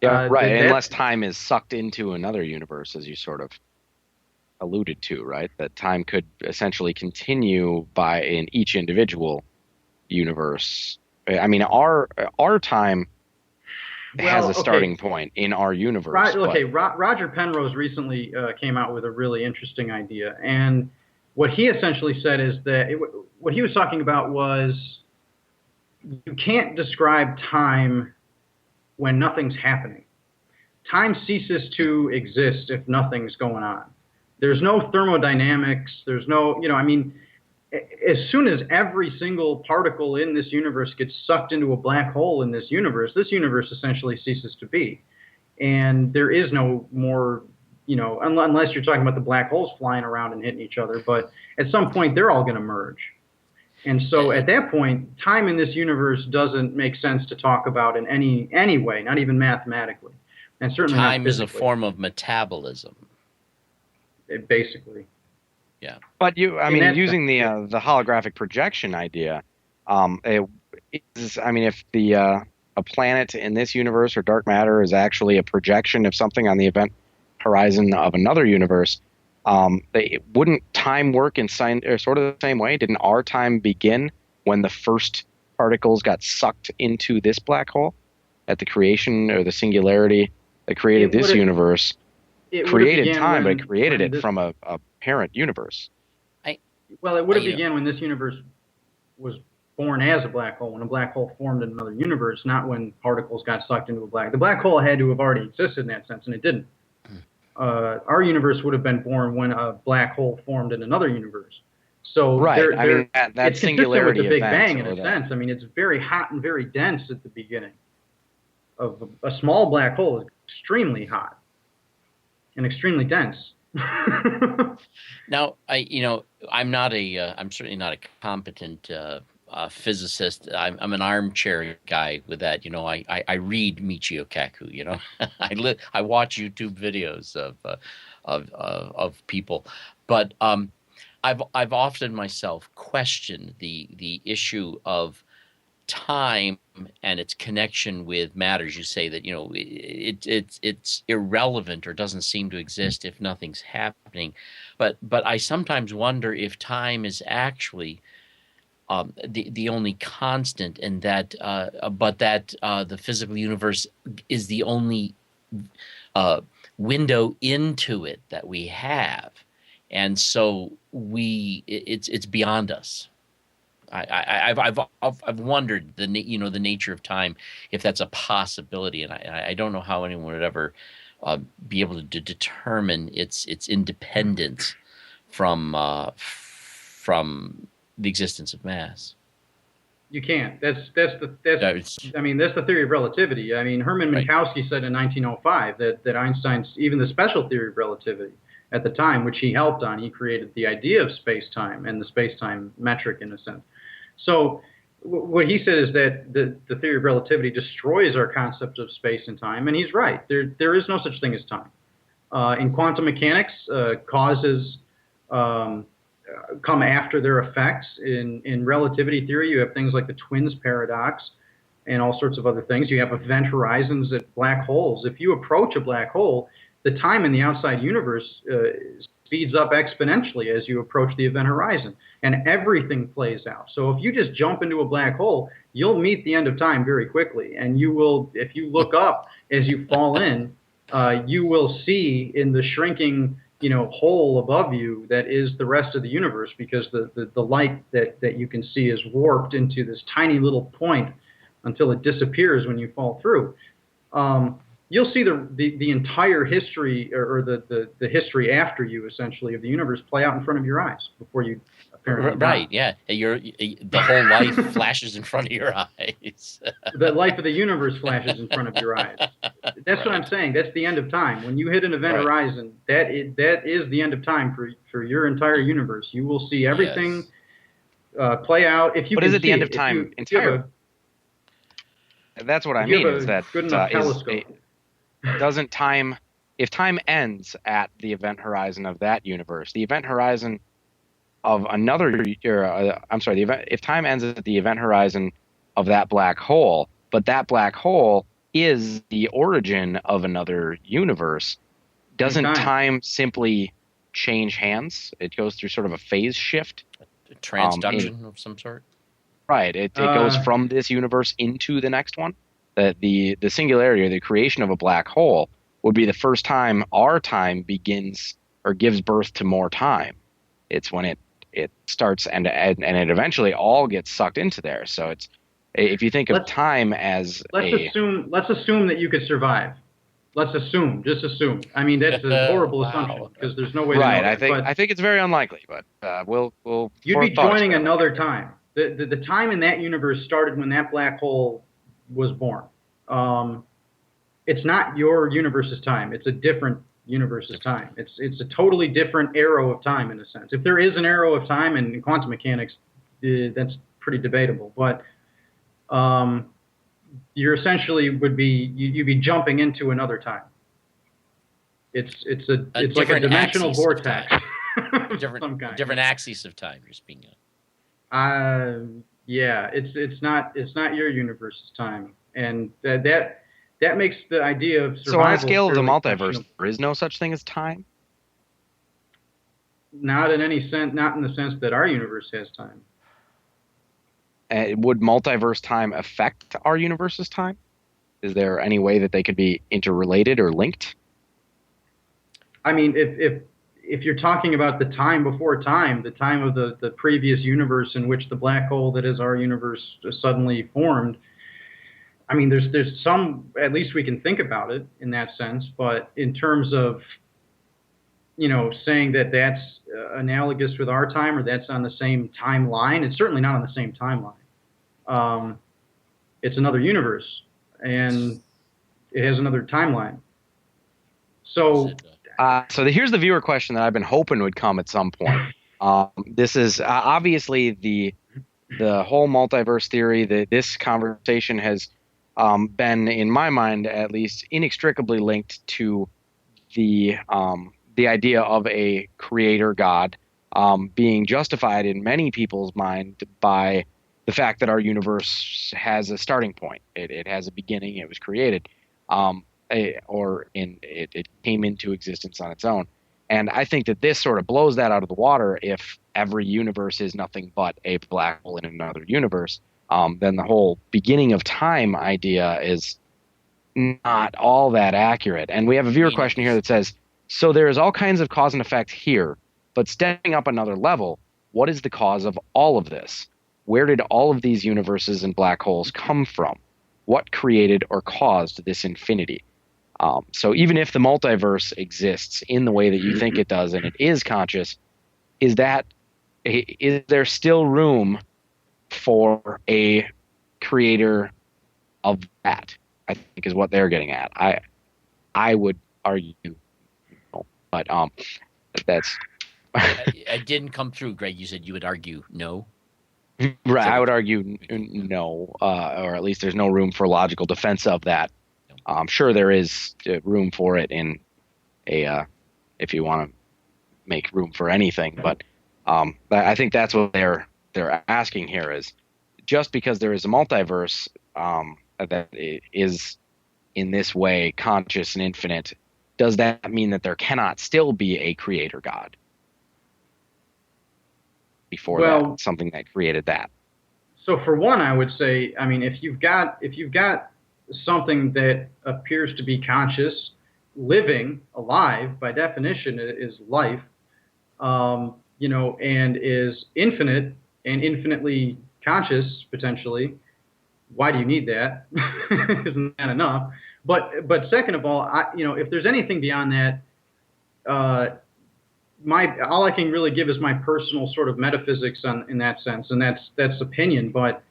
Yeah, right. Unless time is sucked into another universe, as you sort of alluded to, right? That time could essentially continue in each individual universe. I mean, our time has a starting point in our universe. Roger Penrose recently came out with a really interesting idea, and what he essentially said is that what he was talking about was you can't describe time when nothing's happening. time ceases to exist if nothing's going on. There's no thermodynamics. There's no, I mean, as soon as every single particle in this universe gets sucked into a black hole in this universe essentially ceases to be. And there is no more, unless you're talking about the black holes flying around and hitting each other. But at some point, they're all going to merge. And so at that point, time in this universe doesn't make sense to talk about in any way, not even mathematically. And certainly time is a form of metabolism. Basically. Yeah. But using the holographic projection idea, if a planet in this universe or dark matter is actually a projection of something on the event horizon of another universe, wouldn't time work in sort of the same way? Didn't our time begin when the first particles got sucked into this black hole at the creation or the singularity that created this universe? Created time, but it created it from a parent universe. It would have began when this universe was born as a black hole, when a black hole formed in another universe, not when particles got sucked into a black. The black hole had to have already existed in that sense, and it didn't. Our universe would have been born when a black hole formed in another universe. So right, that singularity with the Big Bang event, in a sense. I mean, it's very hot and very dense at the beginning. Of a small black hole is extremely hot and extremely dense. Now, I'm certainly not a competent physicist. I'm an armchair guy with that. I read Michio Kaku. I watch YouTube videos of people, but I've often myself questioned the issue of time and its connection with matter. You say that it's irrelevant or doesn't seem to exist if nothing's happening, but I sometimes wonder if time is actually the only constant, and that the physical universe is the only window into it that we have, and so it's beyond us. I've wondered the nature of time, if that's a possibility, and I don't know how anyone would ever be able to determine its independence from the existence of mass. You can't. That's the theory of relativity. I mean, Hermann Minkowski said in 1905 that Einstein's, even the special theory of relativity at the time, which he helped on, he created the idea of space-time and the space-time metric in a sense. So what he said is that the theory of relativity destroys our concept of space and time, and he's right. There is no such thing as time. In quantum mechanics, causes come after their effects. In relativity theory, you have things like the twins paradox and all sorts of other things. You have event horizons at black holes. If you approach a black hole, the time in the outside universe speeds up exponentially as you approach the event horizon, and everything plays out. So if you just jump into a black hole, you'll meet the end of time very quickly, and you will, if you look up as you fall in, you will see in the shrinking hole above you that is the rest of the universe, because the light that you can see is warped into this tiny little point until it disappears when you fall through. You'll see the entire history, or the history after you, essentially, of the universe play out in front of your eyes before you apparently die. Right, yeah. The whole life flashes in front of your eyes. The life of the universe flashes in front of your eyes. That's what I'm saying. That's the end of time. When you hit an event horizon, that is the end of time for your entire universe. You will see everything play out. But is it the end of time entirely? That's what I mean. Is that good enough telescope? Doesn't time, if time ends at the event horizon of that universe, the event horizon of another, if time ends at the event horizon of that black hole, but that black hole is the origin of another universe, doesn't time simply change hands? It goes through sort of a phase shift. A transduction of some sort? Right. It goes from this universe into the next one. That the singularity, or the creation of a black hole, would be the first time our time begins or gives birth to more time. It's when it starts and it eventually all gets sucked into there. So it's, if you think of time as let's assume that you could survive. Let's assume, just assume. I mean, that's a horrible Wow. assumption because there's no way to Right. know that. I think it's very unlikely, but we'll You'd for be a thought joining experiment. another time. The time in that universe started when that black hole was born. It's not your universe's time. It's a different universe's time. It's a totally different arrow of time in a sense. If there is an arrow of time in quantum mechanics, that's pretty debatable. But you're essentially you'd be jumping into another time. It's like a dimensional vortex. Different axis of time you're speaking of. Yeah, it's not your universe's time, and that makes the idea of survival. So on a scale of the multiverse, questionable. there is no such thing as time? Not in any sense, not in the sense that our universe has time. Would multiverse time affect our universe's time? Is there any way that they could be interrelated or linked? I mean, if you're talking about the time before time, the time of the previous universe in which the black hole that is our universe suddenly formed, I mean, there's some, at least we can think about it in that sense, but in terms of, saying that that's analogous with our time or that's on the same timeline, it's certainly not on the same timeline. It's another universe, and it has another timeline. So here's the viewer question that I've been hoping would come at some point. This is obviously the whole multiverse theory. This conversation has been, in my mind at least, inextricably linked to the idea of a creator God being justified in many people's mind by the fact that our universe has a starting point. It has a beginning. It was created. It came into existence on its own. And I think that this sort of blows that out of the water. If every universe is nothing but a black hole in another universe, then the whole beginning of time idea is not all that accurate. And we have a viewer question here that says, so there is all kinds of cause and effect here, but stepping up another level, what is the cause of all of this? Where did all of these universes and black holes come from? What created or caused this infinity? So even if the multiverse exists in the way that you think it does, and it is conscious, is there still room for a creator of that? I think is what they're getting at. I would argue, but that's. I didn't come through, Greg. You said you would argue no. Right, I would argue no, or at least there's no room for logical defense of that. I'm sure there is room for it in if you want to make room for anything, but I think that's what they're asking here is just because there is a multiverse that is in this way conscious and infinite, does that mean that there cannot still be a creator God before that, something that created that? So for one, I would say, I mean, if you've got something that appears to be conscious, living, alive, by definition, is life, and is infinite and infinitely conscious, potentially, why do you need that? Isn't that enough? But second of all, if there's anything beyond that, all I can really give is my personal sort of metaphysics in that sense, and that's opinion. But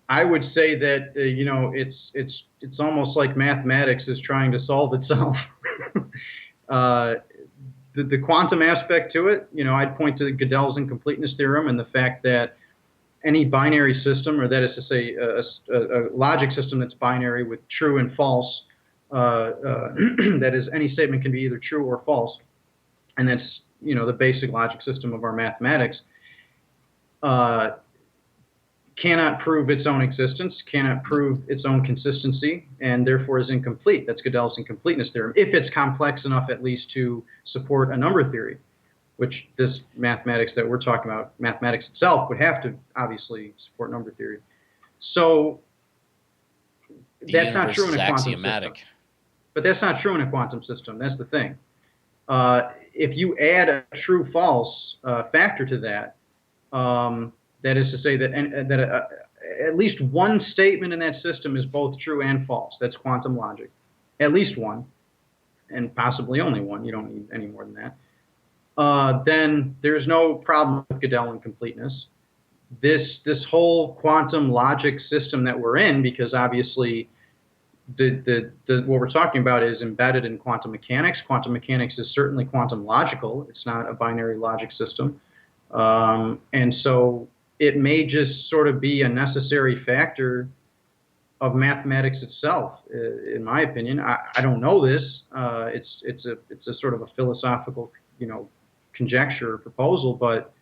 I would say that it's almost like mathematics is trying to solve itself. The quantum aspect to it, I'd point to Gödel's incompleteness theorem and the fact that any binary system, or that is to say, a logic system that's binary with true and false, that is, any statement can be either true or false, and that's the basic logic system of our mathematics. Cannot prove its own existence, cannot prove its own consistency, and therefore is incomplete. That's Gödel's incompleteness theorem, if it's complex enough at least to support a number theory, which this mathematics that we're talking about, mathematics itself, would have to obviously support number theory. So that's not true in a quantum system. But that's not true in a quantum system. That's the thing. If you add a true-false factor to that, that is to say that at least one statement in that system is both true and false. That's quantum logic. At least one. and possibly only one, you don't need any more than that, then there's no problem with Gödel incompleteness. This whole quantum logic system that we're in, because obviously what we're talking about is embedded in quantum mechanics. Quantum mechanics is certainly quantum logical. It's not a binary logic system. And so it may just sort of be a necessary factor of mathematics itself, in my opinion. I don't know this. It's a sort of a philosophical, conjecture or proposal, but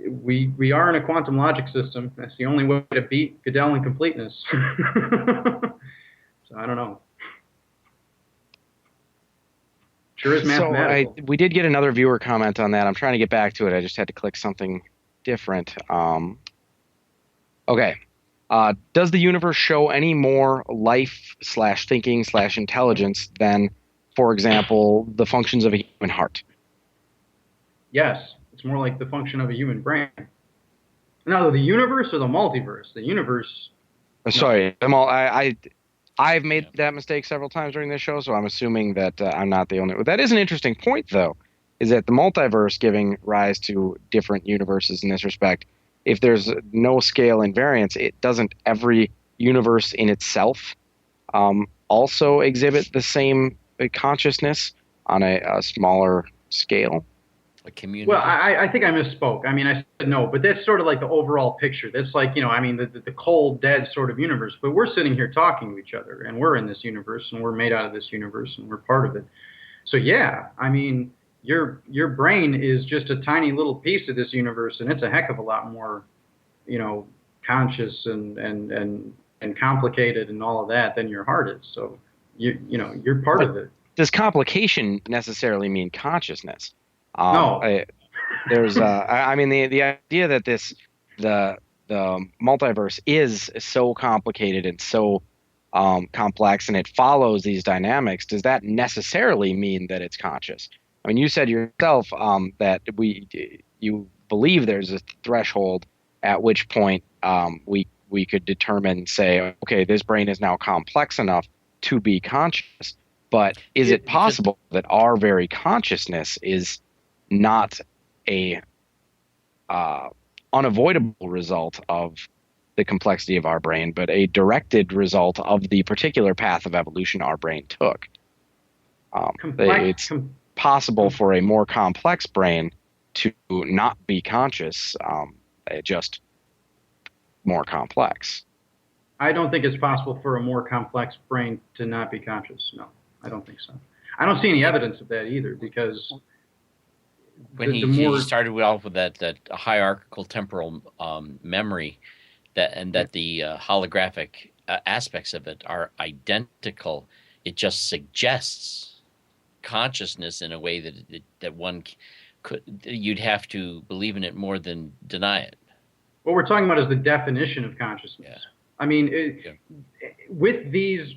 we are in a quantum logic system. That's the only way to beat Gödel incompleteness. So I don't know. Sure is mathematical. So we did get another viewer comment on that. I'm trying to get back to it. I just had to click something different. Okay. Does the universe show any more life/thinking/intelligence than, for example, the functions of a human heart? Yes. It's more like the function of a human brain. Now, the universe or the multiverse? The universe. Sorry, I've made that mistake several times during this show, so I'm assuming that I'm not the only one. That is an interesting point, though, is that the multiverse giving rise to different universes in this respect, if there's no scale invariance, it doesn't every universe in itself also exhibit the same consciousness on a smaller scale? A community. Well, I think I misspoke. I mean, I said no, but that's sort of like the overall picture. That's like, the cold, dead sort of universe. But we're sitting here talking to each other, and we're in this universe, and we're made out of this universe, and we're part of it. So yeah, I mean, your brain is just a tiny little piece of this universe, and it's a heck of a lot more, conscious and complicated and all of that than your heart is. So you're part of it. Does complication necessarily mean consciousness? No. There's I mean the idea that the multiverse is so complicated and so complex, and it follows these dynamics. Does that necessarily mean that it's conscious? I mean, you said yourself that you believe there's a threshold at which point we could determine, say, okay, this brain is now complex enough to be conscious. But is it possible that our very consciousness is not a unavoidable result of the complexity of our brain, but a directed result of the particular path of evolution our brain took? It's possible for a more complex brain to not be conscious, just more complex. I don't think it's possible for a more complex brain to not be conscious. No, I don't think so. I don't see any evidence of that either, because when he started off with that hierarchical temporal memory, that the holographic aspects of it are identical, it just suggests consciousness in a way that one could, you'd have to believe in it more than deny it. What we're talking about is the definition of consciousness. Yeah. I mean, with these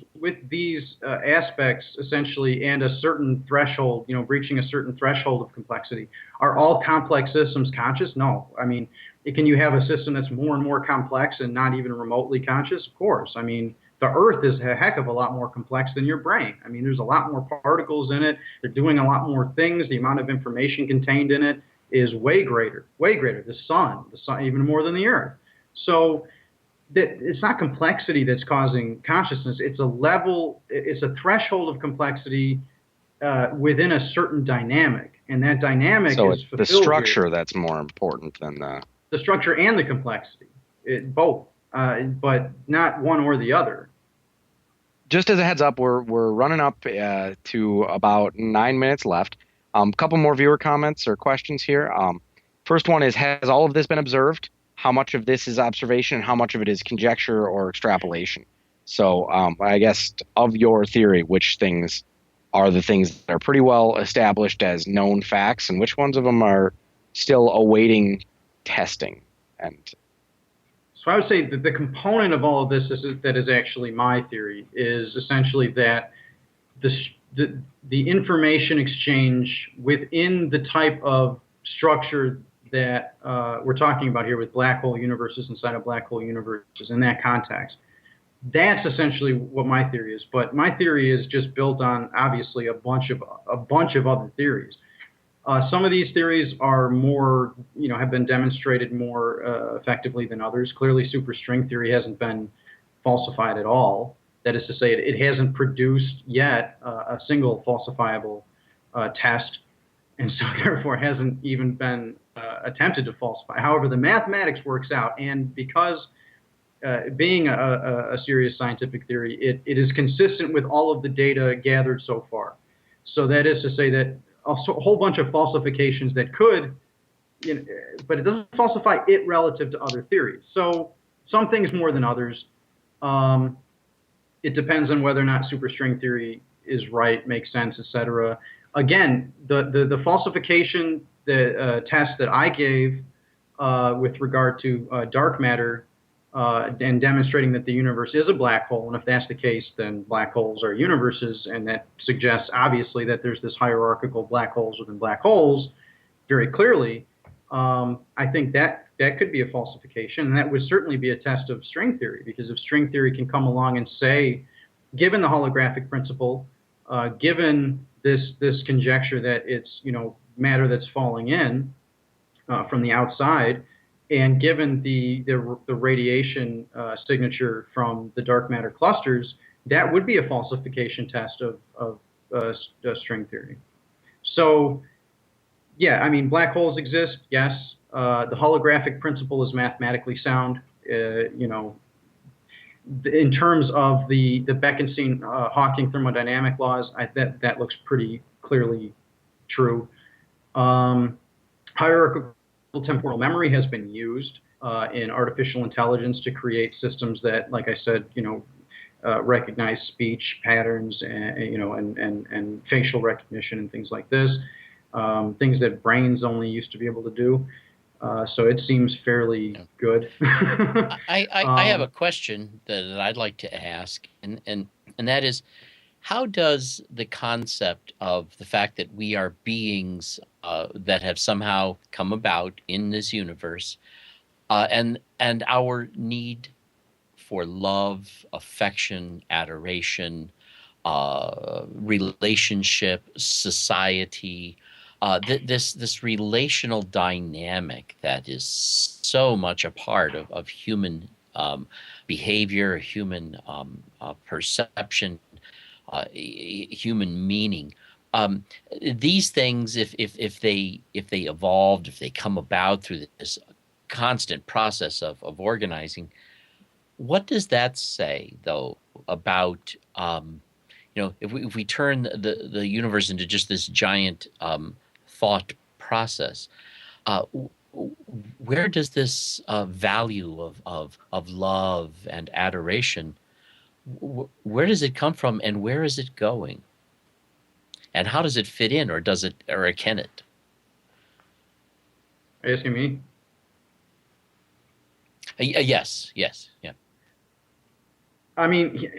aspects essentially, and a certain threshold, breaching a certain threshold of complexity, are all complex systems conscious? No. I mean, can you have a system that's more and more complex and not even remotely conscious? Of course. I mean, the Earth is a heck of a lot more complex than your brain. I mean, there's a lot more particles in it. They're doing a lot more things. The amount of information contained in it is way greater. The sun even more than the Earth. So it's not complexity that's causing consciousness. It's a threshold of complexity within a certain dynamic, and that dynamic is fulfilled. So it's the structure that's more important than the structure and the complexity, both, but not one or the other. Just as a heads up, we're running up to about 9 minutes left. A couple more viewer comments or questions here. First one is, has all of this been observed? How much of this is observation and how much of it is conjecture or extrapolation? So I guess of your theory, which things are the things that are pretty well established as known facts, and which ones of them are still awaiting testing? And so I would say that the component of all of this that is actually my theory is essentially that the information exchange within the type of structure that we're talking about here with black hole universes inside of black hole universes, in that context, that's essentially what my theory is. But my theory is just built on obviously a bunch of other theories. Some of these theories are more, have been demonstrated more effectively than others. Clearly, superstring theory hasn't been falsified at all. That is to say, it hasn't produced yet a single falsifiable test, and so therefore hasn't even been attempted to falsify. However, the mathematics works out, and because being a serious scientific theory, it is consistent with all of the data gathered so far. So that is to say that a whole bunch of falsifications that could, but it doesn't falsify it relative to other theories. So some things more than others. It depends on whether or not superstring theory is right, makes sense, etc. Again, the falsification test that I gave with regard to dark matter and demonstrating that the universe is a black hole, and if that's the case, then black holes are universes, and that suggests obviously that there's this hierarchical black holes within black holes, very clearly. I think that could be a falsification, and that would certainly be a test of string theory, because if string theory can come along and say, given the holographic principle, given this conjecture that it's matter that's falling in from the outside, and given the radiation signature from the dark matter clusters, that would be a falsification test of string theory. So, yeah, I mean, black holes exist, yes. The holographic principle is mathematically sound. In terms of the Bekenstein-Hawking thermodynamic laws, that looks pretty clearly true. Hierarchical temporal memory has been used in artificial intelligence to create systems that, like I said, recognize speech patterns and facial recognition and things like this, things that brains only used to be able to do. So it seems fairly good. I have a question that I'd like to ask, and that is, how does the concept of the fact that we are beings that have somehow come about in this universe, and our need for love, affection, adoration, relationship, society, this relational dynamic that is so much a part of human behavior, human perception, human meaning. These things, if they evolved, if they come about through this constant process of organizing, what does that say though about if we turn the universe into just this giant thought process, where does this value of love and adoration, where does it come from, and where is it going, and how does it fit in, or does it, or can it? Are you asking me? Yes, yeah. I mean,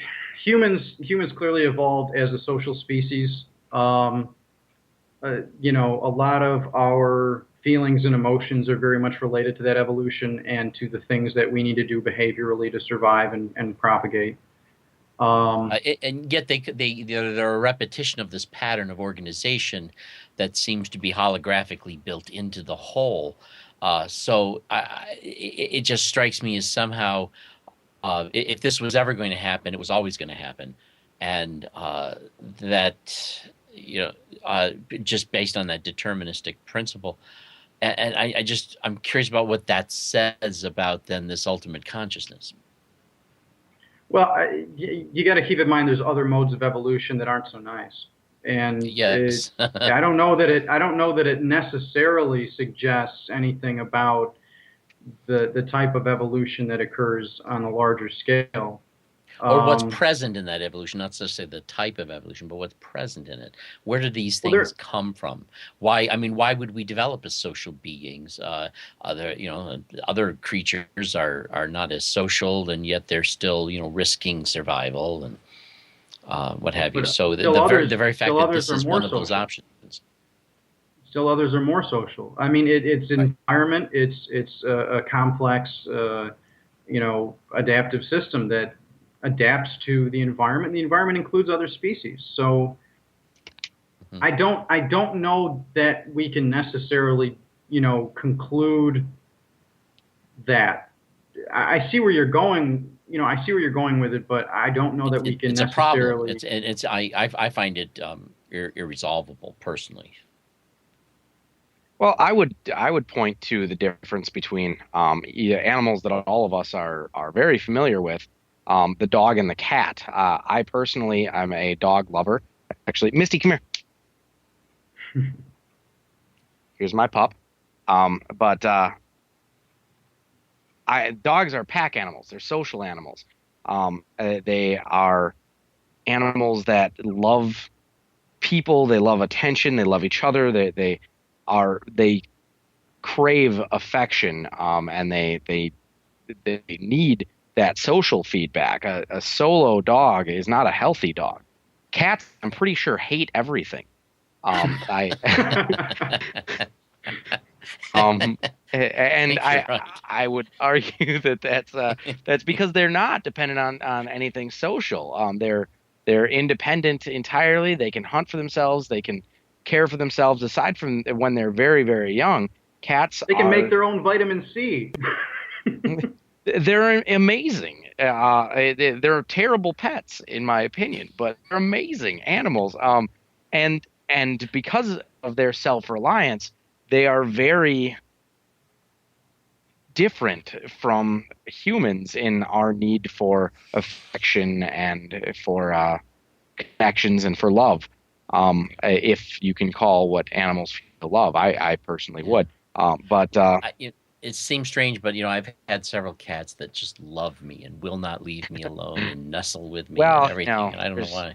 humans clearly evolved as a social species. A lot of our feelings and emotions are very much related to that evolution and to the things that we need to do behaviorally to survive and propagate. And yet they're a repetition of this pattern of organization that seems to be holographically built into the whole. So it just strikes me as somehow, if this was ever going to happen, it was always going to happen, and that just based on that deterministic principle. And I'm curious about what that says about then this ultimate consciousness. Well, you got to keep in mind there's other modes of evolution that aren't so nice, and yes. I don't know that it necessarily suggests anything about the type of evolution that occurs on a larger scale. Or what's present in that evolution, not to say the type of evolution, but what's present in it. Where do these things come from? Why would we develop as social beings? Other creatures are not as social, and yet they're still, risking survival and what have you. So the very fact that this is one of those options. Still others are more social. I mean, it's an environment. It's a complex, adaptive system that, adapts to the environment. The environment includes other species. So I don't know that we can necessarily, conclude that. I see where you're going. I see where you're going with it, but I don't know that we can It's a problem. necessarily. I find it irresolvable personally. Well, I would point to the difference between animals that all of us are very familiar with, the dog and the cat. I personally, I'm a dog lover. Actually, Misty, come here. Here's my pup. But dogs are pack animals. They're social animals. They are animals that love people. They love attention. They love each other. They crave affection, and they need that social feedback. A solo dog is not a healthy dog. Cats, I'm pretty sure, hate everything. I I would argue that that's because they're not dependent on anything social. They're independent entirely. They can hunt for themselves. They can care for themselves. Aside from when they're very, very young, cats They can make their own vitamin C. They're amazing. They're terrible pets, in my opinion, but they're amazing animals. And because of their self-reliance, they are very different from humans in our need for affection and for connections and for love. If you can call what animals feel love, I personally would. It seems strange, but I've had several cats that just love me and will not leave me alone and nestle with me and everything, and I don't know why.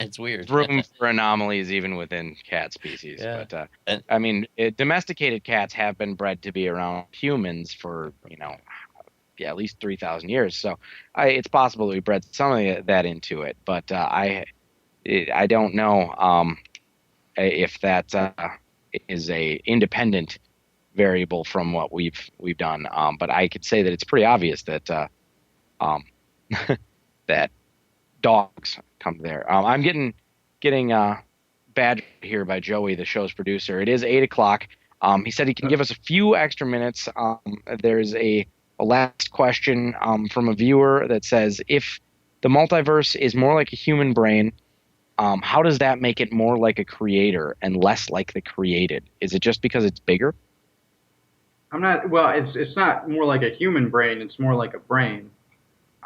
It's weird. Room for anomalies even within cat species. Yeah. But I mean, domesticated cats have been bred to be around humans for at least 3,000 years. So it's possible that we bred some of that into it. But I don't know if that is a independent variable from what we've done. But I could say that it's pretty obvious that that dogs come there. I'm getting badgered here by Joey, the show's producer. It is 8:00. He said he can give us a few extra minutes. There's a last question from a viewer that says, if the multiverse is more like a human brain, how does that make it more like a creator and less like the created? Is it just because it's bigger? It's not more like a human brain. It's more like a brain.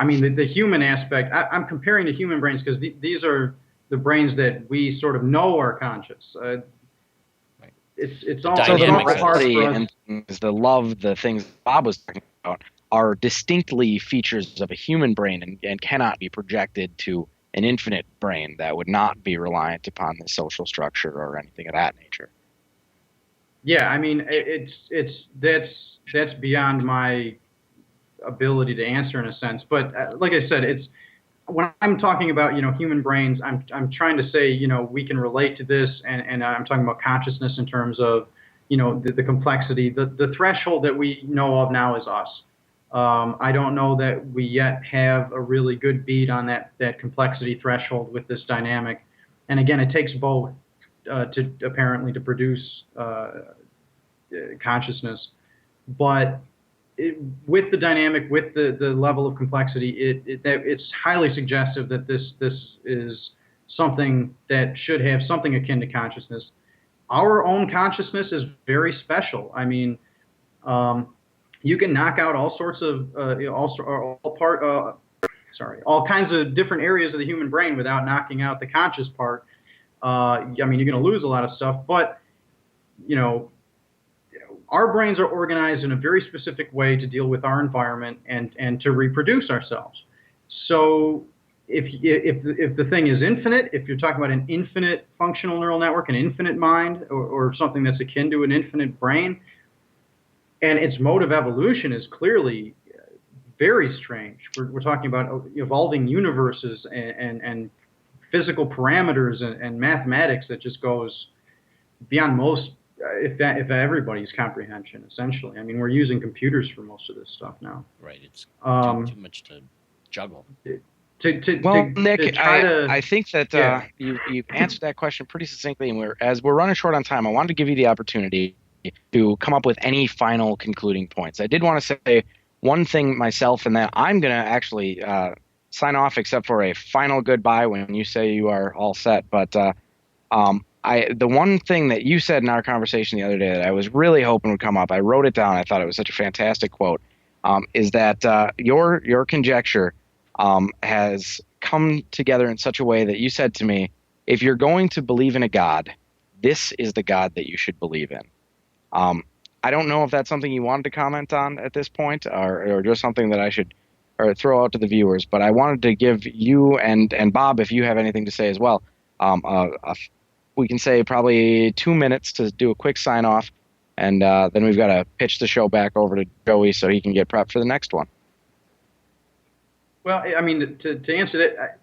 I mean, the human aspect, I'm comparing the human brains because these are the brains that we sort of know are conscious. It's all hard for us. And the love, the things Bob was talking about, are distinctly features of a human brain and cannot be projected to an infinite brain that would not be reliant upon the social structure or anything of that nature. Yeah, I mean, that's beyond my ability to answer in a sense, but like I said, when I'm talking about human brains, I'm trying to say we can relate to this, and I'm talking about consciousness in terms of the complexity. The threshold that we know of now is us. I don't know that we yet have a really good beat on that complexity threshold with this dynamic, and again, it takes both to produce consciousness, but with the dynamic, with the level of complexity, it's highly suggestive that this is something that should have something akin to consciousness. Our own consciousness is very special. I mean, you can knock out all sorts of all kinds of different areas of the human brain without knocking out the conscious part. I mean, you're going to lose a lot of stuff, but our brains are organized in a very specific way to deal with our environment and to reproduce ourselves. So if the thing is infinite, if you're talking about an infinite functional neural network, an infinite mind, or something that's akin to an infinite brain, and its mode of evolution is clearly very strange. We're talking about evolving universes and physical parameters and mathematics that just goes beyond most, if everybody's comprehension, essentially. I mean, we're using computers for most of this stuff now. Right. It's too much to juggle. Nick, I think that Yeah. you've answered that question pretty succinctly, and as we're running short on time, I wanted to give you the opportunity to come up with any final concluding points. I did want to say one thing myself, and that I'm going to actually sign off, except for a final goodbye when you say you are all set. But the one thing that you said in our conversation the other day that I was really hoping would come up, I wrote it down. I thought it was such a fantastic quote. Is that your conjecture has come together in such a way that you said to me, if you're going to believe in a God, this is the God that you should believe in. I don't know if that's something you wanted to comment on at this point, or just something that I should throw out to the viewers, but I wanted to give you and Bob, if you have anything to say as well, we can say probably 2 minutes to do a quick sign off, and then we've got to pitch the show back over to Joey so he can get prepped for the next one. Well, I mean, to answer that,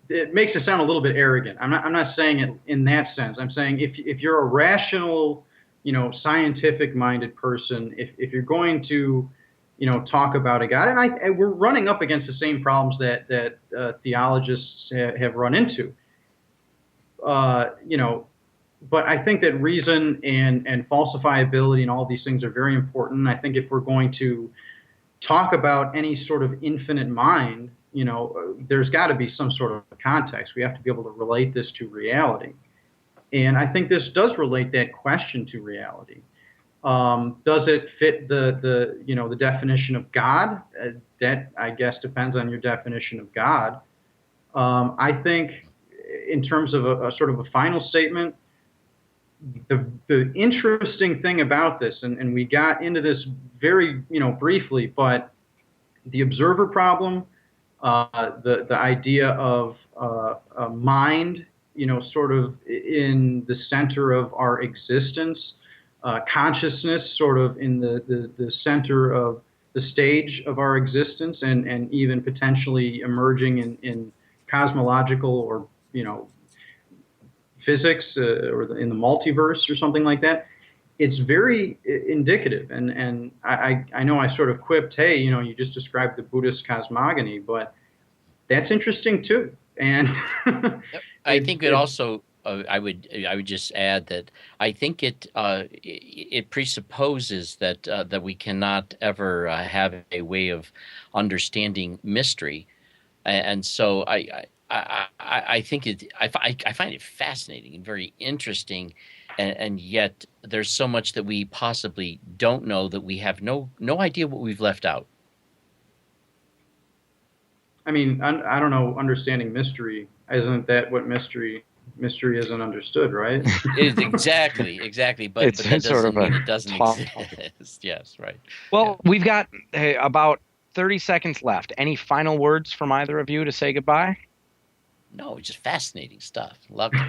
it makes it sound a little bit arrogant. I'm not saying it in that sense. I'm saying if you're a rational, scientific-minded person, if you're going to, talk about a God, and we're running up against the same problems that theologists have run into, but I think that reason and falsifiability and all these things are very important. I think if we're going to talk about any sort of infinite mind, there's got to be some sort of context. We have to be able to relate this to reality. And I think this does relate that question to reality. Does it fit the definition of God? That, I guess, depends on your definition of God. I think in terms of a sort of a final statement, the interesting thing about this, and we got into this very briefly, but the observer problem, the idea of a mind, sort of in the center of our existence, consciousness sort of in the center of the stage of our existence, and even potentially emerging in cosmological or physics or in the multiverse or something like that. It's very indicative, and I know I sort of quipped, hey, you just described the Buddhist cosmogony, but that's interesting too. And I think it also. I would just add that I think it presupposes that we cannot ever have a way of understanding mystery, and so I think I find it fascinating and very interesting. And yet there's so much that we possibly don't know, that we have no idea what we've left out. I mean, I don't know, understanding mystery, isn't that what mystery isn't understood, right? Exactly. But that doesn't sort of mean it doesn't exist. Yes, right. Well, We've got about 30 seconds left. Any final words from either of you to say goodbye? No, just fascinating stuff. Loved it.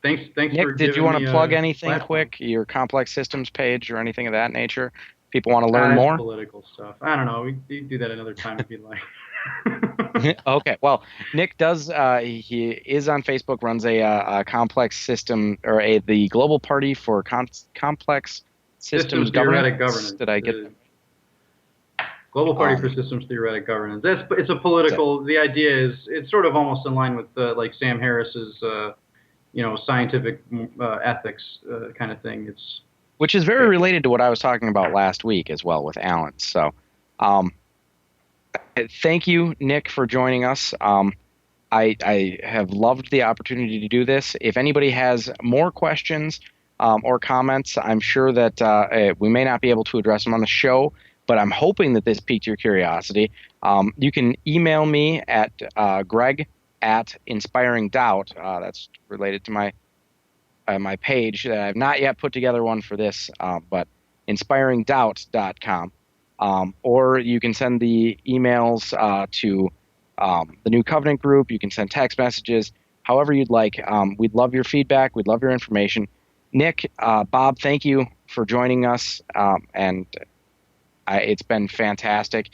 Thanks Nick, for did you want to plug anything platform. quick? Your complex systems page or anything of that nature? People want to learn more? Political stuff. I don't know. We do that another time if you'd like. Okay. Well, Nick does. He is on Facebook. Runs a complex system or the Global Party for Complex Systems Theoretic Governance. Did I get? Global Party for Systems Theoretic Governance. It's a political. The idea is it's sort of almost in line with like Sam Harris's scientific ethics kind of thing. Which is very related to what I was talking about last week as well with Alan. So, thank you, Nick, for joining us. I have loved the opportunity to do this. If anybody has more questions or comments, I'm sure that we may not be able to address them on the show, but I'm hoping that this piqued your curiosity. You can email me at greg@inspiringdoubt. That's related to my page. I've not yet put together one for this, but inspiringdoubt.com. Or you can send the emails to the New Covenant group. You can send text messages, however you'd like. We'd love your feedback. We'd love your information. Nick, Bob, thank you for joining us, and it's been fantastic.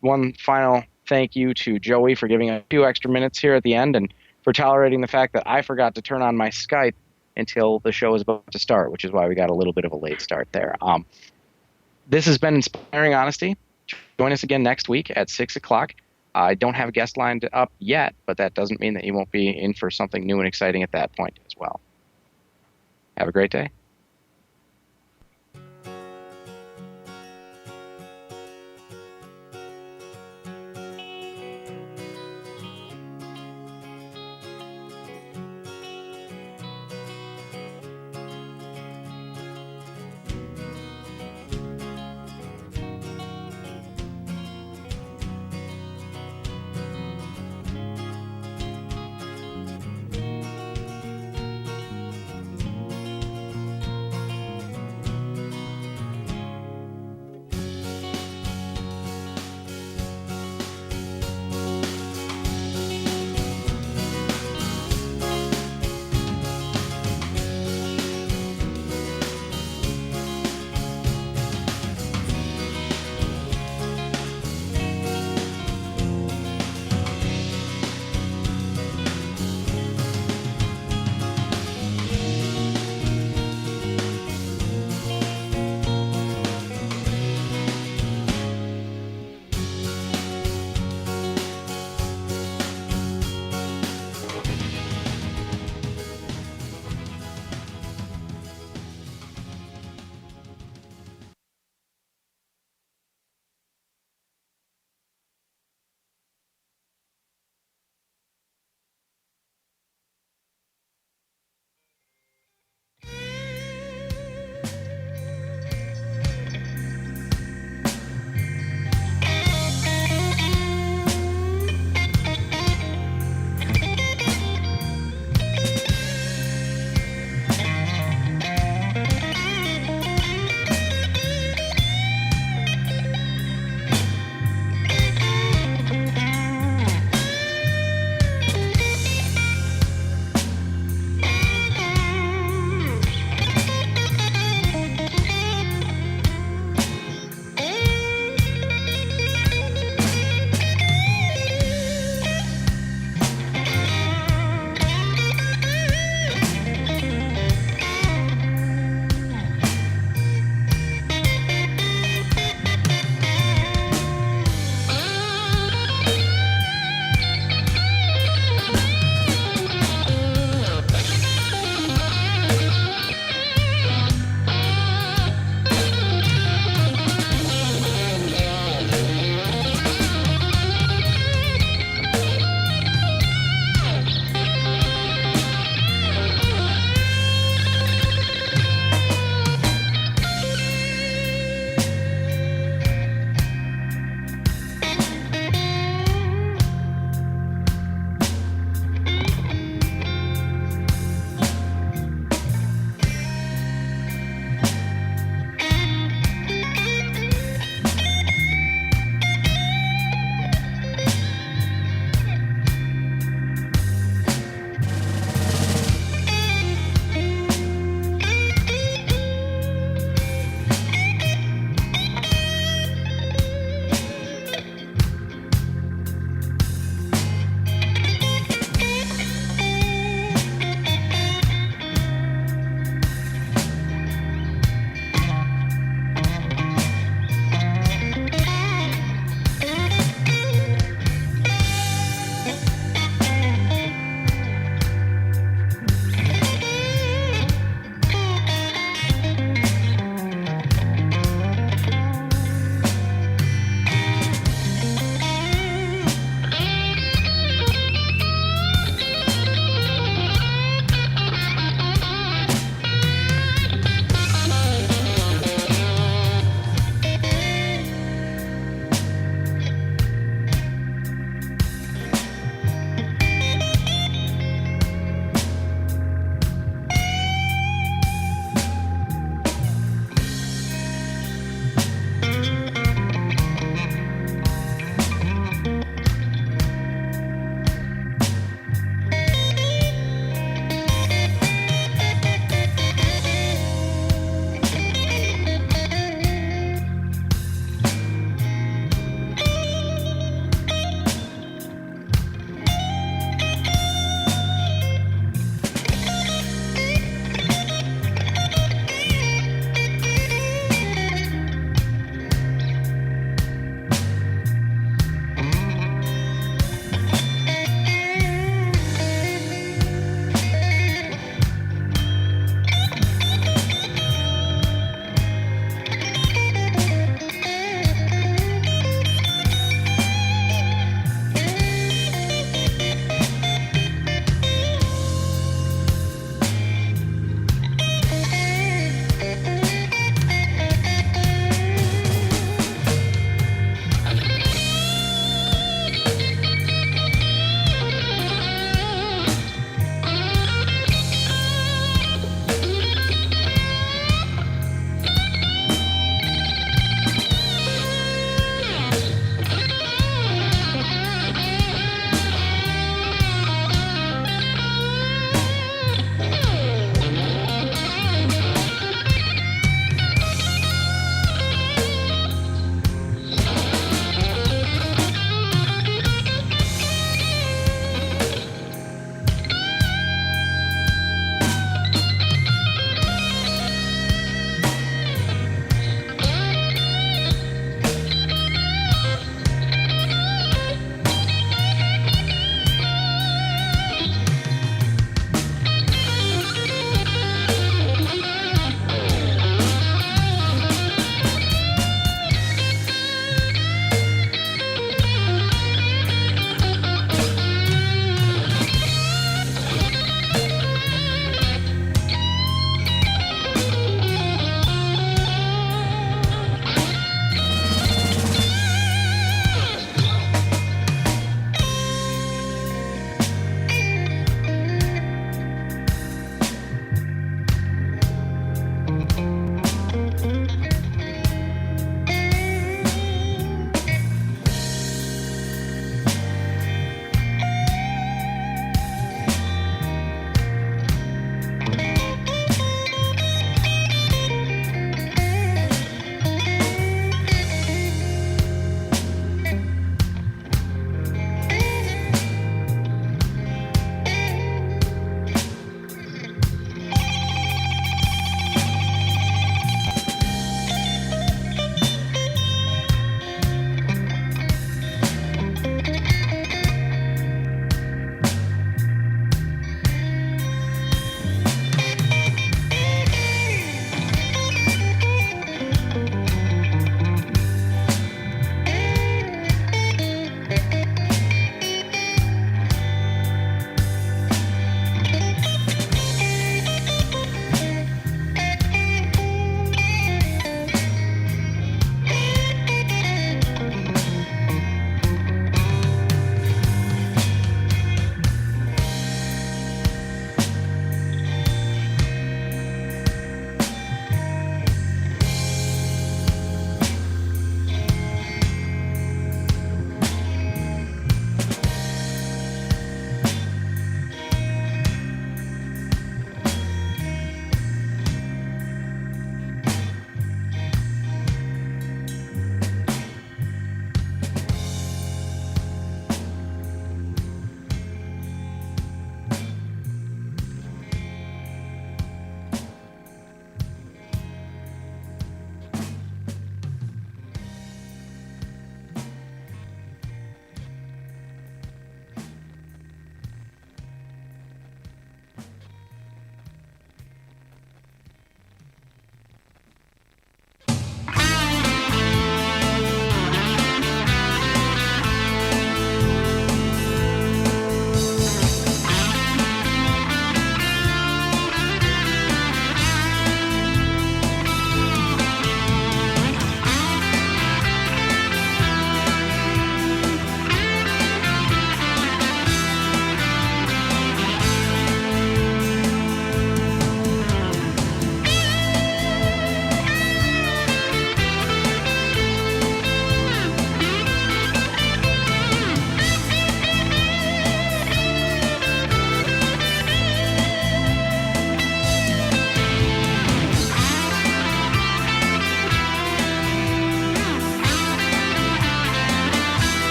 One final thank you to Joey for giving a few extra minutes here at the end and for tolerating the fact that I forgot to turn on my Skype until the show was about to start, which is why we got a little bit of a late start there. This has been Inspiring Honesty. Join us again next week at 6 o'clock. I don't have a guest lined up yet, but that doesn't mean that you won't be in for something new and exciting at that point as well. Have a great day.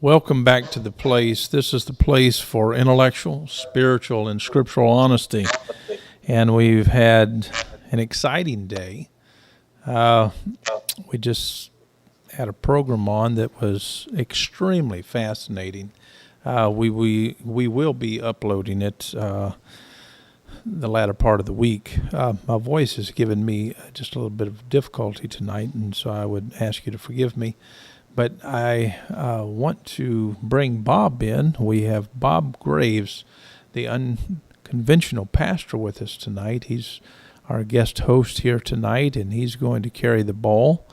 Welcome back to the place. This is the place for intellectual, spiritual, and scriptural honesty. And we've had an exciting day. We just had a program on that was extremely fascinating. We will be uploading it the latter part of the week. My voice has given me just a little bit of difficulty tonight, and so I would ask you to forgive me. But I want to bring Bob in. We have Bob Greaves, the unconventional pastor, with us tonight. He's our guest host here tonight, and he's going to carry the ball.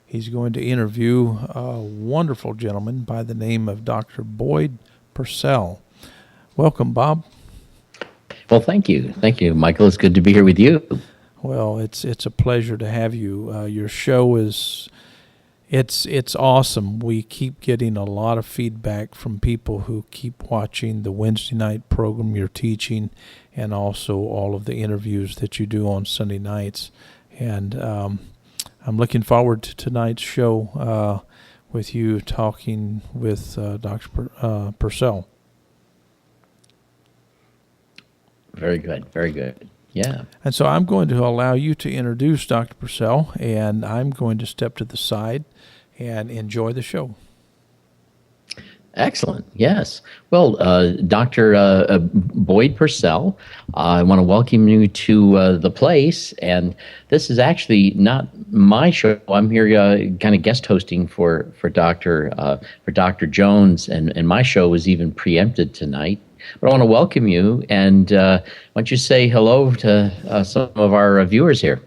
He's going to interview a wonderful gentleman by the name of Dr. Boyd Purcell. Welcome, Bob. Well, thank you. Thank you, Michael. It's good to be here with you. Well, it's a pleasure to have you. Your show is... It's awesome. We keep getting a lot of feedback from people who keep watching the Wednesday night program you're teaching, and also all of the interviews that you do on Sunday nights. And I'm looking forward to tonight's show with you talking with Dr. Purcell. Very good. Very good. Yeah. And so I'm going to allow you to introduce Dr. Purcell, and I'm going to step to the side and enjoy the show. Excellent. Yes. Well, Dr. Boyd Purcell, I want to welcome you to the place. And this is actually not my show. I'm here kind of guest hosting for Dr. Jones, and my show was even preempted tonight. But I want to welcome you, and why don't you say hello to some of our viewers here?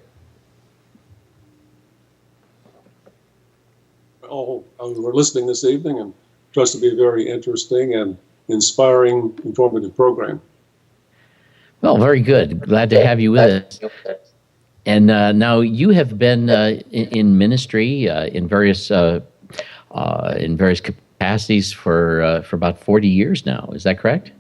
All who are listening this evening, and trust to be a very interesting and inspiring, informative program. Well, very good. Glad to have you with us. And now you have been in ministry in various capacities for about 40 years now. Is that correct?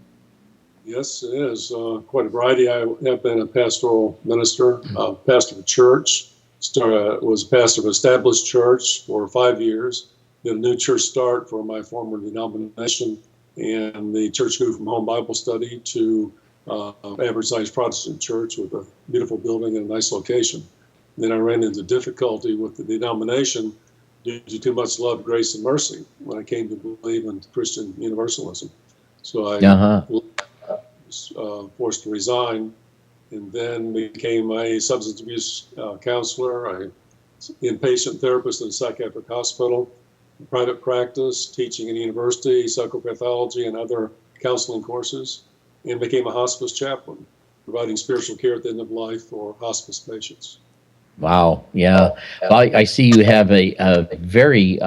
Yes, it is. Quite a variety. I have been a pastoral minister, pastor of a church. Was a pastor of an established church for 5 years. Did a new church start for my former denomination, and the church grew from home Bible study to average-sized Protestant church with a beautiful building and a nice location. Then I ran into difficulty with the denomination due to too much love, grace, and mercy when I came to believe in Christian universalism. So I was forced to resign, and then became a substance abuse counselor, an inpatient therapist in a psychiatric hospital, private practice, teaching in university, psychopathology, and other counseling courses, and became a hospice chaplain, providing spiritual care at the end of life for hospice patients. Wow. Yeah. Well, I see you have a very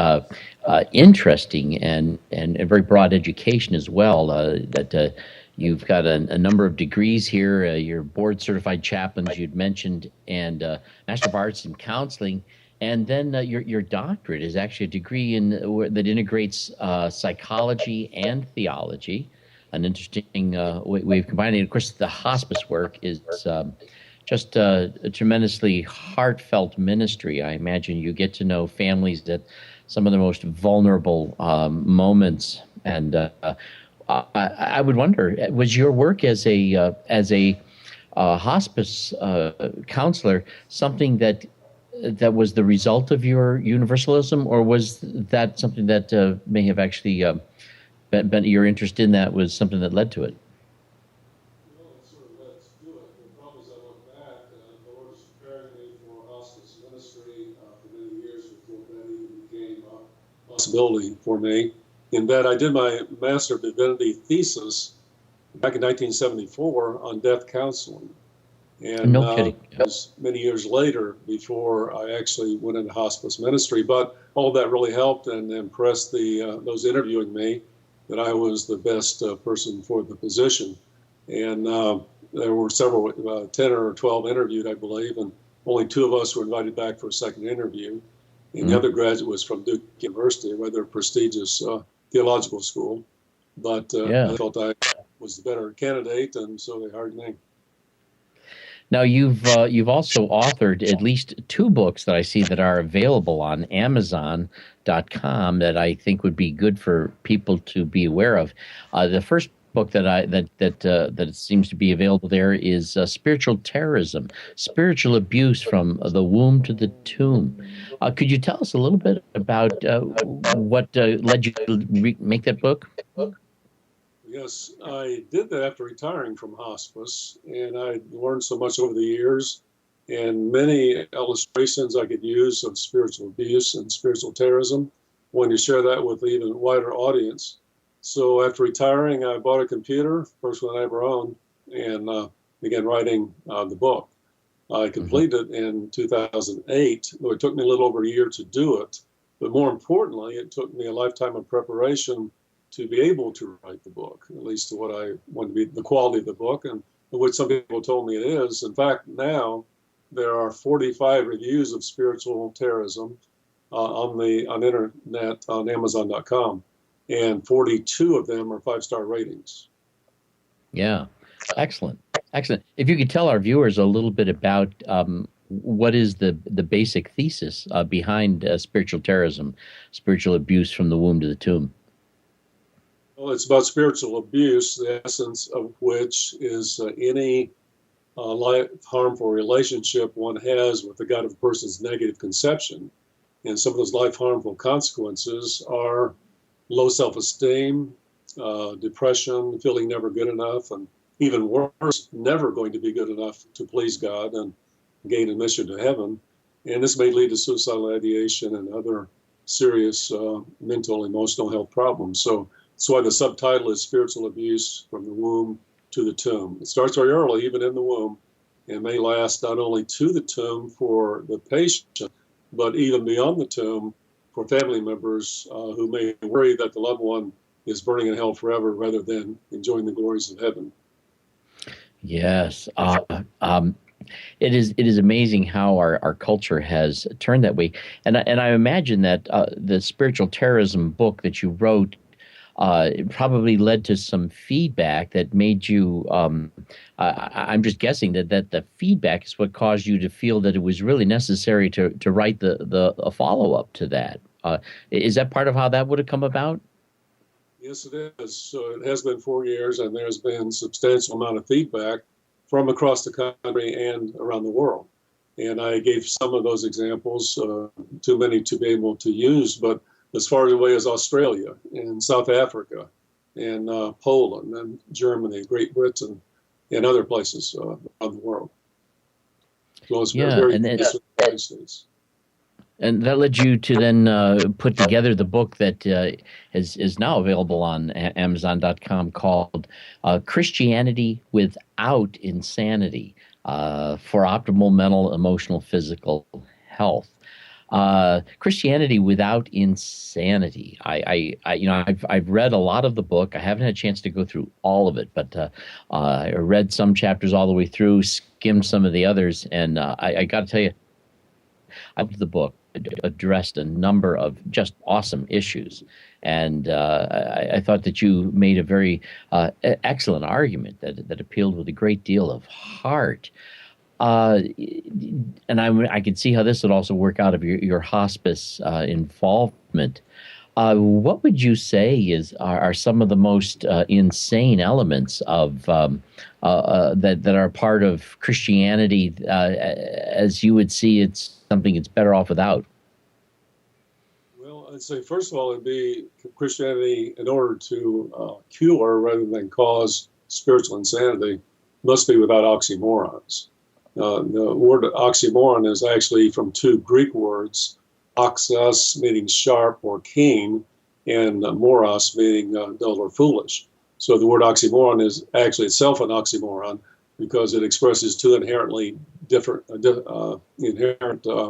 interesting and very broad education as well. That you've got a number of degrees here. You're board certified chaplains you'd mentioned, and Master of Arts in counseling. And then your doctorate is actually a degree that integrates psychology and theology. An interesting way of combining it. Of course, the hospice work is just a tremendously heartfelt ministry. I imagine you get to know families at some of the most vulnerable moments. And I would wonder, was your work as a hospice counselor something that was the result of your universalism, or was that something that may have actually been your interest in that was something that led to it? Well, it sort of led to it. The problem is I look back, the Lord was preparing me for hospice ministry for many years before that even became a possibility for me. In that I did my Master of Divinity thesis back in 1974 on death counseling. And no kidding. It was many years later before I actually went into hospice ministry. But all that really helped and impressed those interviewing me that I was the best person for the position. And there were several, 10 or 12 interviewed, I believe, and only 2 of us were invited back for a second interview. And the other graduate was from Duke University, a rather prestigious theological school. But I felt I was the better candidate, and so they hired me. Now you've also authored at least two books that I see that are available on Amazon.com that I think would be good for people to be aware of. The first book that seems to be available there is Spiritual Terrorism: Spiritual Abuse from the Womb to the Tomb. Could you tell us a little bit about what led you to make that book? Yes, I did that after retiring from hospice, and I learned so much over the years, and many illustrations I could use of spiritual abuse and spiritual terrorism. Wanted to share that with an even wider audience. So after retiring, I bought a computer, first one I ever owned, and began writing the book. I completed it in 2008, though it took me a little over a year to do it. But more importantly, it took me a lifetime of preparation to be able to write the book, at least to what I want to be the quality of the book, and which some people told me it is. In fact, now there are 45 reviews of spiritual terrorism on the internet on Amazon.com, and 42 of them are 5-star ratings. Yeah, excellent. If you could tell our viewers a little bit about what is the basic thesis behind spiritual terrorism, spiritual abuse from the womb to the tomb. Well, it's about spiritual abuse, the essence of which is any life harmful relationship one has with the God of a person's negative conception. And some of those life harmful consequences are low self-esteem, depression, feeling never good enough, and even worse, never going to be good enough to please God and gain admission to heaven. And this may lead to suicidal ideation and other serious mental, emotional health problems. So that's why the subtitle is Spiritual Abuse from the Womb to the Tomb. It starts very early, even in the womb, and may last not only to the tomb for the patient, but even beyond the tomb for family members who may worry that the loved one is burning in hell forever rather than enjoying the glories of heaven. Yes. It is amazing how our culture has turned that way. And I imagine that the spiritual terrorism book that you wrote it probably led to some feedback that made you, I'm just guessing that the feedback is what caused you to feel that it was really necessary to write a follow-up to that. Is that part of how that would have come about? Yes, it is. So it has been 4 years, and there's been substantial amount of feedback from across the country and around the world. And I gave some of those examples, too many to be able to use, but as far away as Australia and South Africa and Poland and Germany, Great Britain, and other places around the world. So it's very and in the United States. And that led you to then put together the book that is now available on Amazon.com called Christianity Without Insanity for Optimal Mental, Emotional, Physical Health. Christianity Without Insanity. I've read a lot of the book. I haven't had a chance to go through all of it, but I read some chapters all the way through, skimmed some of the others, and I got to tell you, I loved the book. It addressed a number of just awesome issues, and I thought that you made a very excellent argument that appealed with a great deal of heart. And I could see how this would also work out of your hospice involvement. What would you say are some of the most insane elements of that are part of Christianity, as you would see it's something it's better off without? Well, I'd say first of all, it'd be Christianity, in order to cure rather than cause spiritual insanity, must be without oxymorons. The word oxymoron is actually from two Greek words, oxos meaning sharp or keen, and moros meaning dull or foolish. So the word oxymoron is actually itself an oxymoron because it expresses two inherently different,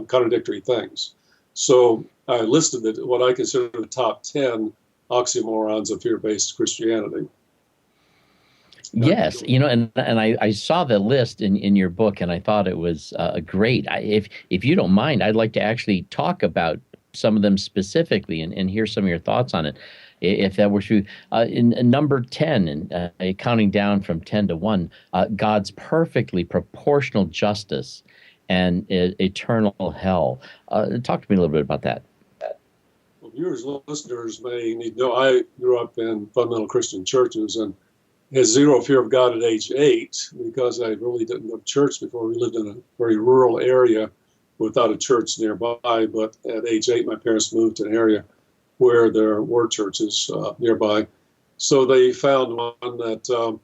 contradictory things. So I listed what I consider the top 10 oxymorons of fear-based Christianity. Yes, and I saw the list in your book, and I thought it was great. If you don't mind, I'd like to actually talk about some of them specifically and hear some of your thoughts on it. if that were true. In number 10, and counting down from 10 to 1, God's perfectly proportional justice and eternal hell. Talk to me a little bit about that. Well, viewers, listeners may need to know I grew up in fundamental Christian churches and had zero fear of God at age 8 because I really didn't go to church before. We lived in a very rural area without a church nearby. But at age 8, my parents moved to an area where there were churches nearby. So they found one that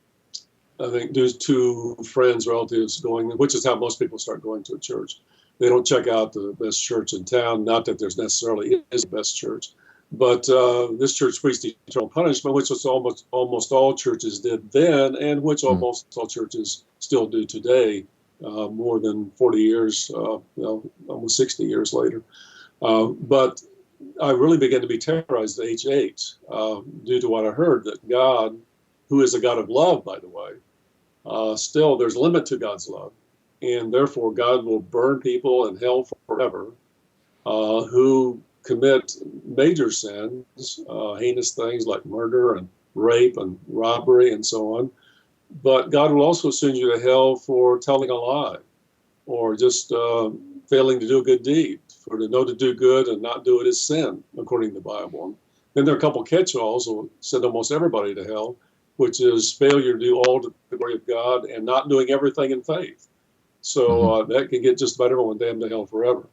I think due to friends, relatives going, which is how most people start going to a church. They don't check out the best church in town. Not that there's necessarily is the best church, but this church preached eternal punishment, which was almost all churches did then, and which almost all churches still do today, more than 40 years, almost 60 years later. But I really began to be terrorized at age 8 due to what I heard, that God, who is a God of love, by the way, still there's a limit to God's love. And therefore, God will burn people in hell forever who commit major sins, heinous things like murder and rape and robbery and so on. But God will also send you to hell for telling a lie or just failing to do a good deed. For to know to do good and not do it is sin, according to the Bible. And then there are a couple catch-alls that will send almost everybody to hell, which is failure to do all to the glory of God and not doing everything in faith. So that can get just about everyone damned to hell forever.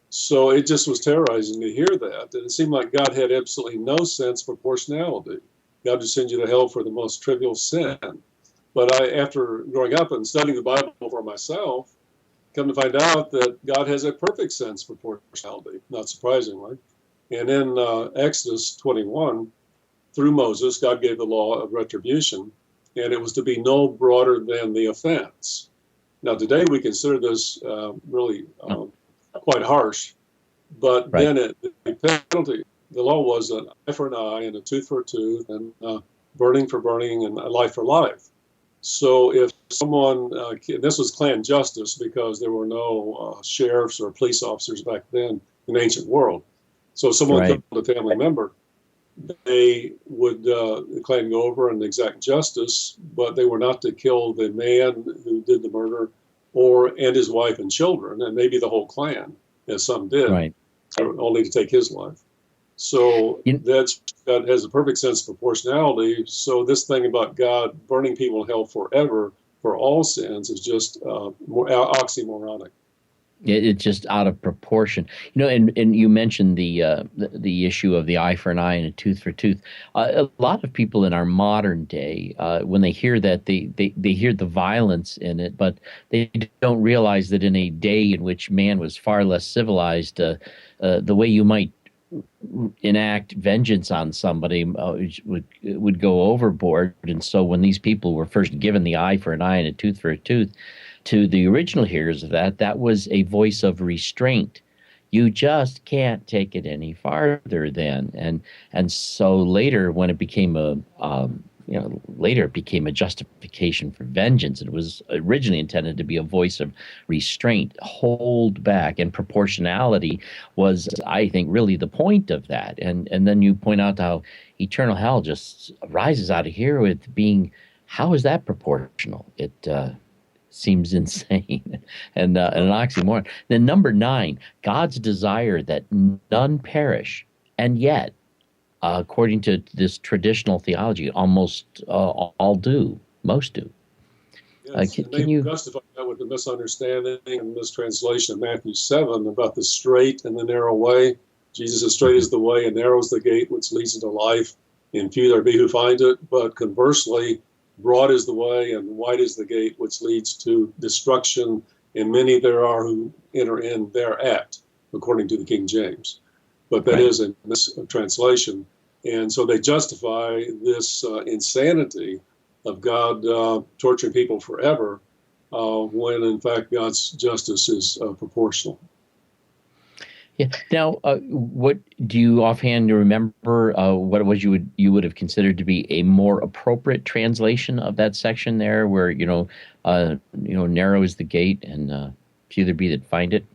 So it just was terrorizing to hear that. And it seemed like God had absolutely no sense for proportionality. God would send you to hell for the most trivial sin. But after growing up and studying the Bible for myself, come to find out that God has a perfect sense for proportionality, not surprisingly. And in Exodus 21, through Moses, God gave the law of retribution, and it was to be no broader than the offense. Now, today we consider this really quite harsh, but then the penalty, the law was an eye for an eye and a tooth for a tooth and burning for burning and a life for life. So if someone, this was clan justice because there were no sheriffs or police officers back then in the ancient world. So if someone killed a family member, they would, the clan go over and exact justice, but they were not to kill the man who did the murder and his wife and children, and maybe the whole clan, as some did, only to take his life. So God has a perfect sense of proportionality. So this thing about God burning people in hell forever for all sins is just more oxymoronic. It's just out of proportion, And you mentioned the issue of the eye for an eye and a tooth for a tooth. A lot of people in our modern day, when they hear that, they hear the violence in it, but they don't realize that in a day in which man was far less civilized, the way you might enact vengeance on somebody would go overboard. And so when these people were first given the eye for an eye and a tooth for a tooth, to the original hearers of that was a voice of restraint. You just can't take it any farther then. And so later, when it became it became a justification for vengeance. It was originally intended to be a voice of restraint, hold back, and proportionality was, I think, really the point of that. And then you point out how eternal hell just rises out of here with being, how is that proportional? It seems insane and an oxymoron. Then number 9, God's desire that none perish, and yet, according to this traditional theology, almost all do, most do. Yes, can you justify that with the misunderstanding and mistranslation of Matthew 7 about the straight and the narrow way? Jesus says, straight is the way and narrow is the gate which leads into life, and few there be who find it. But conversely, broad is the way and wide is the gate which leads to destruction, and many there are who enter in thereat, according to the King James. But that is a mistranslation. And so they justify this insanity of God torturing people forever when, in fact, God's justice is proportional. Yeah. Now, what do you offhand remember? What it was you would have considered to be a more appropriate translation of that section there, where narrow is the gate and few there be that find it?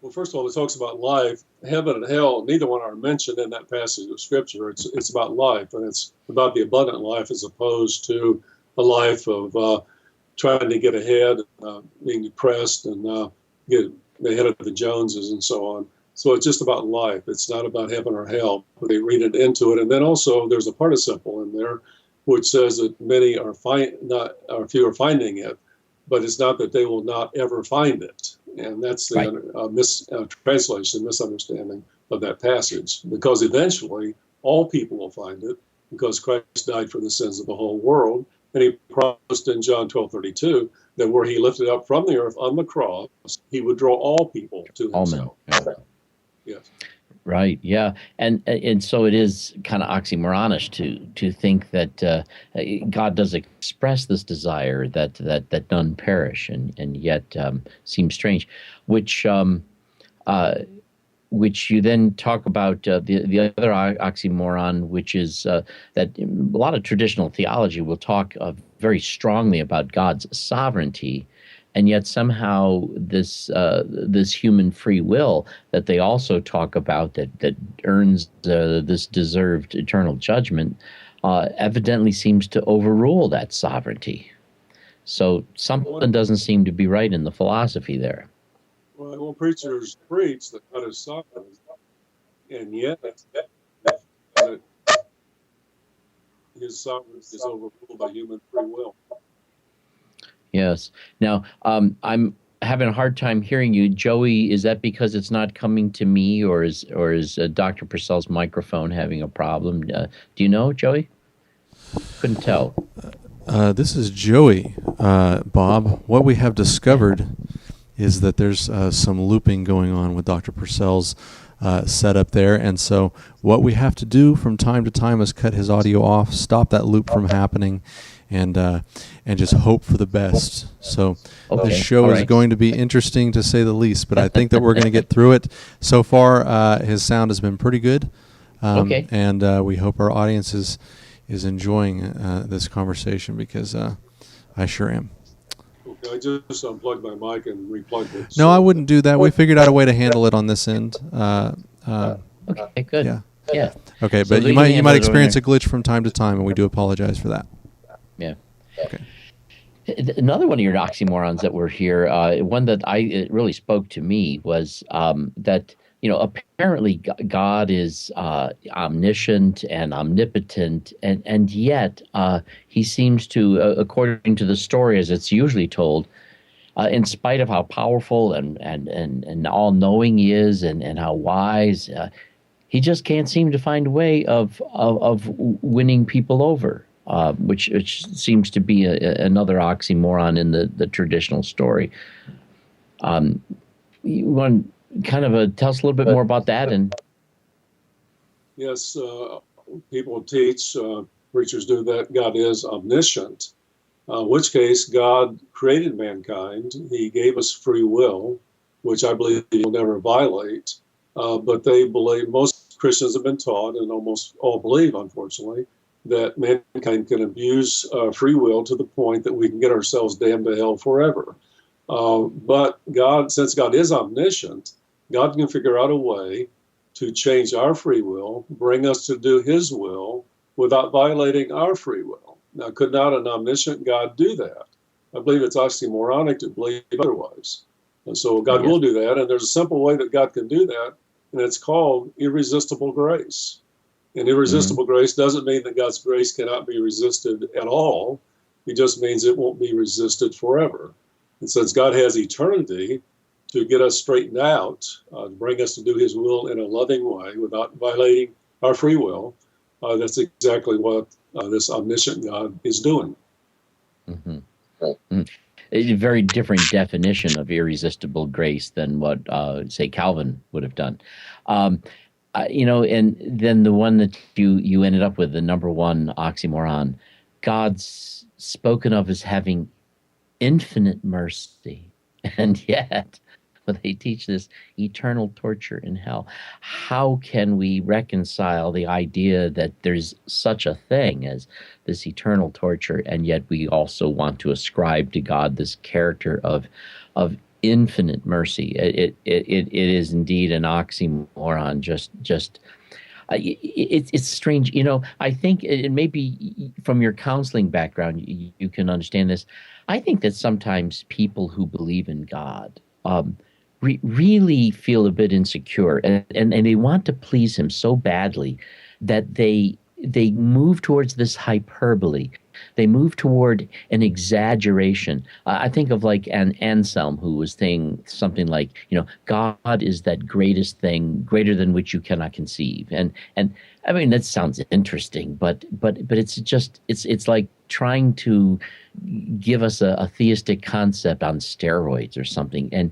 Well, first of all, it talks about life. Heaven and hell, neither one are mentioned in that passage of Scripture. It's about life, and it's about the abundant life as opposed to a life of trying to get ahead, being depressed, and get ahead of the Joneses and so on. So it's just about life. It's not about heaven or hell, but they read it into it. And then also there's a participle in there which says that many are few are finding it, but it's not that they will not ever find it. And that's the mistranslation, misunderstanding of that passage, because eventually all people will find it, because Christ died for the sins of the whole world. And he promised in John 12:32 that where he lifted up from the earth on the cross, he would draw all people to himself. Yeah. Yes. Right. Yeah. And so it is kind of oxymoronish to think that God does express this desire that none perish, and yet seems strange, which you then talk about the other oxymoron, which is that a lot of traditional theology will talk very strongly about God's sovereignty, and yet somehow this human free will that they also talk about that earns this deserved eternal judgment evidently seems to overrule that sovereignty. So something doesn't seem to be right in the philosophy there. Well, preachers preach that God is sovereign, and yet his sovereignty is overruled by human free will. Yes. Now, I'm having a hard time hearing you, Joey. Is that because it's not coming to me, or is Dr. Purcell's microphone having a problem? Do you know, Joey? Couldn't tell. This is Joey, Bob. What we have discovered is that there's some looping going on with Dr. Purcell's setup there, and so what we have to do from time to time is cut his audio off, stop that loop from happening, and just hope for the best. So this show is going to be interesting to say the least, but I think that we're going to get through it. So far, his sound has been pretty good, and we hope our audience is enjoying this conversation, because I sure am. Okay, I just unplugged my mic and replugged it. No, I wouldn't do that. We figured out a way to handle it on this end. Okay, good. Yeah. Okay, So but you might experience a glitch from time to time, and we do apologize for that. Yeah. Okay. Another one of your oxymorons that were here, one that it really spoke to me, was that apparently God is omniscient and omnipotent, and yet he seems to, according to the story as it's usually told, in spite of how powerful and all-knowing he is, and how wise, he just can't seem to find a way of winning people over. Which seems to be another oxymoron in the traditional story. You want kind of tell us a little bit more about that? And yes, people teach, preachers do that, God is omniscient, in which case God created mankind. He gave us free will, which I believe he will never violate. But they believe, most Christians have been taught, and almost all believe, unfortunately, that mankind can abuse free will to the point that we can get ourselves damned to hell forever. But God, since God is omniscient, God can figure out a way to change our free will, bring us to do his will without violating our free will. Now, could not an omniscient God do that? I believe it's oxymoronic to believe otherwise. And so God will do that, and there's a simple way that God can do that, and it's called irresistible grace. And irresistible grace doesn't mean that God's grace cannot be resisted at all. It just means it won't be resisted forever. And since God has eternity to get us straightened out, to bring us to do his will in a loving way without violating our free will, that's exactly what this omniscient God is doing. Mm-hmm. Mm-hmm. A very different definition of irresistible grace than what, say, Calvin would have done. And then the one that you ended up with, the number one oxymoron, God's spoken of as having infinite mercy, and yet they teach this eternal torture in hell. How can we reconcile the idea that there's such a thing as this eternal torture, and yet we also want to ascribe to God this character of infinite mercy. It is indeed an oxymoron. It's strange. I think it may be from your counseling background, you can understand this. I think that sometimes people who believe in God really feel a bit insecure, and they want to please him so badly that they move towards this hyperbole. They move toward an exaggeration. I think of like an Anselm, who was saying something like, God is that greatest thing, greater than which you cannot conceive. And I mean, that sounds interesting, but it's like trying to give us a theistic concept on steroids or something. And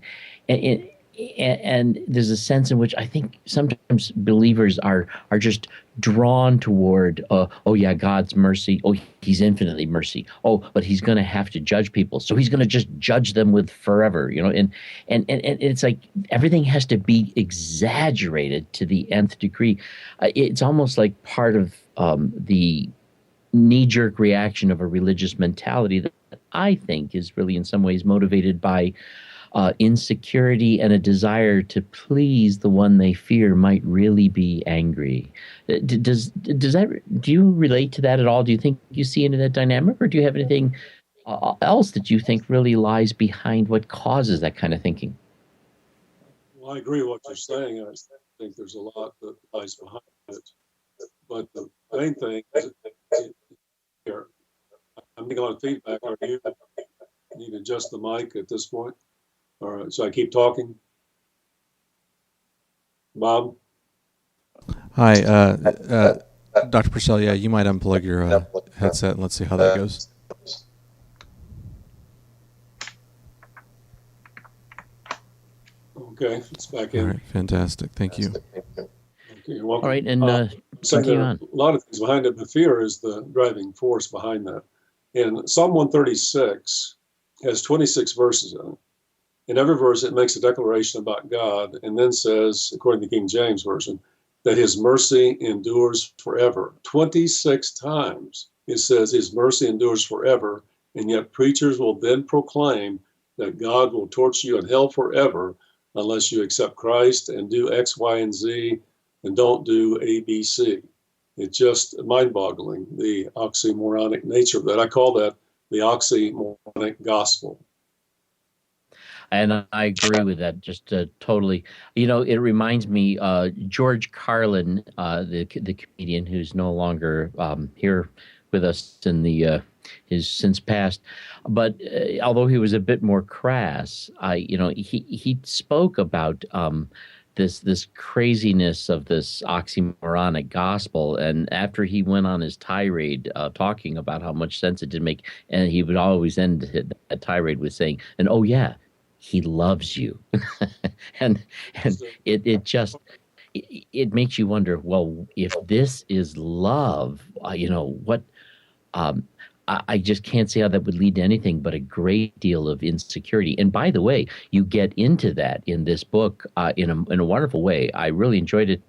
there's a sense in which I think sometimes believers are just drawn toward, oh yeah, God's mercy. Oh, he's infinitely mercy. Oh, but he's going to have to judge people, so he's going to just judge them with forever. And it's like everything has to be exaggerated to the nth degree. It's almost like part of the knee-jerk reaction of a religious mentality that I think is really in some ways motivated by insecurity and a desire to please the one they fear might really be angry. Do you relate to that at all? Do you think you see into that dynamic, or do you have anything else that you think really lies behind what causes that kind of thinking? Well, I agree with what you're saying. I think there's a lot that lies behind it. But the main thing is here. I'm getting on feedback. Are you need to adjust the mic at this point? All right, so I keep talking. Bob? Hi, Dr. Purcell, yeah, you might unplug your headset and let's see how that goes. Okay, it's back in. All right, fantastic. Thank you. Okay, you're welcome. All right, and Second, on. a lot of things behind it, but fear is the driving force behind that. And Psalm 136 has 26 verses in it. In every verse, it makes a declaration about God and then says, according to the King James Version, that his mercy endures forever. 26 times it says his mercy endures forever, and yet preachers will then proclaim that God will torture you in hell forever unless you accept Christ and do X, Y, and Z and don't do A, B, C. It's just mind-boggling, the oxymoronic nature of that. I call that the oxymoronic gospel. And I agree with that, just totally. It reminds me, George Carlin, the comedian who's no longer here with us in the his since passed, but although he was a bit more crass, he spoke about this craziness of this oxymoronic gospel, and after he went on his tirade talking about how much sense it did make, and he would always end that tirade with saying, "And oh yeah, he loves you." and it makes you wonder, well, if this is love, what I just can't see how that would lead to anything but a great deal of insecurity. And by the way, you get into that in this book in a wonderful way. I really enjoyed it.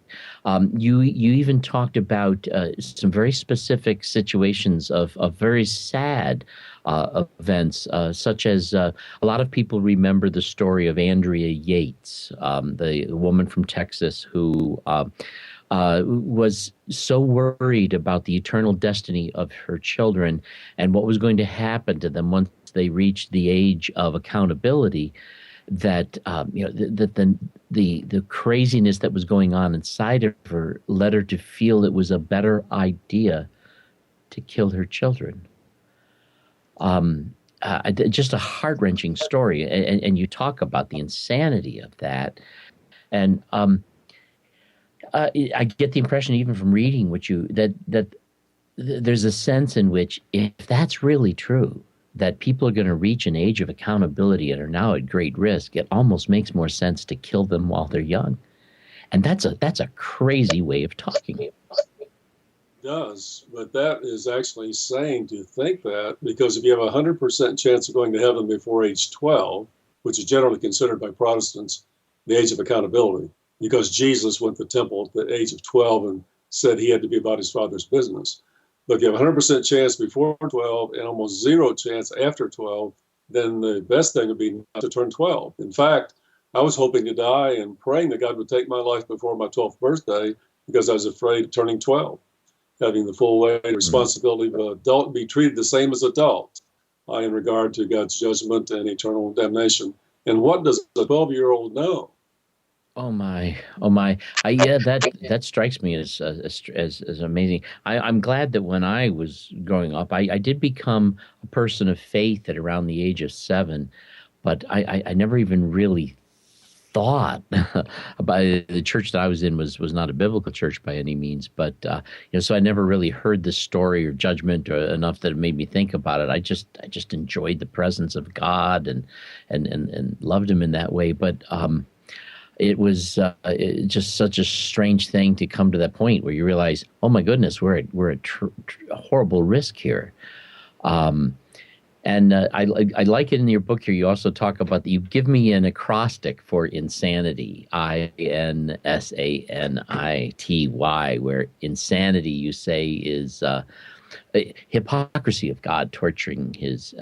You even talked about some very specific situations of very sad events, such as a lot of people remember the story of Andrea Yates, the woman from Texas who was so worried about the eternal destiny of her children and what was going to happen to them once they reached the age of accountability, that the craziness that was going on inside of her led her to feel it was a better idea to kill her children. Just a heart-wrenching story, and you talk about the insanity of that, and I get the impression, even from reading that there's a sense in which, if that's really true, that people are going to reach an age of accountability and are now at great risk, it almost makes more sense to kill them while they're young, and that's a crazy way of talking. It does, but that is actually sane to think that, because if you have a 100% chance of going to heaven before age 12, which is generally considered by Protestants the age of accountability, because Jesus went to the temple at the age of 12 and said he had to be about his Father's business. But if you have a 100% chance before 12 and almost zero chance after 12, then the best thing would be not to turn 12. In fact, I was hoping to die and praying that God would take my life before my 12th birthday because I was afraid of turning 12, having the full weight and responsibility of an adult, be treated the same as adults in regard to God's judgment and eternal damnation. And what does a 12-year-old know? Oh my, oh my! Yeah, that strikes me as amazing. I'm glad that when I was growing up, I did become a person of faith at around the age of 7, but I never even really thought about it. The church that I was in was not a biblical church by any means, but so I never really heard the story or judgment or enough that it made me think about it. I just enjoyed the presence of God and loved Him in that way, but. It was just such a strange thing to come to that point where you realize, oh my goodness, we're at a horrible risk here. And I like it in your book here. You also talk about you give me an acrostic for insanity, INSANITY, where insanity you say is hypocrisy of God torturing His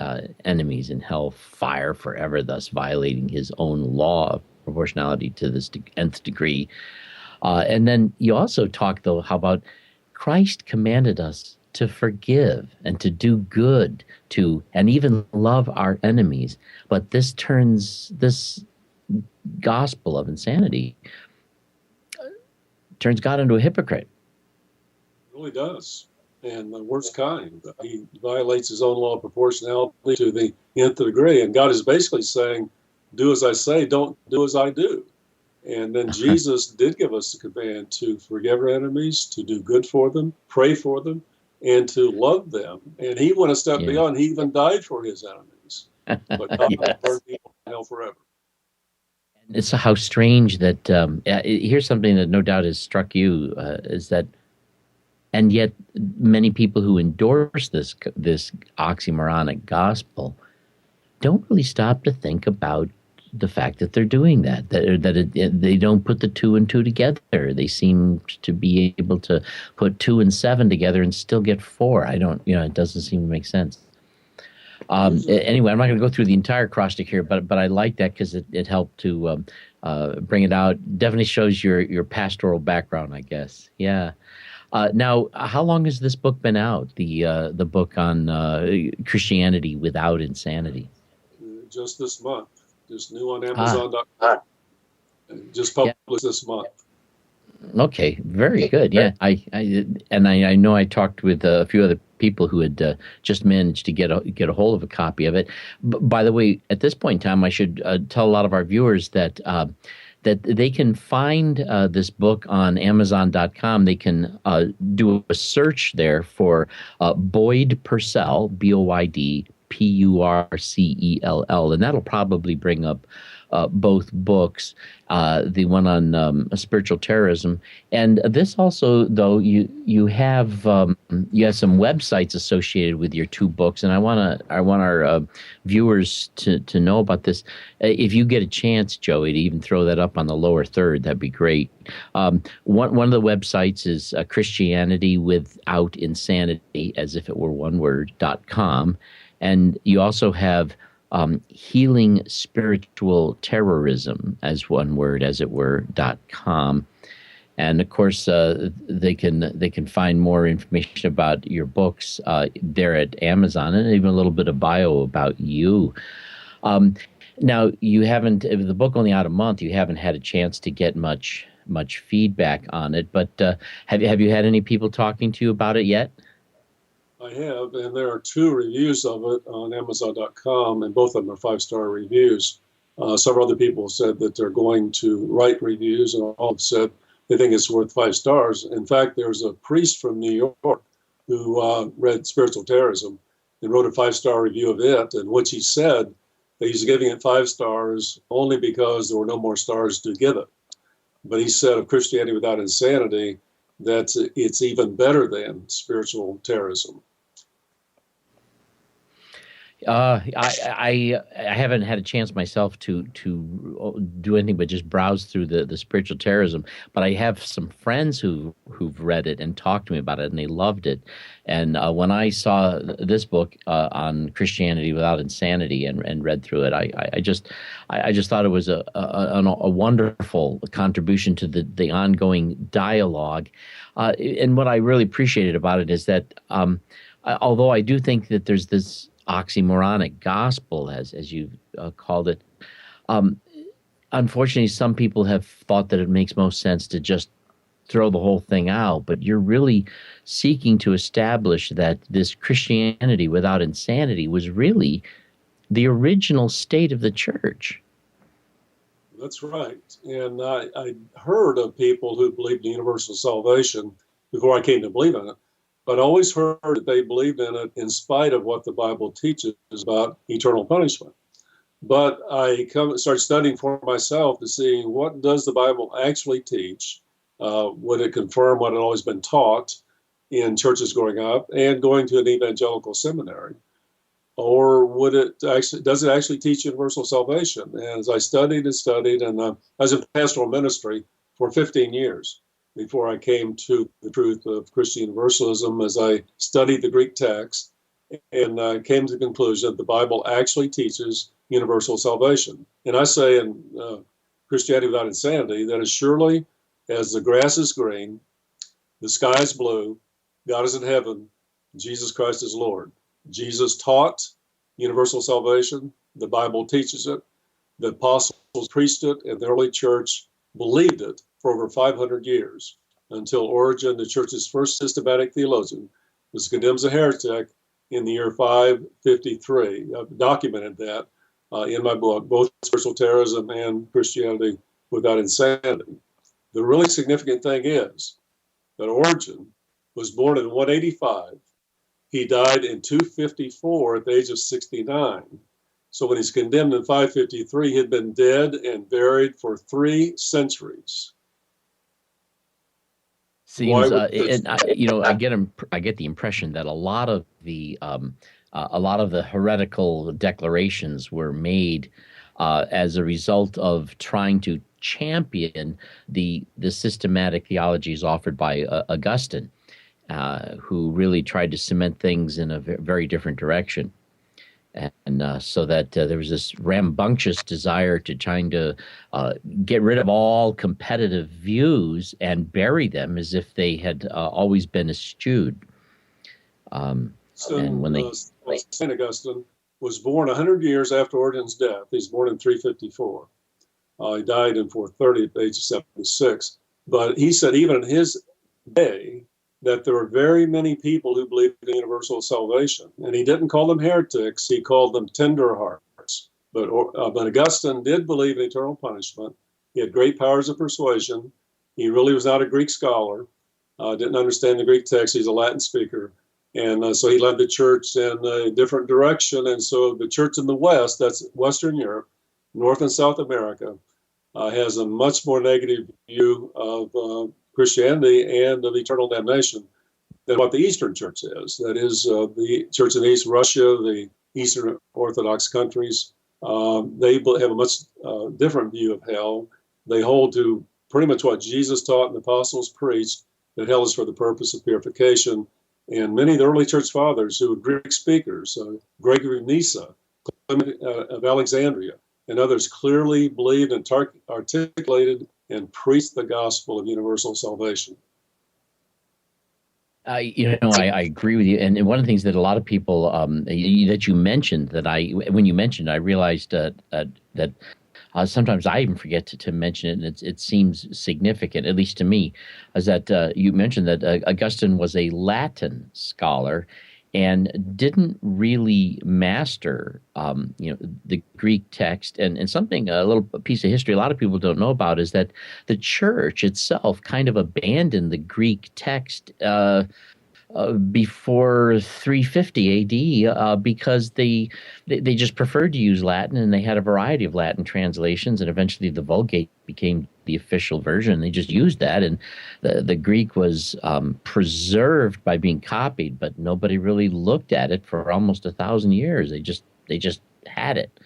enemies in hell fire forever, thus violating His own law of proportionality to this nth degree. And then you also talk, though, how about Christ commanded us to forgive and to do good to, and even love our enemies. But this gospel of insanity turns God into a hypocrite. It really does. And the worst kind. He violates His own law of proportionality to the nth degree. And God is basically saying, do as I say, don't do as I do. And then Jesus did give us the command to forgive our enemies, to do good for them, pray for them, and to love them. And He went a step beyond. He even died for His enemies. But God will burn people in hell forever. It's how strange that here's something that no doubt has struck you is that, and yet many people who endorse this oxymoronic gospel don't really stop to think about the fact that they're doing that they don't put the 2 and 2 together. They seem to be able to put 2 and 7 together and still get 4. I don't, it doesn't seem to make sense. Anyway, I'm not going to go through the entire acrostic here, but I like that because it helped to bring it out. Definitely shows your pastoral background, I guess. Yeah. Now, how long has this book been out? The book on Christianity Without Insanity. Just this month. Just new on Amazon.com. Just published this month. Okay, very good. Yeah, I know I talked with a few other people who had just managed to get a hold of a copy of it. By the way, at this point in time, I should tell a lot of our viewers that they can find this book on Amazon.com. They can do a search there for Boyd Purcell, BoydPurcell, and that'll probably bring up both books, the one on spiritual terrorism, and this also, though you have some websites associated with your 2 books, and I want our viewers to know about this. If you get a chance, Joey, to even throw that up on the lower third, that'd be great. One of the websites is Christianity Without Insanity, as if it were one word.com. And you also have Healing Spiritual Terrorism, as one word, as it were, .com. And of course, they can find more information about your books there at Amazon, and even a little bit of bio about you. Now, you haven't, the book only out a month, you haven't had a chance to get much feedback on it, but have you had any people talking to you about it yet? I have, and there are 2 reviews of it on Amazon.com, and both of them are 5-star reviews. Several other people said that they're going to write reviews, and all have said they think it's worth 5 stars. In fact, there's a priest from New York who read Spiritual Terrorism and wrote a 5-star review of it, in which he said that he's giving it 5 stars only because there were no more stars to give it. But he said of Christianity Without Insanity that it's even better than Spiritual Terrorism. I haven't had a chance myself to do anything but just browse through the spiritual terrorism. But I have some friends who've read it and talked to me about it, and they loved it. And when I saw this book on Christianity Without Insanity and read through it, I just thought it was a wonderful contribution to the ongoing dialogue. And what I really appreciated about it is that although I do think that there's this oxymoronic gospel, as you called it, unfortunately, some people have thought that it makes most sense to just throw the whole thing out. But you're really seeking to establish that this Christianity without insanity was really the original state of the church. That's right. And I heard of people who believed in universal salvation before I came to believe in it. But I always heard that they believed in it in spite of what the Bible teaches about eternal punishment. But I started studying for myself to see what does the Bible actually teach. Would it confirm what had always been taught in churches growing up and going to an evangelical seminary? Or does it actually teach universal salvation? And as I studied and studied, and I was in pastoral ministry for 15 years before I came to the truth of Christian universalism, as I studied the Greek text and came to the conclusion that the Bible actually teaches universal salvation. And I say in Christianity Without Insanity that as surely as the grass is green, the sky is blue, God is in heaven, Jesus Christ is Lord. Jesus taught universal salvation. The Bible teaches it. The apostles preached it, and the early church believed it for over 500 years until Origen, the church's first systematic theologian, was condemned as a heretic in the year 553. I've documented that in my book, both Spiritual Terrorism and Christianity Without Insanity. The really significant thing is that Origen was born in 185. He died in 254 at the age of 69. So when he's condemned in 553, he had been dead and buried for 3 centuries. Seems, I get the impression that a lot of the heretical declarations were made as a result of trying to champion the systematic theologies offered by Augustine, who really tried to cement things in a very different direction. And so that there was this rambunctious desire to trying to get rid of all competitive views and bury them as if they had always been eschewed. And when St. Augustine was born 100 years after Origen's death. He's born in 354. He died in 430 at the age of 76. But he said even in his day, that there were very many people who believed in universal salvation. And he didn't call them heretics, he called them tender hearts. But Augustine did believe in eternal punishment. He had great powers of persuasion. He really was not a Greek scholar, didn't understand the Greek text. He's a Latin speaker. And so he led the church in a different direction. And so the church in the West, that's Western Europe, North and South America, has a much more negative view of Christianity and of eternal damnation than what the Eastern Church is. That is, the Church in East Russia, the Eastern Orthodox countries, they have a much different view of hell. They hold to pretty much what Jesus taught and the apostles preached, that hell is for the purpose of purification. And many of the early church fathers who were Greek speakers, Gregory of Nyssa, Clement of Alexandria, and others clearly believed and articulated and preached the gospel of universal salvation. I agree with you. And one of the things that a lot of people that you mentioned, when you mentioned, I realized that sometimes I even forget to mention it, and it seems significant, at least to me, is that you mentioned that Augustine was a Latin scholar and didn't really master, the Greek text. And something, a little piece of history a lot of people don't know about is that the church itself kind of abandoned the Greek text before 350 AD because they just preferred to use Latin, and they had a variety of Latin translations, and eventually the Vulgate became the official version. They just used that, and the Greek was preserved by being copied, but nobody really looked at it for almost 1,000 years. They just had it.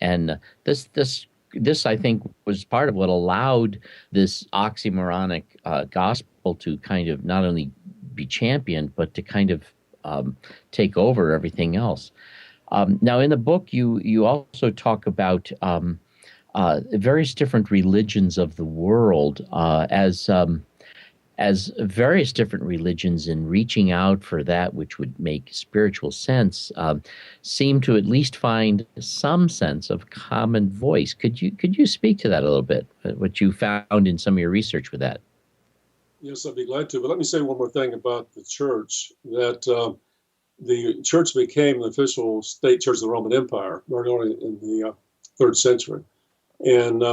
And this I think was part of what allowed this oxymoronic gospel to kind of not only be championed, but to kind of take over everything else. Now, in the book, you also talk about various different religions of the world as various different religions in reaching out for that which would make spiritual sense seem to at least find some sense of common voice. Could you speak to that a little bit? What you found in some of your research with that? Yes, I'd be glad to. But let me say one more thing about the church, that the church became the official state church of the Roman Empire early in the 3rd century. And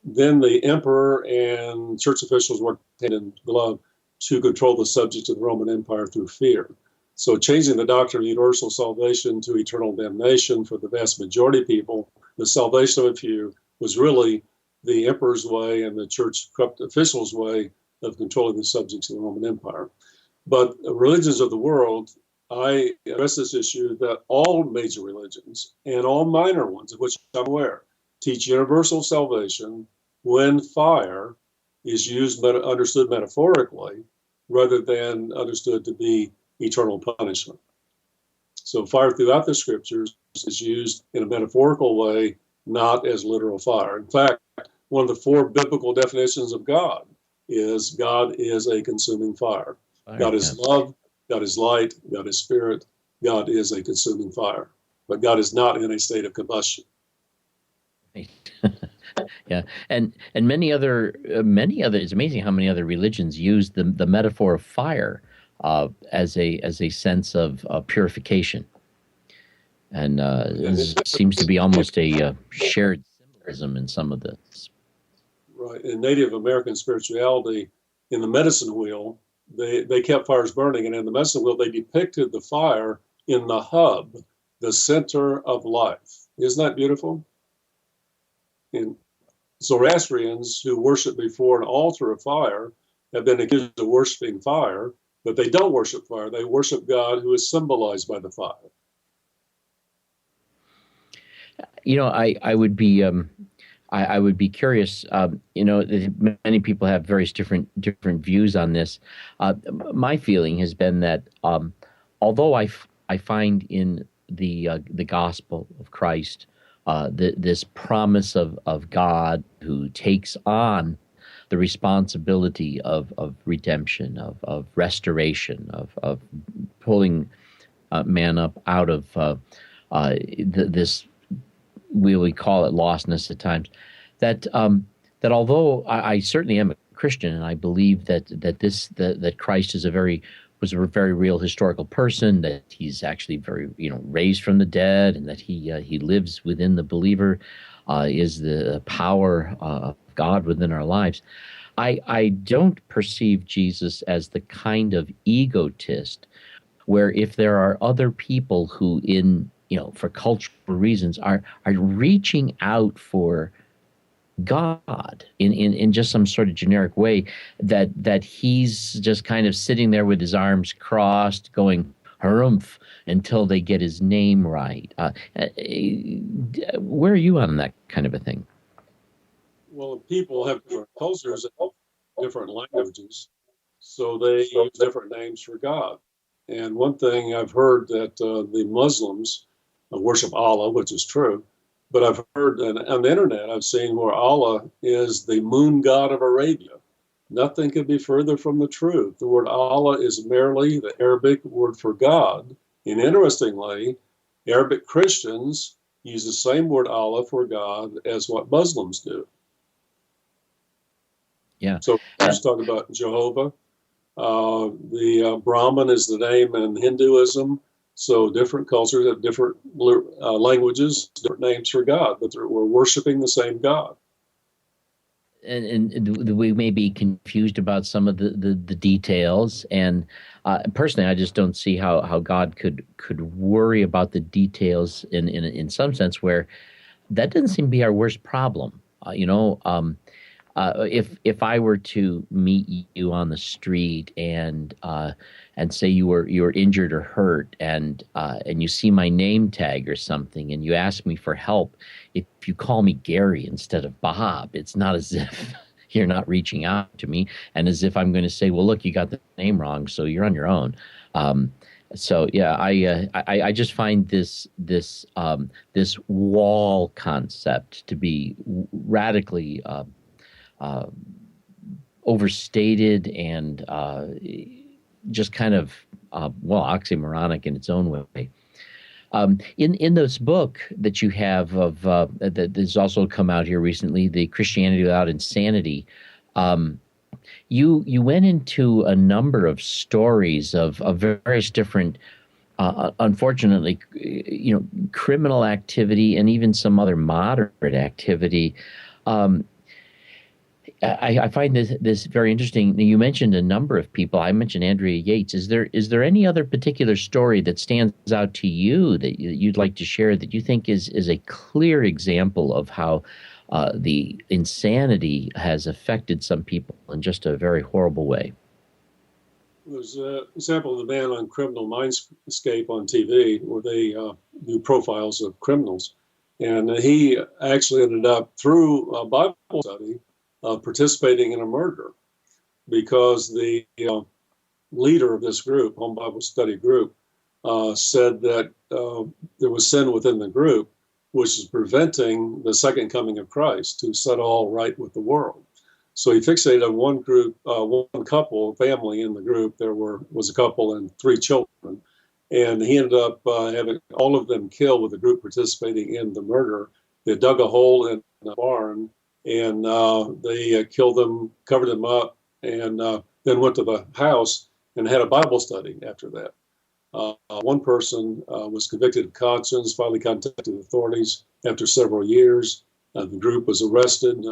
then the emperor and church officials worked hand in glove to control the subject of the Roman Empire through fear. So changing the doctrine of universal salvation to eternal damnation for the vast majority of people, the salvation of a few, was really the emperor's way and the church corrupt officials' way of controlling the subjects of the Roman Empire. But religions of the world, I address this issue that all major religions and all minor ones, of which I'm aware, teach universal salvation when fire is understood metaphorically rather than understood to be eternal punishment. So fire throughout the scriptures is used in a metaphorical way, not as literal fire. In fact, one of the 4 biblical definitions of God is a consuming fire. God is love, God is light, God is spirit, God is a consuming fire. But God is not in a state of combustion. Yeah, and many other. It's amazing how many other religions use the metaphor of fire as a sense of purification, and this seems to be almost a shared symbolism in some of this. Right. In Native American spirituality, in the medicine wheel, they kept fires burning, and in the medicine wheel, they depicted the fire in the hub, the center of life. Isn't that beautiful? And Zoroastrians who worship before an altar of fire have been accused of worshiping fire, but they don't worship fire. They worship God, who is symbolized by the fire. You know, I would be I would be curious. Many people have various different views on this. My feeling has been that although I find in the gospel of Christ this promise of God who takes on the responsibility of redemption, of restoration, of pulling man up out of this, we call it lostness at times, that although I certainly am a Christian and I believe that Christ was a very real historical person, that he's actually very raised from the dead, and that he lives within the believer, is the power of God within our lives. I don't perceive Jesus as the kind of egotist where if there are other people who for cultural reasons are reaching out for God in just some sort of generic way, that he's just kind of sitting there with his arms crossed going harumph until they get his name right. Where are you on that kind of a thing? Well, people have different cultures and different languages, so they use different names for God. And one thing I've heard that the Muslims worship Allah, which is true, but I've heard on the internet, I've seen where Allah is the moon god of Arabia. Nothing could be further from the truth. The word Allah is merely the Arabic word for God. And interestingly, Arabic Christians use the same word Allah for God as what Muslims do. Yeah. So let's talk about Jehovah. The Brahman is the name in Hinduism. So different cultures have different languages, different names for God, but we're worshiping the same God. And we may be confused about some of the details. And personally, I just don't see how God could worry about the details in some sense, where that doesn't seem to be our worst problem. if I were to meet you on the street and say you were injured or hurt, and you see my name tag or something, and you ask me for help, if you call me Gary instead of Bob, it's not as if you're not reaching out to me, and as if I'm going to say, well, look, you got the name wrong, so you're on your own. So yeah, I just find this wall concept to be radically overstated and just kind of oxymoronic in its own way. In this book that you have of that has also come out here recently, the Christianity Without Insanity, you went into a number of stories of various different, unfortunately, criminal activity and even some other moderate activity. I find this very interesting. You mentioned a number of people. I mentioned Andrea Yates. Is there any other particular story that stands out to you that you'd like to share that you think is a clear example of how the insanity has affected some people in just a very horrible way? There's an example of the Man on Criminal Mindscape on TV, where they do profiles of criminals. And he actually ended up, through a Bible study, participating in a murder, because the leader of this group, Home Bible Study group, said that there was sin within the group, which is preventing the second coming of Christ to set all right with the world. So he fixated on one group, one couple, family in the group. There was a couple and 3 children, and he ended up having all of them killed with the group participating in the murder. They dug a hole in a barn, and they killed them, covered them up, and then went to the house and had a Bible study after that. One person was convicted of conscience, finally contacted authorities after several years. The group was arrested,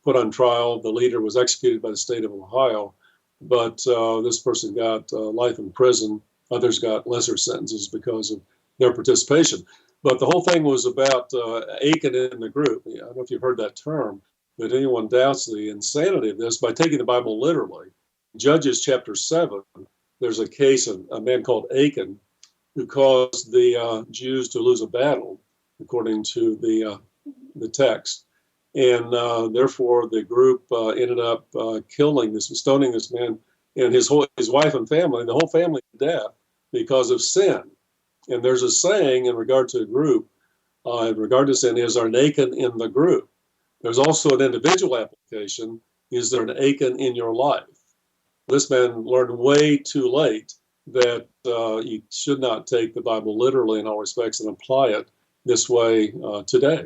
put on trial. The leader was executed by the state of Ohio, but this person got life in prison. Others got lesser sentences because of their participation. But the whole thing was about Achan in the group. I don't know if you've heard that term, but anyone doubts the insanity of this by taking the Bible literally. Judges chapter 7, there's a case of a man called Achan who caused the Jews to lose a battle, according to the text. And therefore, the group ended up stoning this man and his wife and family, the whole family to death because of sin. And there's a saying in regard to a group, in regard to sin, is there an Achan in the group? There's also an individual application, is there an Achan in your life? This man learned way too late that you should not take the Bible literally in all respects and apply it this way today.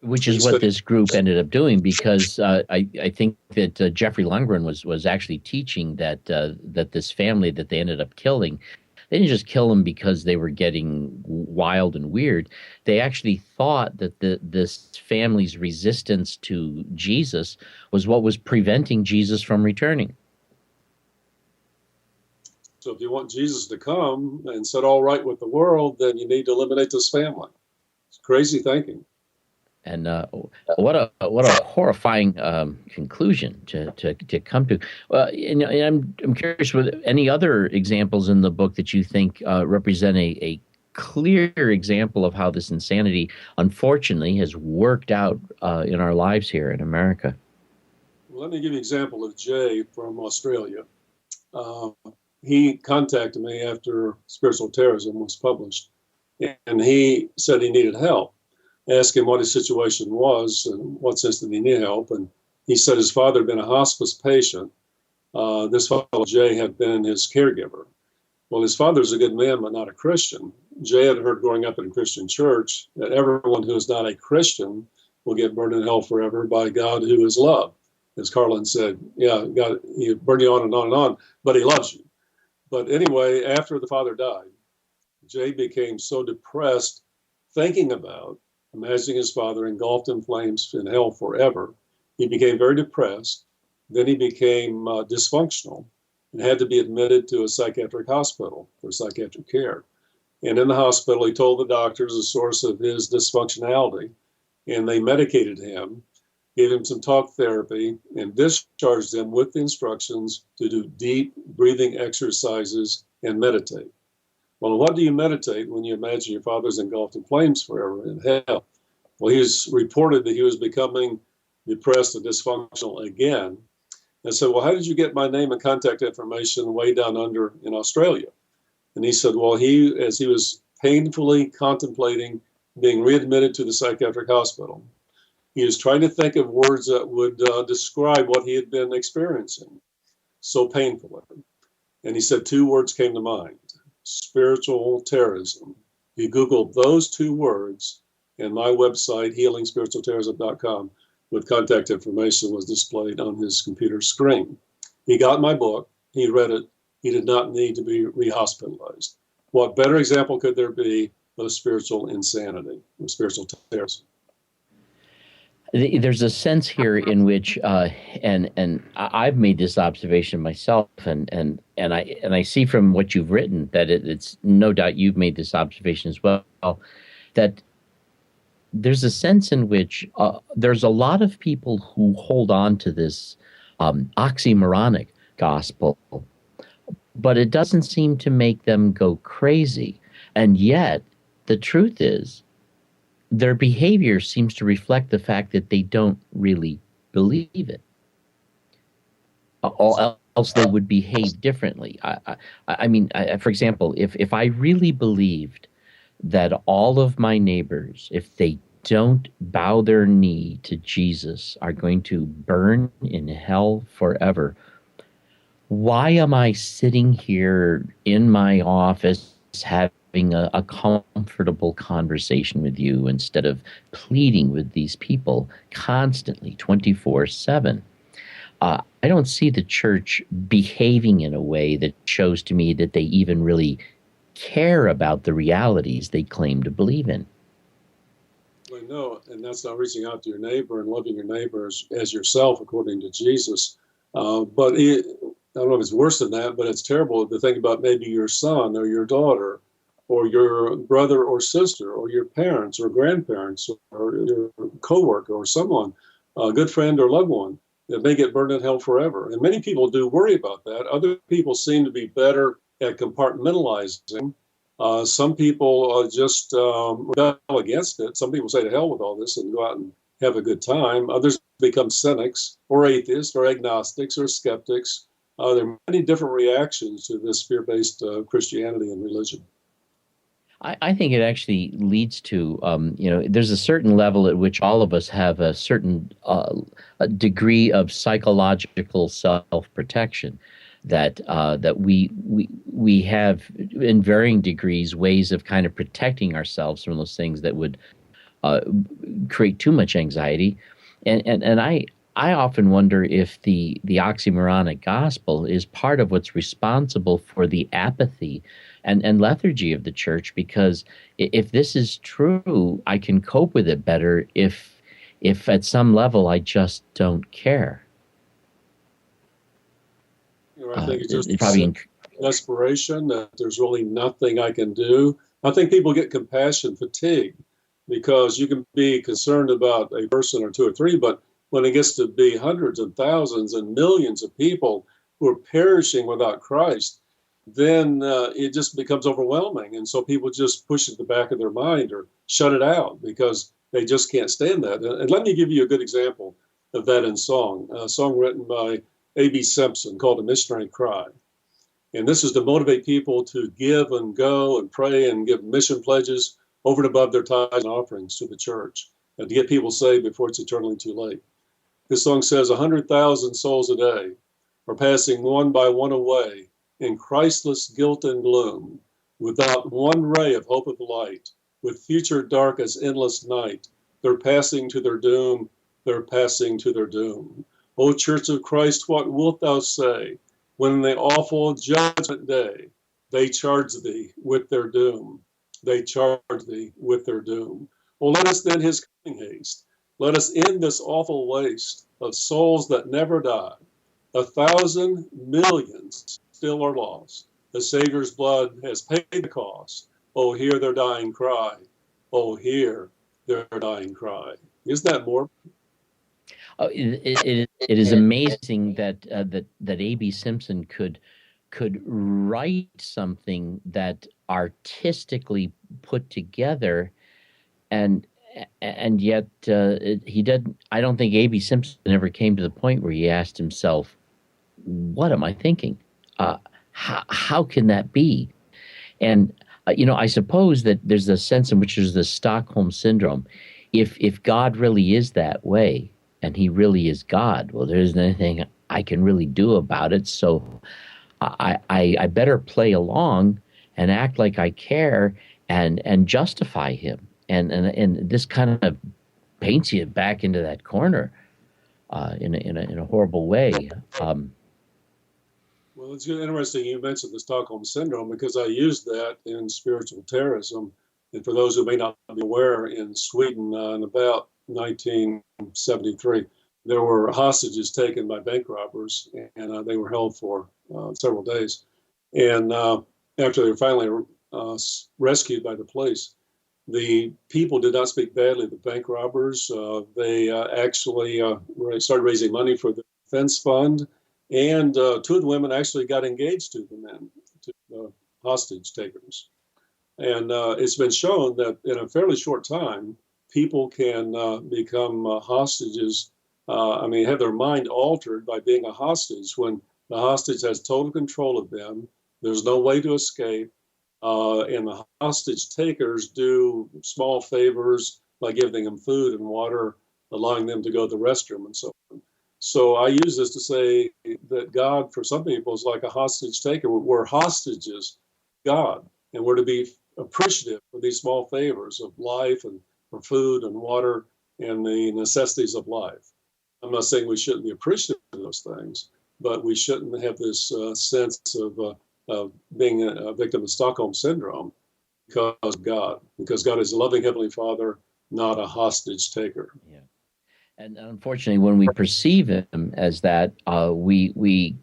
Which is what this group ended up doing, because I think that Jeffrey Lundgren was actually teaching that this family that they ended up killing, they didn't just kill them because they were getting wild and weird. They actually thought that this family's resistance to Jesus was what was preventing Jesus from returning. So if you want Jesus to come and set all right with the world, then you need to eliminate this family. It's crazy thinking. And what a horrifying conclusion to come to. And I'm curious, with any other examples in the book that you think represent a clear example of how this insanity, unfortunately, has worked out in our lives here in America? Well, let me give you an example of Jay from Australia. He contacted me after Spiritual Terrorism was published, and he said he needed help. Asked him what his situation was and what sense did he need help. And he said his father had been a hospice patient. This fellow, Jay, had been his caregiver. Well, his father's a good man, but not a Christian. Jay had heard growing up in a Christian church that everyone who is not a Christian will get burned in hell forever by God, who is love. As Carlin said, yeah, God, he burn you on and on and on, but he loves you. But anyway, after the father died, Jay became so depressed thinking about imagining his father engulfed in flames in hell forever. He became very depressed. Then he became dysfunctional and had to be admitted to a psychiatric hospital for psychiatric care. And in the hospital, he told the doctors the source of his dysfunctionality, and they medicated him. gave him some talk therapy, and discharged him with the instructions to do deep breathing exercises and meditate. Well, what do you meditate when you imagine your father's engulfed in flames forever in hell? Well, he was reported that he was becoming depressed and dysfunctional again. And said, well, how did you get my name and contact information way down under in Australia? And he said, well, as he was painfully contemplating being readmitted to the psychiatric hospital, he was trying to think of words that would describe what he had been experiencing so painfully. And he said 2 words came to mind: spiritual terrorism. He Googled those 2 words, and my website, healingspiritualterrorism.com, with contact information was displayed on his computer screen. He got my book. He read it. He did not need to be rehospitalized. What better example could there be of spiritual insanity, of spiritual terrorism? There's a sense here in which, and I've made this observation myself, and I see from what you've written that it's no doubt you've made this observation as well, that there's a sense in which there's a lot of people who hold on to this oxymoronic gospel, but it doesn't seem to make them go crazy. And yet, the truth is, their behavior seems to reflect the fact that they don't really believe it. Or else they would behave differently. I mean, for example, if I really believed that all of my neighbors, if they don't bow their knee to Jesus, are going to burn in hell forever, why am I sitting here in my office having a comfortable conversation with you instead of pleading with these people constantly, 24/7? I don't see the church behaving in a way that shows to me that they even really care about the realities they claim to believe in. Well, no, and that's not reaching out to your neighbor and loving your neighbor as yourself, according to Jesus. But I don't know if it's worse than that, but it's terrible to think about maybe your son or your daughter or your brother or sister or your parents or grandparents or your coworker or someone, a good friend or loved one, that may get burned in hell forever. And many people do worry about that. Other people seem to be better at compartmentalizing. Some people just rebel against it. Some people say to hell with all this and go out and have a good time. Others become cynics or atheists or agnostics or skeptics. There are many different reactions to this fear-based Christianity and religion. I think it actually leads to, there's a certain level at which all of us have a certain a degree of psychological self-protection that we have in varying degrees ways of kind of protecting ourselves from those things that would create too much anxiety. And I often wonder if the oxymoronic gospel is part of what's responsible for the apathy and lethargy of the church, because if this is true, I can cope with it better if at some level I just don't care. I think it's just probably desperation that there's really nothing I can do. I think people get compassion fatigue because you can be concerned about a person or 2 or 3, but when it gets to be hundreds and thousands and millions of people who are perishing without Christ, then it just becomes overwhelming. And so people just push it to the back of their mind or shut it out because they just can't stand that. And let me give you a good example of that in song, a song written by A.B. Simpson called A Missionary Cry. And this is to motivate people to give and go and pray and give mission pledges over and above their tithes and offerings to the church and to get people saved before it's eternally too late. This song says 100,000 souls a day are passing one by one away in Christless guilt and gloom, without one ray of hope of light, with future dark as endless night. They're passing to their doom, they're passing to their doom. O Church of Christ, what wilt thou say when in the awful judgment day they charge thee with their doom? They charge thee with their doom. Well, let us then his coming haste. Let us end this awful waste of souls that never die. 1,000 millions still are lost. The Savior's blood has paid the cost. Oh, hear their dying cry. Oh, hear their dying cry. Isn't that more? It is amazing that that A.B. Simpson could write something that artistically put together, and yet he did. I don't think A.B. Simpson ever came to the point where he asked himself, "What am I thinking? How can that be?" And I suppose that there's a sense in which there's the Stockholm syndrome. If God really is that way, and He really is God, well, there isn't anything I can really do about it. So I better play along and act like I care and justify Him. And this kind of paints you back into that corner in a horrible way. Well, it's interesting you mentioned the Stockholm Syndrome because I used that in spiritual terrorism. And for those who may not be aware, in Sweden in about 1973, there were hostages taken by bank robbers, and they were held for several days. And after they were finally rescued by the police, the people did not speak badly of the bank robbers. They actually started raising money for the defense fund. And two of the women actually got engaged to the men, to the hostage takers. And it's been shown that in a fairly short time, people can become hostages. Have their mind altered by being a hostage when the hostage has total control of them. There's no way to escape. And the hostage takers do small favors by giving them food and water, allowing them to go to the restroom and so on. So I use this to say that God, for some people, is like a hostage taker. We're hostages, God, and we're to be appreciative for these small favors of life and for food and water and the necessities of life. I'm not saying we shouldn't be appreciative of those things, but we shouldn't have this sense of being a victim of Stockholm Syndrome because God is a loving Heavenly Father, not a hostage taker. Yeah. And unfortunately, when we perceive Him as that, we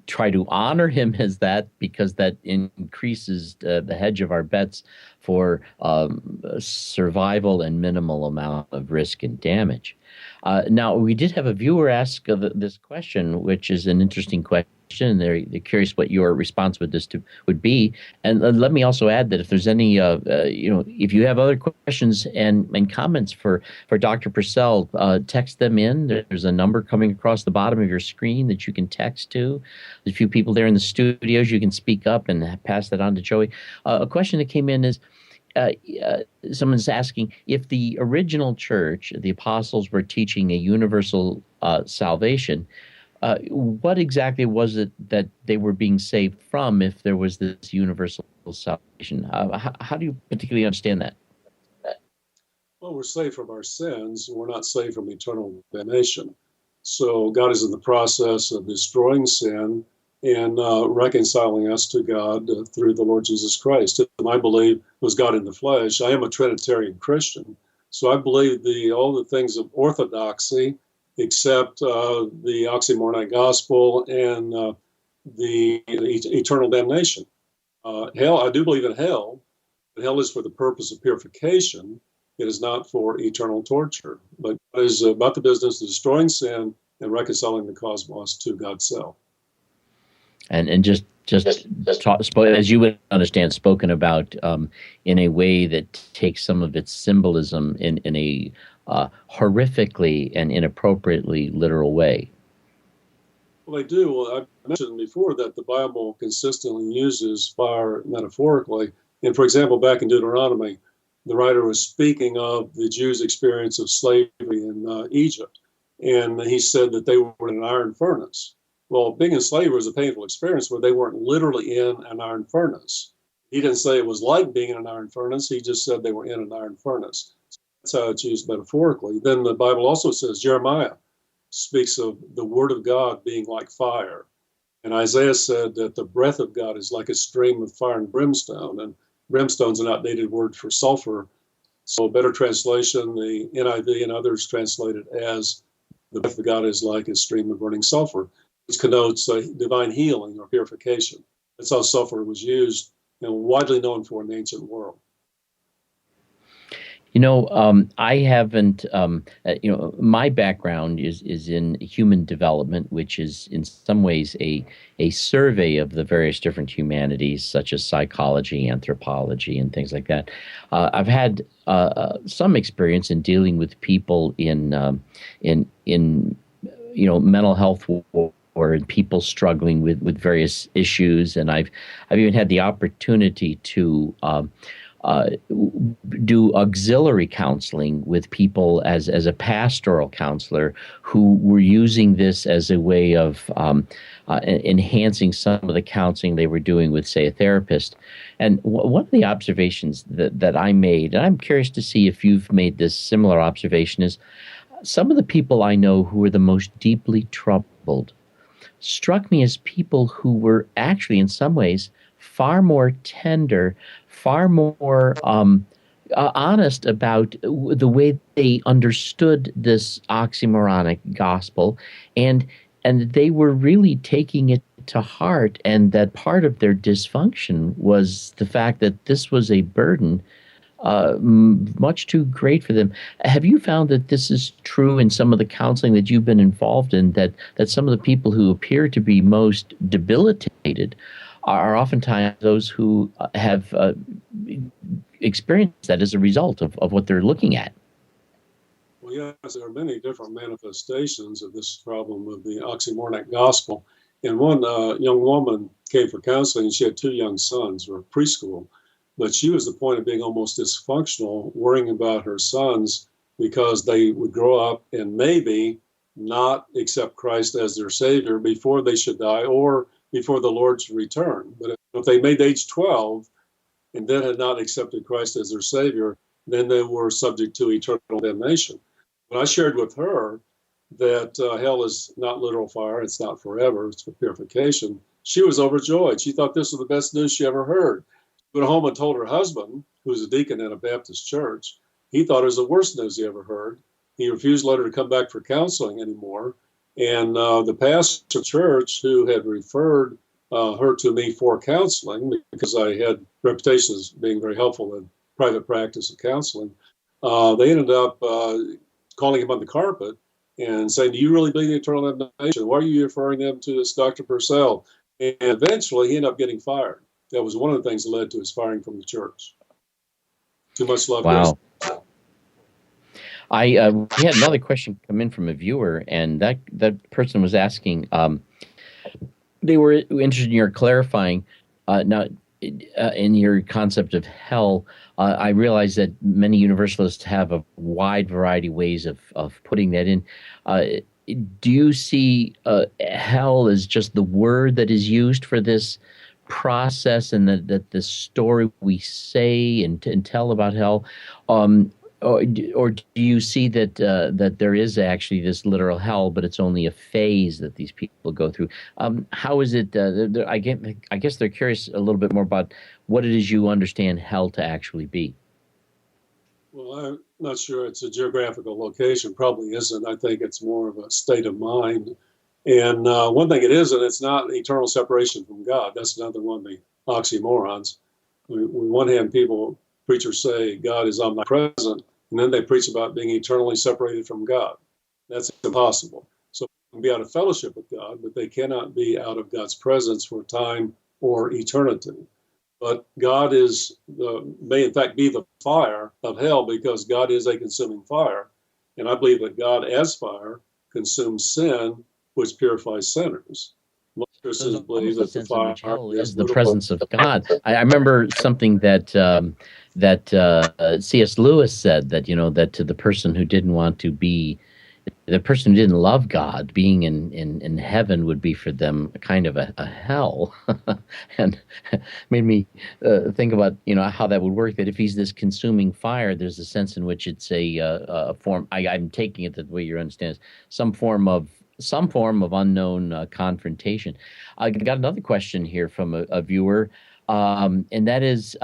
try to honor Him as that because that increases the hedge of our bets for survival and minimal amount of risk and damage. Now, we did have a viewer ask this question, which is an interesting question. They're curious what your response would be. And let me also add that if there's any, if you have other questions and comments for Dr. Purcell, text them in. There's a number coming across the bottom of your screen that you can text to. There's a few people there in the studios. You can speak up and pass that on to Joey. A question that came in is, someone's asking if the original church, the apostles, were teaching a universal salvation. What exactly was it that they were being saved from if there was this universal salvation? How do you particularly understand that? Well, we're saved from our sins. We're not saved from eternal damnation. So God is in the process of destroying sin and reconciling us to God through the Lord Jesus Christ. And I believe was God in the flesh. I am a Trinitarian Christian, so I believe all the things of orthodoxy, except the oxymoronic gospel and the eternal damnation. Hell, I do believe in hell, but hell is for the purpose of purification. It is not for eternal torture, but it is about the business of destroying sin and reconciling the cosmos to God's self. And just as you would understand, spoken about in a way that takes some of its symbolism in a horrifically and inappropriately literal way. Well, they do. Well, I mentioned before that the Bible consistently uses fire metaphorically. And for example, back in Deuteronomy, the writer was speaking of the Jews' experience of slavery in Egypt. And he said that they were in an iron furnace. Well, being in slavery was a painful experience where they weren't literally in an iron furnace. He didn't say it was like being in an iron furnace. He just said they were in an iron furnace. That's how it's used metaphorically. Then the Bible also says, Jeremiah speaks of the word of God being like fire. And Isaiah said that the breath of God is like a stream of fire and brimstone. And brimstone's an outdated word for sulfur. So a better translation, the NIV and others translate it as the breath of God is like a stream of burning sulfur, which connotes divine healing or purification. That's how sulfur was used and widely known for in the ancient world. I haven't. My background is in human development, which is in some ways a survey of the various different humanities, such as psychology, anthropology, and things like that. I've had some experience in dealing with people in mental health or people struggling with various issues, and I've even had the opportunity to do auxiliary counseling with people as a pastoral counselor who were using this as a way of enhancing some of the counseling they were doing with, say, a therapist. And one of the observations that I made, and I'm curious to see if you've made this similar observation, is some of the people I know who were the most deeply troubled struck me as people who were actually, in some ways, far more tender, far more honest about the way they understood this oxymoronic gospel, and they were really taking it to heart, and that part of their dysfunction was the fact that this was a burden much too great for them. Have you found that this is true in some of the counseling that you've been involved in, that some of the people who appear to be most debilitated are oftentimes those who have experienced that as a result of what they're looking at? Well, yes, there are many different manifestations of this problem of the oxymoronic gospel. And one young woman came for counseling, and she had two young sons, who were preschool. But she was at the point of being almost dysfunctional, worrying about her sons because they would grow up and maybe not accept Christ as their Savior before they should die or before the Lord's return. But if they made age 12 and then had not accepted Christ as their Savior, then they were subject to eternal damnation. When I shared with her that hell is not literal fire, it's not forever, it's for purification, she was overjoyed. She thought this was the best news she ever heard. Went home and told her husband, who's a deacon at a Baptist church. He thought it was the worst news he ever heard. He refused to let her to come back for counseling anymore. And the pastor of the church, who had referred her to me for counseling, because I had reputation as being very helpful in private practice of counseling, they ended up calling him on the carpet and saying, "Do you really believe in eternal damnation? Why are you referring them to this Dr. Purcell?" And eventually he ended up getting fired. That was one of the things that led to his firing from the church. Too much love. Wow. We had another question come in from a viewer, and that person was asking, they were interested in your clarifying, now in your concept of hell. I realize that many universalists have a wide variety of ways of putting that in. Do you see hell as just the word that is used for this process, and that the story we say and tell about hell, or do you see that that there is actually this literal hell, but it's only a phase that these people go through? How is it? I guess they're curious a little bit more about what it is you understand hell to actually be. Well, I'm not sure it's a geographical location. Probably isn't. I think it's more of a state of mind. And one thing it isn't, it's not eternal separation from God. That's another one of the oxymorons. On one hand, preachers say God is omnipresent, and then they preach about being eternally separated from God. That's impossible. So they can be out of fellowship with God, but they cannot be out of God's presence for time or eternity. But God may in fact be the fire of hell, because God is a consuming fire. And I believe that God as fire consumes sin, which purifies sinners. Most Christians believe that the fire is the presence of God. I remember something that C.S. Lewis said, that that to the person who didn't want to be, the person who didn't love God, being in heaven would be for them kind of a hell, and made me think about how that would work. That if he's this consuming fire, there's a sense in which it's a form. I'm taking it that the way you understand it, some form of unknown confrontation. I got another question here from a viewer, and that is,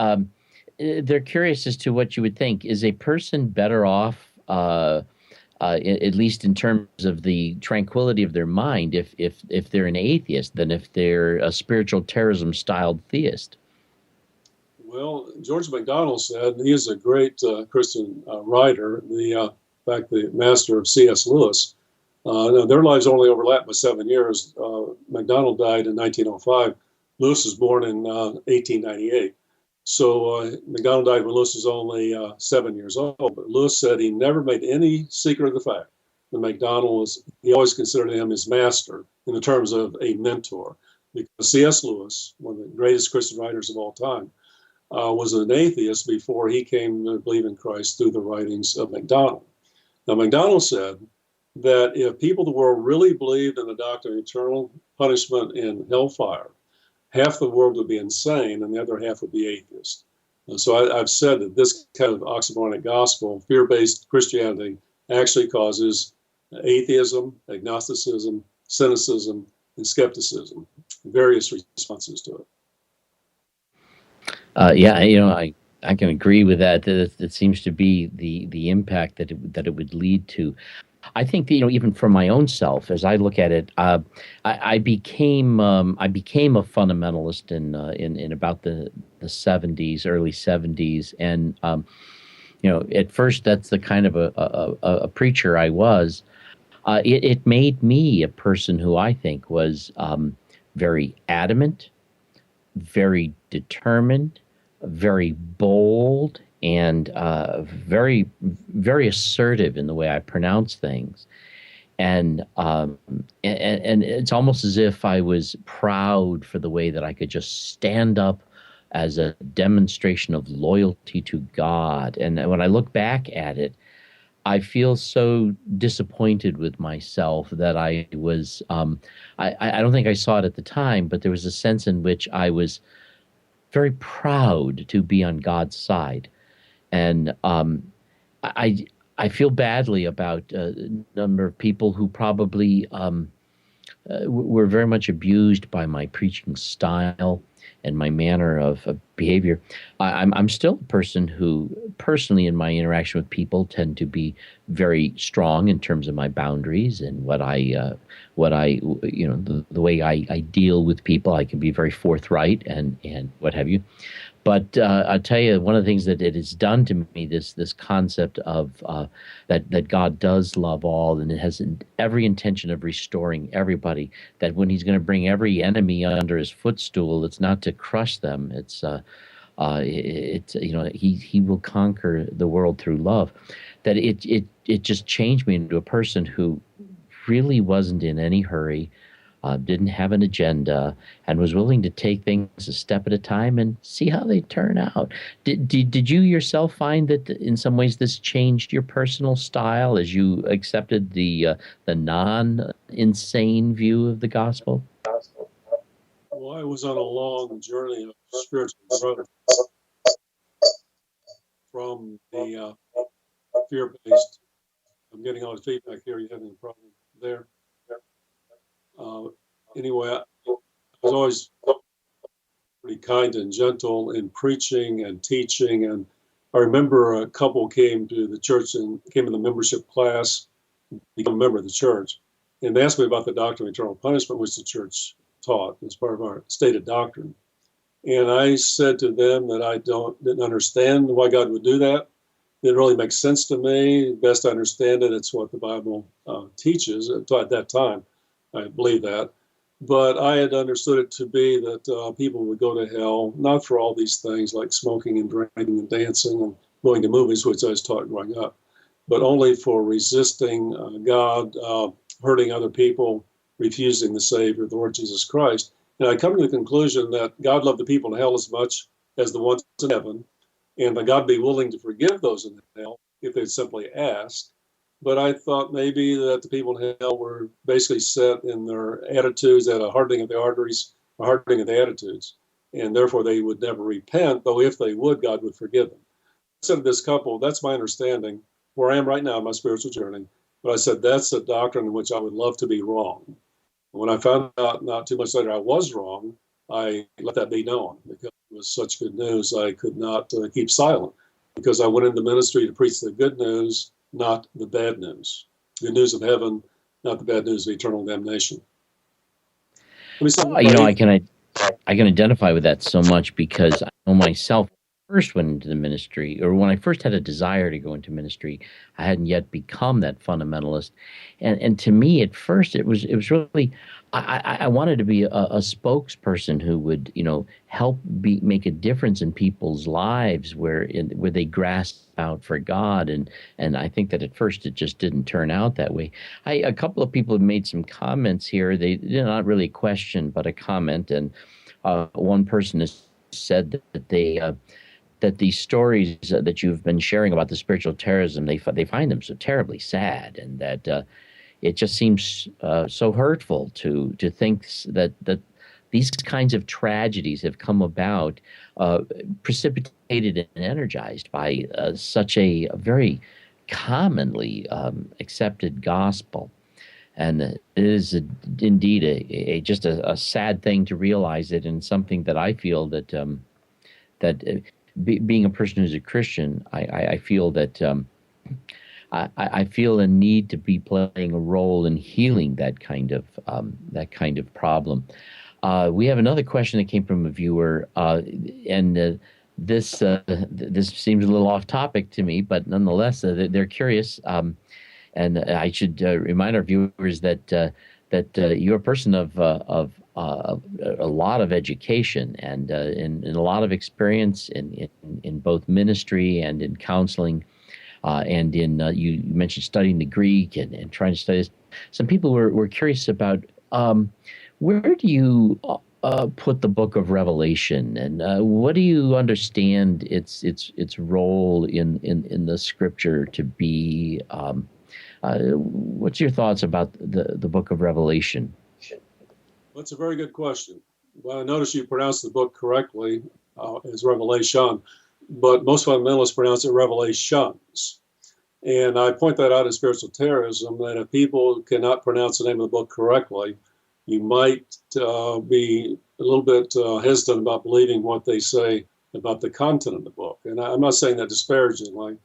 they're curious as to what you would think. Is a person better off, at least in terms of the tranquility of their mind, if they're an atheist than if they're a spiritual terrorism-styled theist? Well, George MacDonald said, and he is a great Christian writer, in fact, the master of C.S. Lewis. Now, their lives only overlapped by 7 years. MacDonald died in 1905. Lewis was born in 1898. So MacDonald died when Lewis was only 7 years old. But Lewis said he never made any secret of the fact that he always considered him his master in the terms of a mentor. Because C.S. Lewis, one of the greatest Christian writers of all time, was an atheist before he came to believe in Christ through the writings of MacDonald. Now, MacDonald said that if people of the world really believed in the doctrine of eternal punishment and hellfire, half the world would be insane and the other half would be atheist. And so I've said that this kind of oxymoronic gospel, fear-based Christianity, actually causes atheism, agnosticism, cynicism, and skepticism, various responses to it. Yeah, I can agree with that. That seems to be the impact that it would lead to. I think that, even for my own self, as I look at it, I became a fundamentalist in about the 70s, early 70s, and at first that's the kind of a preacher I was. It made me a person who I think was very adamant, very determined, very bold, and very, very assertive in the way I pronounce things. And it's almost as if I was proud for the way that I could just stand up as a demonstration of loyalty to God. And when I look back at it, I feel so disappointed with myself that I was, I don't think I saw it at the time, but there was a sense in which I was very proud to be on God's side. And I feel badly about a number of people who probably were very much abused by my preaching style and my manner of behavior. I'm still a person who, personally, in my interaction with people, tend to be very strong in terms of my boundaries and the way I deal with people. I can be very forthright and what have you. But I'll tell you, one of the things that it has done to me, this concept of that God does love all, and it has every intention of restoring everybody. That when He's going to bring every enemy under His footstool, it's not to crush them. He will conquer the world through love. That it just changed me into a person who really wasn't in any hurry. Didn't have an agenda, and was willing to take things a step at a time and see how they turn out. Did you yourself find that in some ways this changed your personal style as you accepted the non-insane view of the gospel? Well, I was on a long journey of spiritual growth from the fear-based. I'm getting all the feedback here. You having a problem there? Anyway, I was always pretty kind and gentle in preaching and teaching. And I remember a couple came to the church and came in the membership class, become a member of the church. And they asked me about the doctrine of eternal punishment, which the church taught as part of our stated doctrine. And I said to them that I didn't understand why God would do that. It didn't really make sense to me. Best I understand it, it's what the Bible teaches at that time. I believe that. But I had understood it to be that people would go to hell, not for all these things like smoking and drinking and dancing and going to movies, which I was taught growing up, but only for resisting God, hurting other people, refusing the Savior, the Lord Jesus Christ. And I come to the conclusion that God loved the people in hell as much as the ones in heaven, and that God be willing to forgive those in hell if they'd simply ask. But I thought maybe that the people in hell were basically set in their attitudes at a hardening of the arteries, a hardening of the attitudes, and therefore they would never repent, though if they would, God would forgive them. I said to this couple, that's my understanding, where I am right now in my spiritual journey, but I said that's a doctrine in which I would love to be wrong. When I found out not too much later I was wrong, I let that be known because it was such good news I could not keep silent, because I went into ministry to preach the good news, not the bad news. The news of heaven, not the bad news of eternal damnation. I can identify with that so much because I know myself first went into the ministry, or when I first had a desire to go into ministry, I hadn't yet become that fundamentalist. And to me, at first, it was really I wanted to be a spokesperson who would help make a difference in people's lives where they grasp out for God, and I think that at first it just didn't turn out that way. A couple of people have made some comments here. They're not really a question, but a comment, and one person has said that these stories that you've been sharing about the spiritual terrorism, they find them so terribly sad, and that it just seems so hurtful to think that these kinds of tragedies have come about, precipitated and energized by such a very commonly accepted gospel. And it is indeed just a sad thing to realize it, and something that I feel that being a person who's a Christian, I feel that I feel a need to be playing a role in healing that kind of problem. We have another question that came from a viewer, and this seems a little off topic to me, but nonetheless, they're curious. And I should remind our viewers that you're a person of a lot of education and in a lot of experience in both ministry and in counseling, and in you mentioned studying the Greek and trying to study this. Some people were curious about where do you put the Book of Revelation, and what do you understand its role in the Scripture to be? What's your thoughts about the Book of Revelation? That's a very good question. Well, I notice you pronounce the book correctly as Revelation, but most fundamentalists pronounce it Revelations. And I point that out in spiritual terrorism, that if people cannot pronounce the name of the book correctly, you might be a little bit hesitant about believing what they say about the content of the book. And I'm not saying that disparagingly.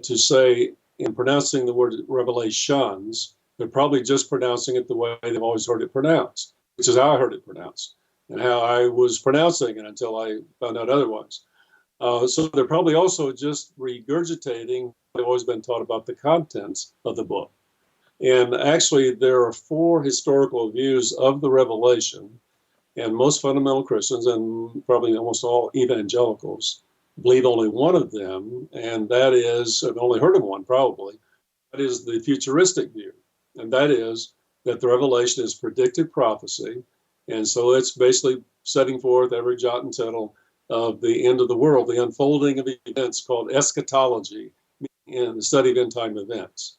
To say, in pronouncing the word Revelations, they're probably just pronouncing it the way they've always heard it pronounced, which is how I heard it pronounced and how I was pronouncing it until I found out otherwise. So they're probably also just regurgitating what they've always been taught about the contents of the book. And actually, there are 4 historical views of the Revelation, and most fundamental Christians, and probably almost all evangelicals, believe only one of them, and that is, I've only heard of one probably, that is the futuristic view. And that is that the Revelation is predicted prophecy, and so it's basically setting forth every jot and tittle of the end of the world, the unfolding of events, called eschatology, in the study of end time events.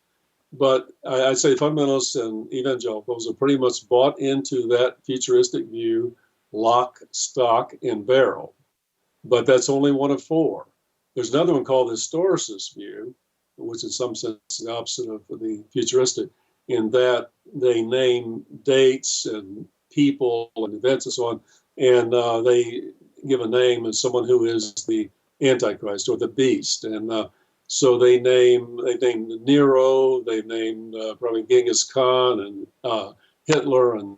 But I'd say fundamentalists and evangelicals are pretty much bought into that futuristic view, lock, stock, and barrel. But that's only one of 4. There's another one called the historicist view, which in some sense is the opposite of the futuristic, in that they name dates and people and events and so on, and they give a name as someone who is the Antichrist or the beast. And so they named Nero, they named probably Genghis Khan and Hitler and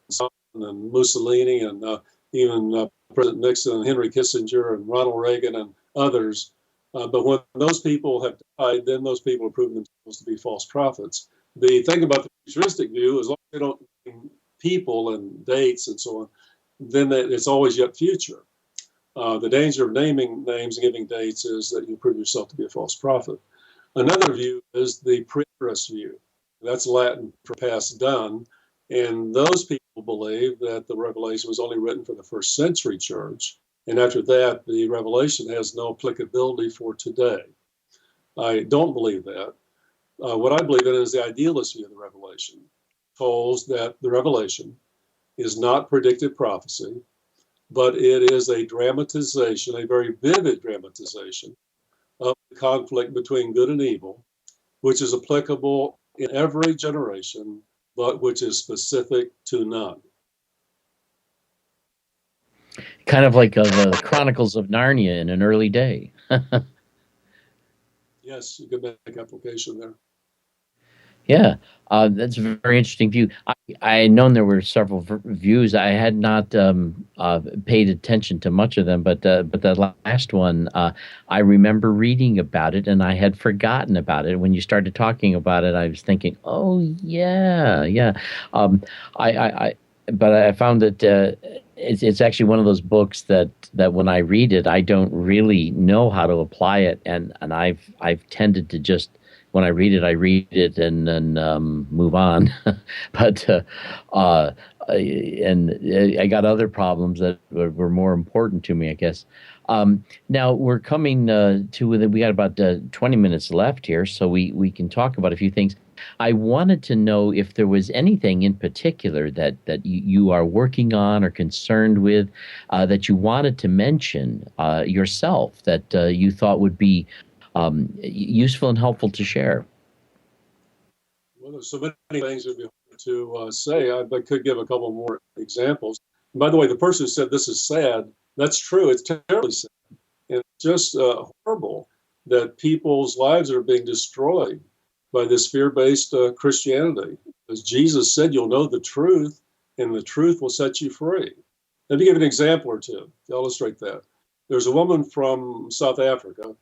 Mussolini and even President Nixon and Henry Kissinger and Ronald Reagan and others. But when those people have died, then those people are proven themselves to be false prophets. The thing about the futuristic view is, long as they don't name people and dates and so on, then it's always yet future. The danger of naming names and giving dates is that you prove yourself to be a false prophet. Another view is the preterist view. That's Latin for past done. And those people believe that the Revelation was only written for the first century church. And after that, the Revelation has no applicability for today. I don't believe that. What I believe in is the idealist view of the Revelation. It holds that the Revelation is not predicted prophecy, but it is a dramatization, a very vivid dramatization of the conflict between good and evil, which is applicable in every generation, but which is specific to none. Kind of like the Chronicles of Narnia in an early day. Yes, you could make application there. Yeah, that's a very interesting view. I had known there were several views. I had not paid attention to much of them, but the last one, I remember reading about it, and I had forgotten about it. When you started talking about it, I was thinking, "Oh yeah, yeah." Um, I but I found that it's actually one of those books that when I read it, I don't really know how to apply it, and I've tended to just when I read it and then move on. but and I got other problems that were more important to me, I guess. Now we're coming to we got about 20 minutes left here, so we can talk about a few things. I wanted to know if there was anything in particular that you are working on or concerned with that you wanted to mention yourself that you thought would be useful and helpful to share. Well, there's so many things to say. I could give a couple more examples. And by the way, the person who said this is sad, that's true. It's terribly sad. And it's just horrible that people's lives are being destroyed by this fear-based Christianity. As Jesus said, you'll know the truth, and the truth will set you free. Let me give an example or two to illustrate that. There's a woman from South Africa,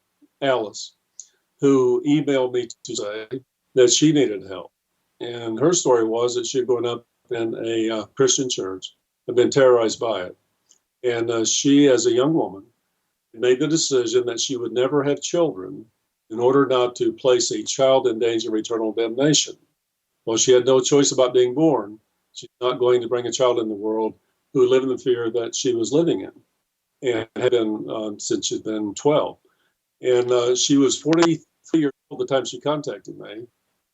Alice, who emailed me to say that she needed help. And her story was that she had grown up in a Christian church, had been terrorized by it. And she, as a young woman, made the decision that she would never have children in order not to place a child in danger of eternal damnation. Well, she had no choice about being born. She's not going to bring a child in the world who lived in the fear that she was living in and had been since she'd been 12. And she was 43 years old at the time she contacted me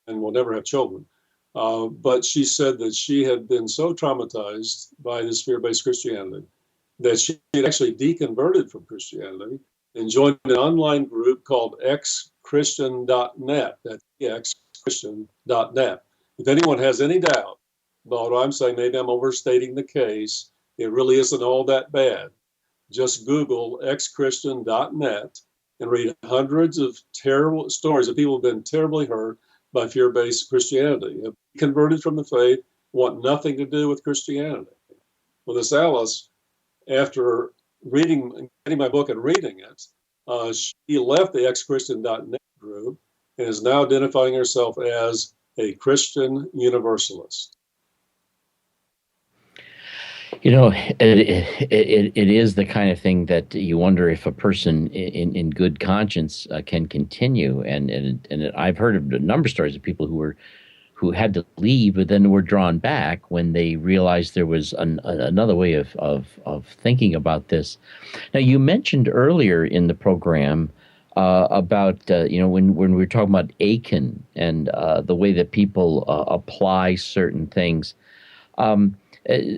and will never have children. But she said that she had been so traumatized by this fear-based Christianity that she had actually deconverted from Christianity and joined an online group called xchristian.net. That's xchristian.net. If anyone has any doubt about what I'm saying, maybe I'm overstating the case. It really isn't all that bad. Just Google xchristian.net and read hundreds of terrible stories of people who've been terribly hurt by fear-based Christianity, have converted from the faith, want nothing to do with Christianity. Well, this Alice, after getting my book and reading it, she left the xchristian.net group and is now identifying herself as a Christian universalist. You know, it is the kind of thing that you wonder if a person in good conscience can continue. And I've heard of a number of stories of people who had to leave, but then were drawn back when they realized there was another way of thinking about this. Now, you mentioned earlier in the program about when we were talking about Aiken and the way that people apply certain things.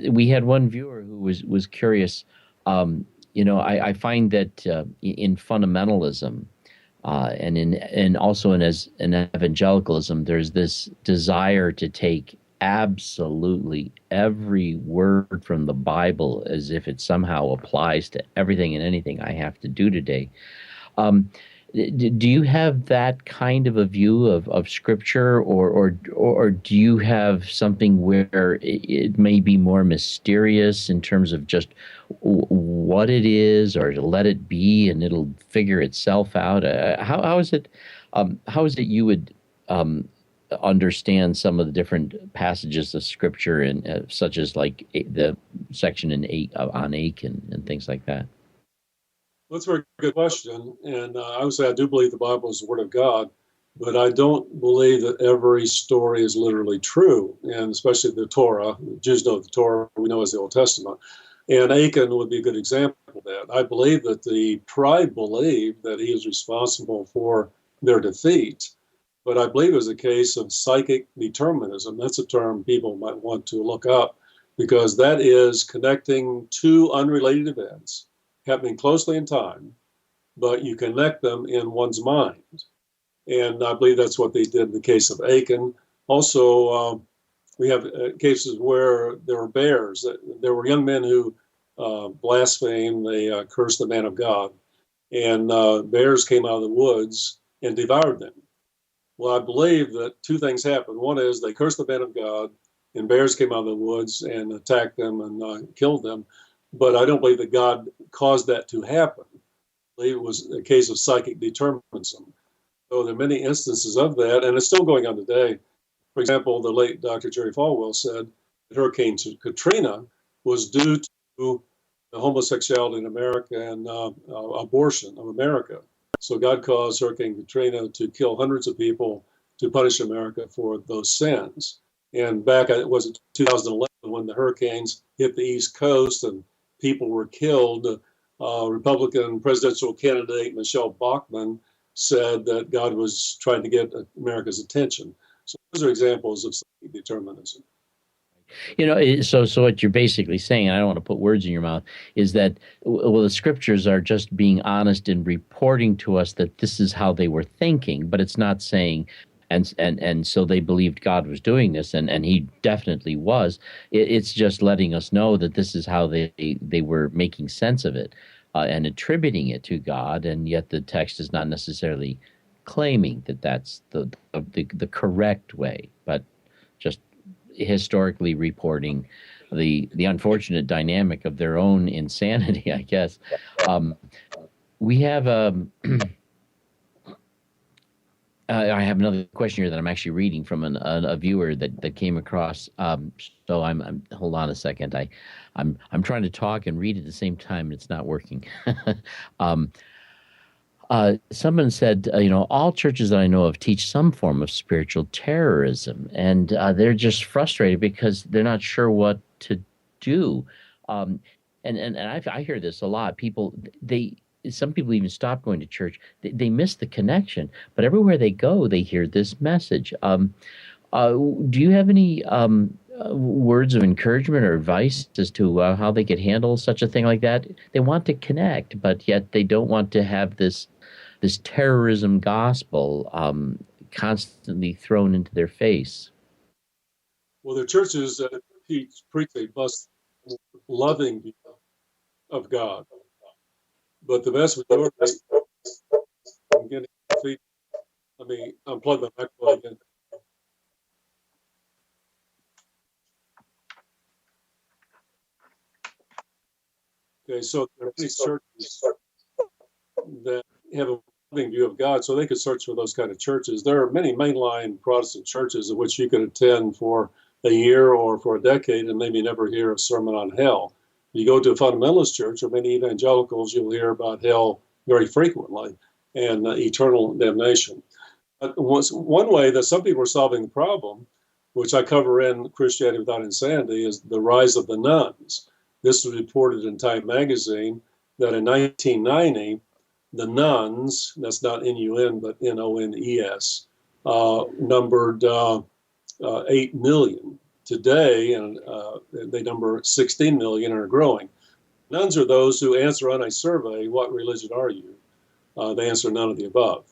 We had one viewer who was curious. I find that in fundamentalism and also in evangelicalism, there's this desire to take absolutely every word from the Bible as if it somehow applies to everything and anything I have to do today. Do you have that kind of a view of Scripture, or do you have something where it may be more mysterious in terms of just what it is, or to let it be and it'll figure itself out? How is it? How is it you would understand some of the different passages of Scripture, and such as like the section on Achan and things like that? Well, that's a very good question. And I would say I do believe the Bible is the Word of God, but I don't believe that every story is literally true, and especially the Torah. The Jews know the Torah, we know as the Old Testament. And Achan would be a good example of that. I believe that the tribe believed that he was responsible for their defeat, but I believe it was a case of psychic determinism. That's a term people might want to look up, because that is connecting two unrelated events happening closely in time, but you connect them in one's mind. And I believe that's what they did in the case of Achan. Also, we have cases where there were bears. There were young men who blasphemed, they cursed the man of God, and bears came out of the woods and devoured them. Well, I believe that two things happened. One is they cursed the man of God, and bears came out of the woods and attacked them and killed them. But I don't believe that God caused that to happen. I believe it was a case of psychic determinism. So there are many instances of that, and it's still going on today. For example, the late Dr. Jerry Falwell said that Hurricane Katrina was due to the homosexuality in America and abortion of America. So God caused Hurricane Katrina to kill hundreds of people to punish America for those sins. And back, it was 2011 when the hurricanes hit the East Coast and people were killed. Republican presidential candidate Michelle Bachmann said that God was trying to get America's attention. So those are examples of psychic determinism. So what you're basically saying, and I don't want to put words in your mouth, is that, well, the scriptures are just being honest in reporting to us that this is how they were thinking, but it's not saying, and so they believed God was doing this, and he definitely was. It's just letting us know that this is how they were making sense of it, and attributing it to God, and yet the text is not necessarily claiming that that's the correct way, but just historically reporting the unfortunate dynamic of their own insanity, I guess. We have I have another question here that I'm actually reading from a viewer that came across. So I'm hold on a second. I'm trying to talk and read at the same time, and it's not working. Someone said, all churches that I know of teach some form of spiritual terrorism, and they're just frustrated because they're not sure what to do. And I hear this a lot. Some people even stop going to church. They miss the connection, but everywhere they go, they hear this message. Do you have any words of encouragement or advice as to how they could handle such a thing like that? They want to connect, but yet they don't want to have this terrorism gospel constantly thrown into their face. Well, there are churches that preach a loving view of God, but the vast majority, I'm getting feedback. Let me unplug my microphone again. Okay, so there are many churches that have a loving view of God, so they could search for those kind of churches. There are many mainline Protestant churches of which you could attend for a year or for a decade and maybe never hear a sermon on hell. You go to a fundamentalist church or many evangelicals, you'll hear about hell very frequently and eternal damnation. But one way that some people are solving the problem, which I cover in Christianity Without Insanity, is the rise of the nuns. This was reported in Time magazine that in 1990, the nuns, that's not N-U-N, but N-O-N-E-S, numbered 8 million. Today, and they number 16 million and are growing. Nuns are those who answer on a survey, what religion are you? They answer none of the above.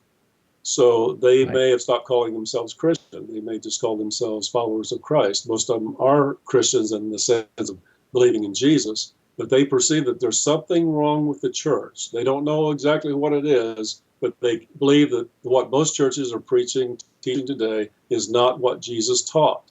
So they may have stopped calling themselves Christian. They may just call themselves followers of Christ. Most of them are Christians in the sense of believing in Jesus, but they perceive that there's something wrong with the church. They don't know exactly what it is, but they believe that what most churches are teaching today is not what Jesus taught.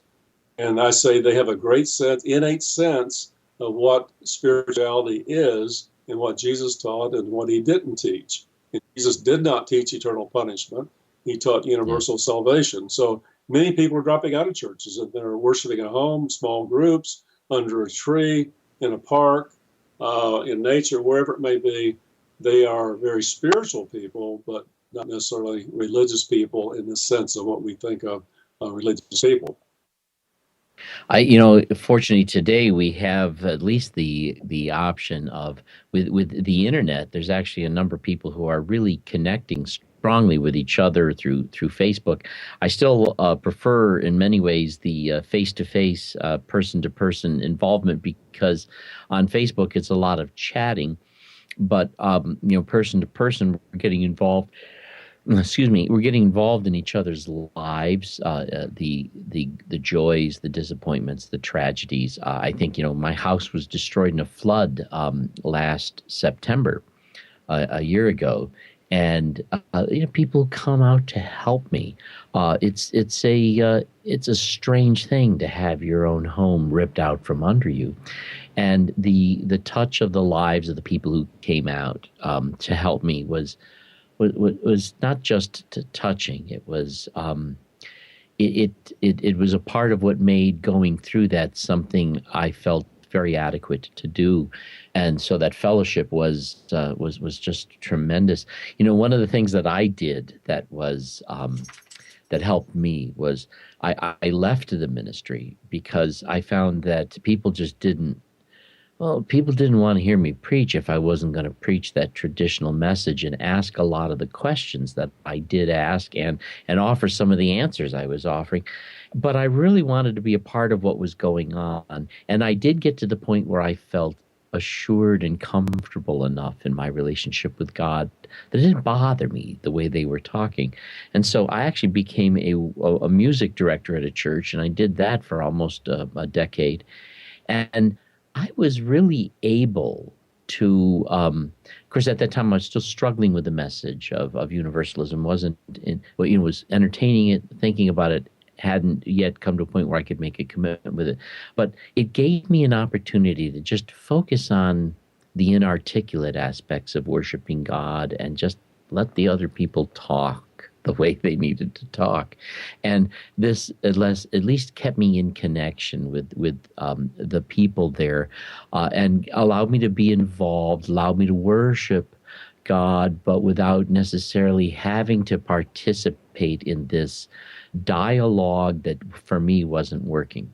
And I say they have a great sense, innate sense of what spirituality is and what Jesus taught and what he didn't teach. And Jesus did not teach eternal punishment. He taught universal salvation. So many people are dropping out of churches and they're worshiping at home, small groups, under a tree, in a park, in nature, wherever it may be. They are very spiritual people, but not necessarily religious people in the sense of what we think of religious people. Fortunately today we have at least the option of with the internet. There's actually a number of people who are really connecting strongly with each other through Facebook. I still prefer in many ways the face-to-face, person-to-person involvement, because on Facebook it's a lot of chatting, but person-to-person we're getting involved. We're getting involved in each other's lives, the joys, the disappointments, the tragedies. I think, my house was destroyed in a flood last September, a year ago. and people come out to help me. It's a strange thing to have your own home ripped out from under you, and the touch of the lives of the people who came out to help me was not just touching. It was it was a part of what made going through that something I felt very adequate to do, and so that fellowship was just tremendous. One of the things that I did that was that helped me was I left the ministry because I found that people didn't want to hear me preach if I wasn't going to preach that traditional message and ask a lot of the questions that I did ask and offer some of the answers I was offering. But I really wanted to be a part of what was going on. And I did get to the point where I felt assured and comfortable enough in my relationship with God that it didn't bother me the way they were talking. And so I actually became a music director at a church, and I did that for almost a decade. And I was really able to, of course, at that time I was still struggling with the message of universalism. Was entertaining it, thinking about it, hadn't yet come to a point where I could make a commitment with it. But it gave me an opportunity to just focus on the inarticulate aspects of worshiping God and just let the other people talk the way they needed to talk. And this at least kept me in connection with the people there, and allowed me to be involved, allowed me to worship God, but without necessarily having to participate in this dialogue that for me wasn't working.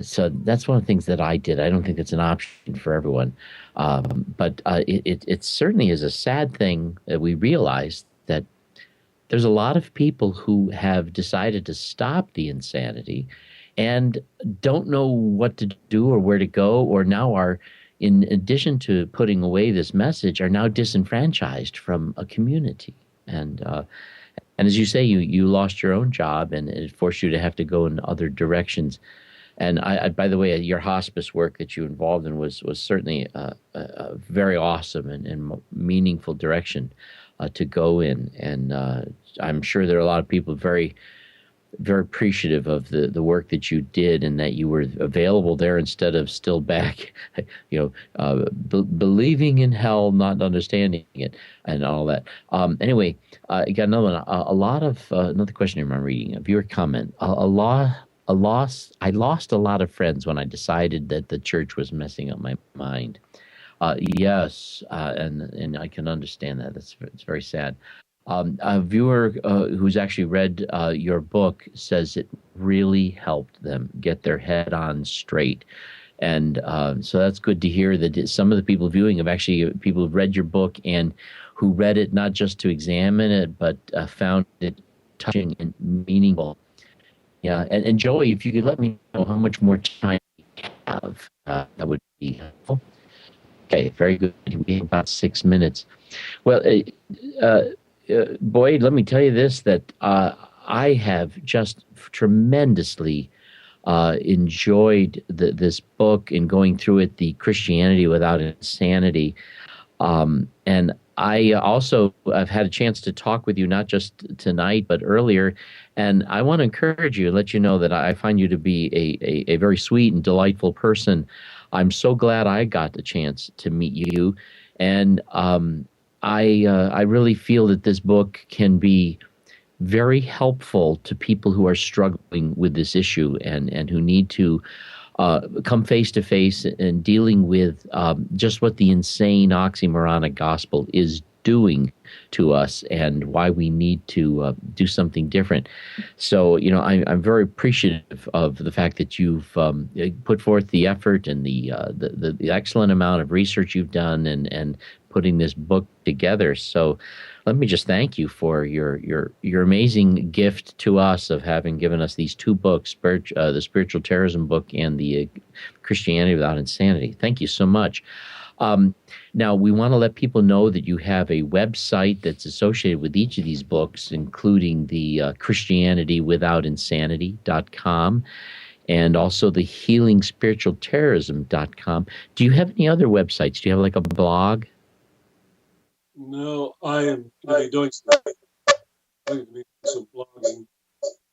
So that's one of the things that I did. I don't think it's an option for everyone. But it certainly is a sad thing that we realize that there's a lot of people who have decided to stop the insanity and don't know what to do or where to go, or now are, in addition to putting away this message, are now disenfranchised from a community. And as you say, you lost your own job, and it forced you to have to go in other directions. And I by the way, your hospice work that you were involved in was certainly a very awesome and meaningful direction to go in. And I'm sure there are a lot of people very, very appreciative of the work that you did, and that you were available there instead of still back, believing in hell, not understanding it, and all that. Anyway, I got another one. Another question in my reading of your comment. I lost a lot of friends when I decided that the church was messing up my mind. Yes, and I can understand that. It's very sad. A viewer who's actually read your book says it really helped them get their head on straight. And so that's good to hear that some of the people viewing have actually people who've read your book and who read it not just to examine it, but found it touching and meaningful. Yeah, and Joey, if you could let me know how much more time we have, that would be helpful. Okay, very good. We have about 6 minutes. Well, Boyd, let me tell you this, that I have just tremendously enjoyed this book and going through it, The Christianity Without Insanity. And I also have had a chance to talk with you, not just tonight, but earlier. And I want to encourage you and let you know that I find you to be a very sweet and delightful person. I'm so glad I got the chance to meet you. And I really feel that this book can be very helpful to people who are struggling with this issue and who need to come face to face and dealing with just what the insane oxymoronic gospel is doing to us and why we need to do something different. So, I'm very appreciative of the fact that you've put forth the effort and the excellent amount of research you've done and putting this book together. So let me just thank you for your amazing gift to us of having given us these two books, the Spiritual Terrorism book and the Christianity Without Insanity. Thank you so much. Now, we want to let people know that you have a website that's associated with each of these books, including the ChristianityWithoutInsanity.com and also the HealingSpiritualTerrorism.com. Do you have any other websites? Do you have like a blog? No, I am going to be doing some blogging,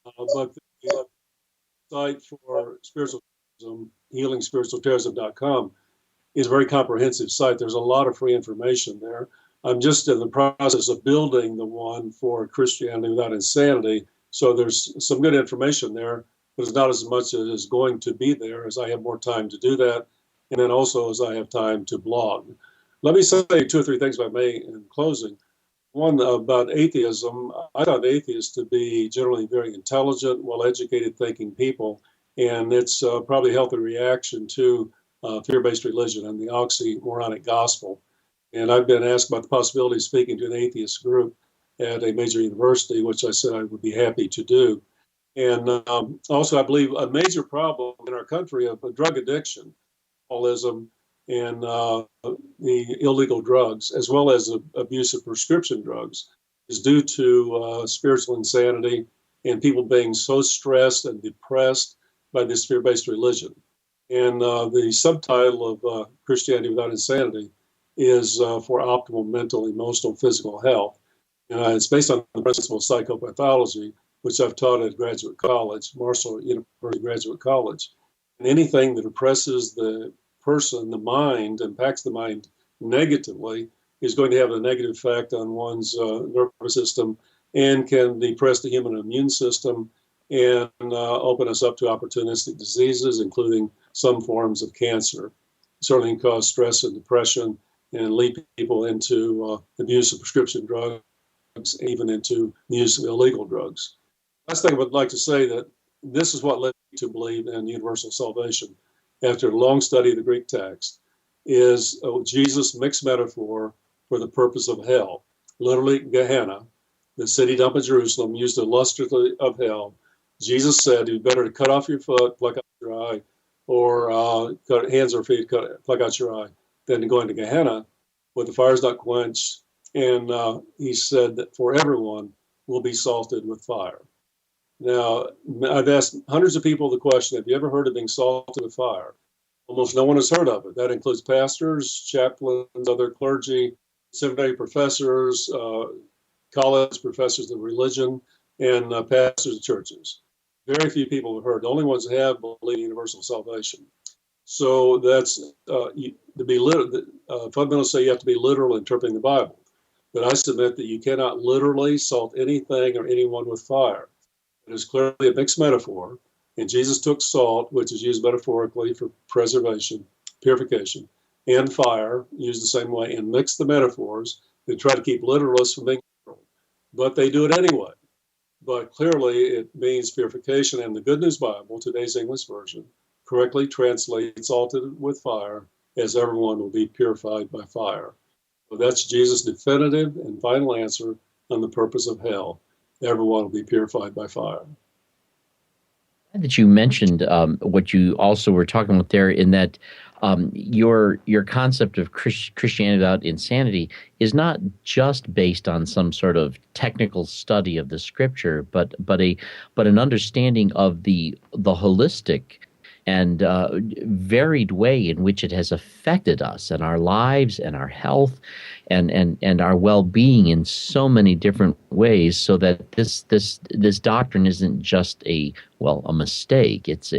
but the site for spiritual terrorism, healingspiritualterrorism.com, is a very comprehensive site. There's a lot of free information there. I'm just in the process of building the one for Christianity Without Insanity. So there's some good information there, but it's not as much as is going to be there as I have more time to do that. And then also as I have time to blog. Let me say two or three things, if I may, in closing. One about atheism. I thought atheists to be generally very intelligent, well-educated, thinking people, and it's probably a healthy reaction to fear-based religion and the oxymoronic gospel. And I've been asked about the possibility of speaking to an atheist group at a major university, which I said I would be happy to do. And also, I believe a major problem in our country of drug addiction, alcoholism, and the illegal drugs, as well as abuse of prescription drugs, is due to spiritual insanity and people being so stressed and depressed by this fear-based religion. And the subtitle of Christianity Without Insanity is for optimal mental, emotional, physical health. And it's based on the principle of psychopathology, which I've taught at graduate college, Marshall University Graduate College. And anything that oppresses the person, the mind, impacts the mind negatively, is going to have a negative effect on one's nervous system and can depress the human immune system and open us up to opportunistic diseases, including some forms of cancer. Certainly can cause stress and depression and lead people into the use of prescription drugs, even into the use of illegal drugs. Last thing I would like to say that this is what led me to believe in universal salvation after a long study of the Greek text, is Jesus' mixed metaphor for the purpose of hell. Literally, Gehenna, the city dump of Jerusalem, used illustratively of hell. Jesus said it'd be better to cut off your foot, pluck out your eye, or cut hands or feet, pluck out your eye, than to go into Gehenna, where the fire is not quenched. And he said that for everyone will be salted with fire. Now, I've asked hundreds of people the question, have you ever heard of being salted with fire? Almost no one has heard of it. That includes pastors, chaplains, other clergy, seminary professors, college professors of religion, and pastors of churches. Very few people have heard. The only ones that have believe in universal salvation. So that's, to be literal, fundamentalists say you have to be literal interpreting the Bible. But I submit that you cannot literally salt anything or anyone with fire. It is clearly a mixed metaphor, and Jesus took salt, which is used metaphorically for preservation, purification, and fire, used the same way, and mixed the metaphors. They try to keep literalists from being literal, but they do it anyway. But clearly, it means purification, and the Good News Bible, today's English version, correctly translates salted with fire, as everyone will be purified by fire. So that's Jesus' definitive and final answer on the purpose of hell. Everyone will be purified by fire. That you mentioned what you also were talking about there, in that your concept of Christianity without insanity is not just based on some sort of technical study of the scripture, but an understanding of the holistic and varied way in which it has affected us and our lives and our health and our well-being in so many different ways, so that this doctrine isn't just a mistake. It's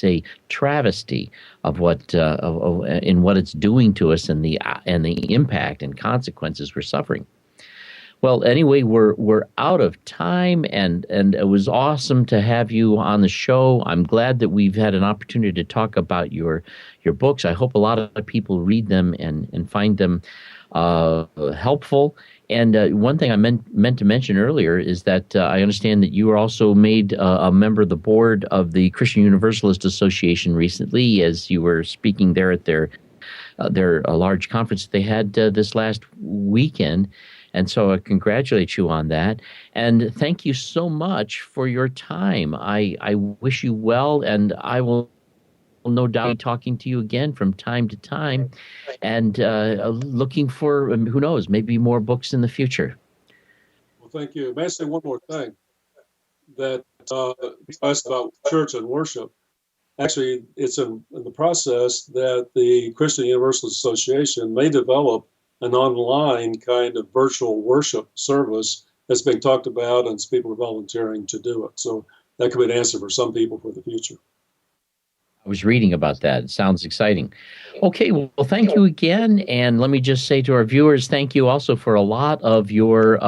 a travesty of what in what it's doing to us and the impact and consequences we're suffering. Well, anyway, we're out of time, and it was awesome to have you on the show. I'm glad that we've had an opportunity to talk about your books. I hope a lot of people read them and find them helpful. And one thing I meant to mention earlier is that I understand that you were also made a member of the board of the Christian Universalist Association recently, as you were speaking there at their large conference they had this last weekend. And so I congratulate you on that. And thank you so much for your time. I wish you well, and I will no doubt be talking to you again from time to time, and looking for, who knows, maybe more books in the future. Well, thank you. May I say one more thing? That you asked about church and worship. Actually, it's in the process that the Christian Universalist Association may develop an online kind of virtual worship service that's being talked about, and people are volunteering to do it. So that could be an answer for some people for the future. I was reading about that. It sounds exciting. Okay, well, thank you again, and let me just say to our viewers, thank you also for a lot of your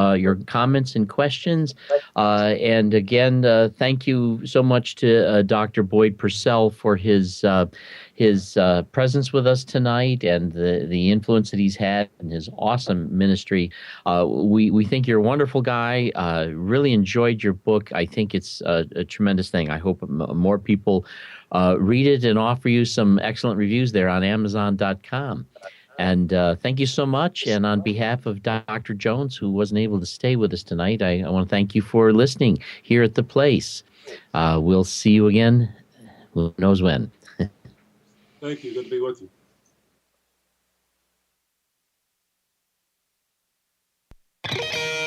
comments and questions. And again, thank you so much to Dr. Boyd Purcell for his presence with us tonight and the influence that he's had in his awesome ministry. We think you're a wonderful guy. Really enjoyed your book. I think it's a tremendous thing. I hope more people read it and offer you some excellent reviews there on Amazon.com. And thank you so much. And on behalf of Dr. Jones, who wasn't able to stay with us tonight, I want to thank you for listening here at The Place. We'll see you again, who knows when. Thank you. Good to be with you.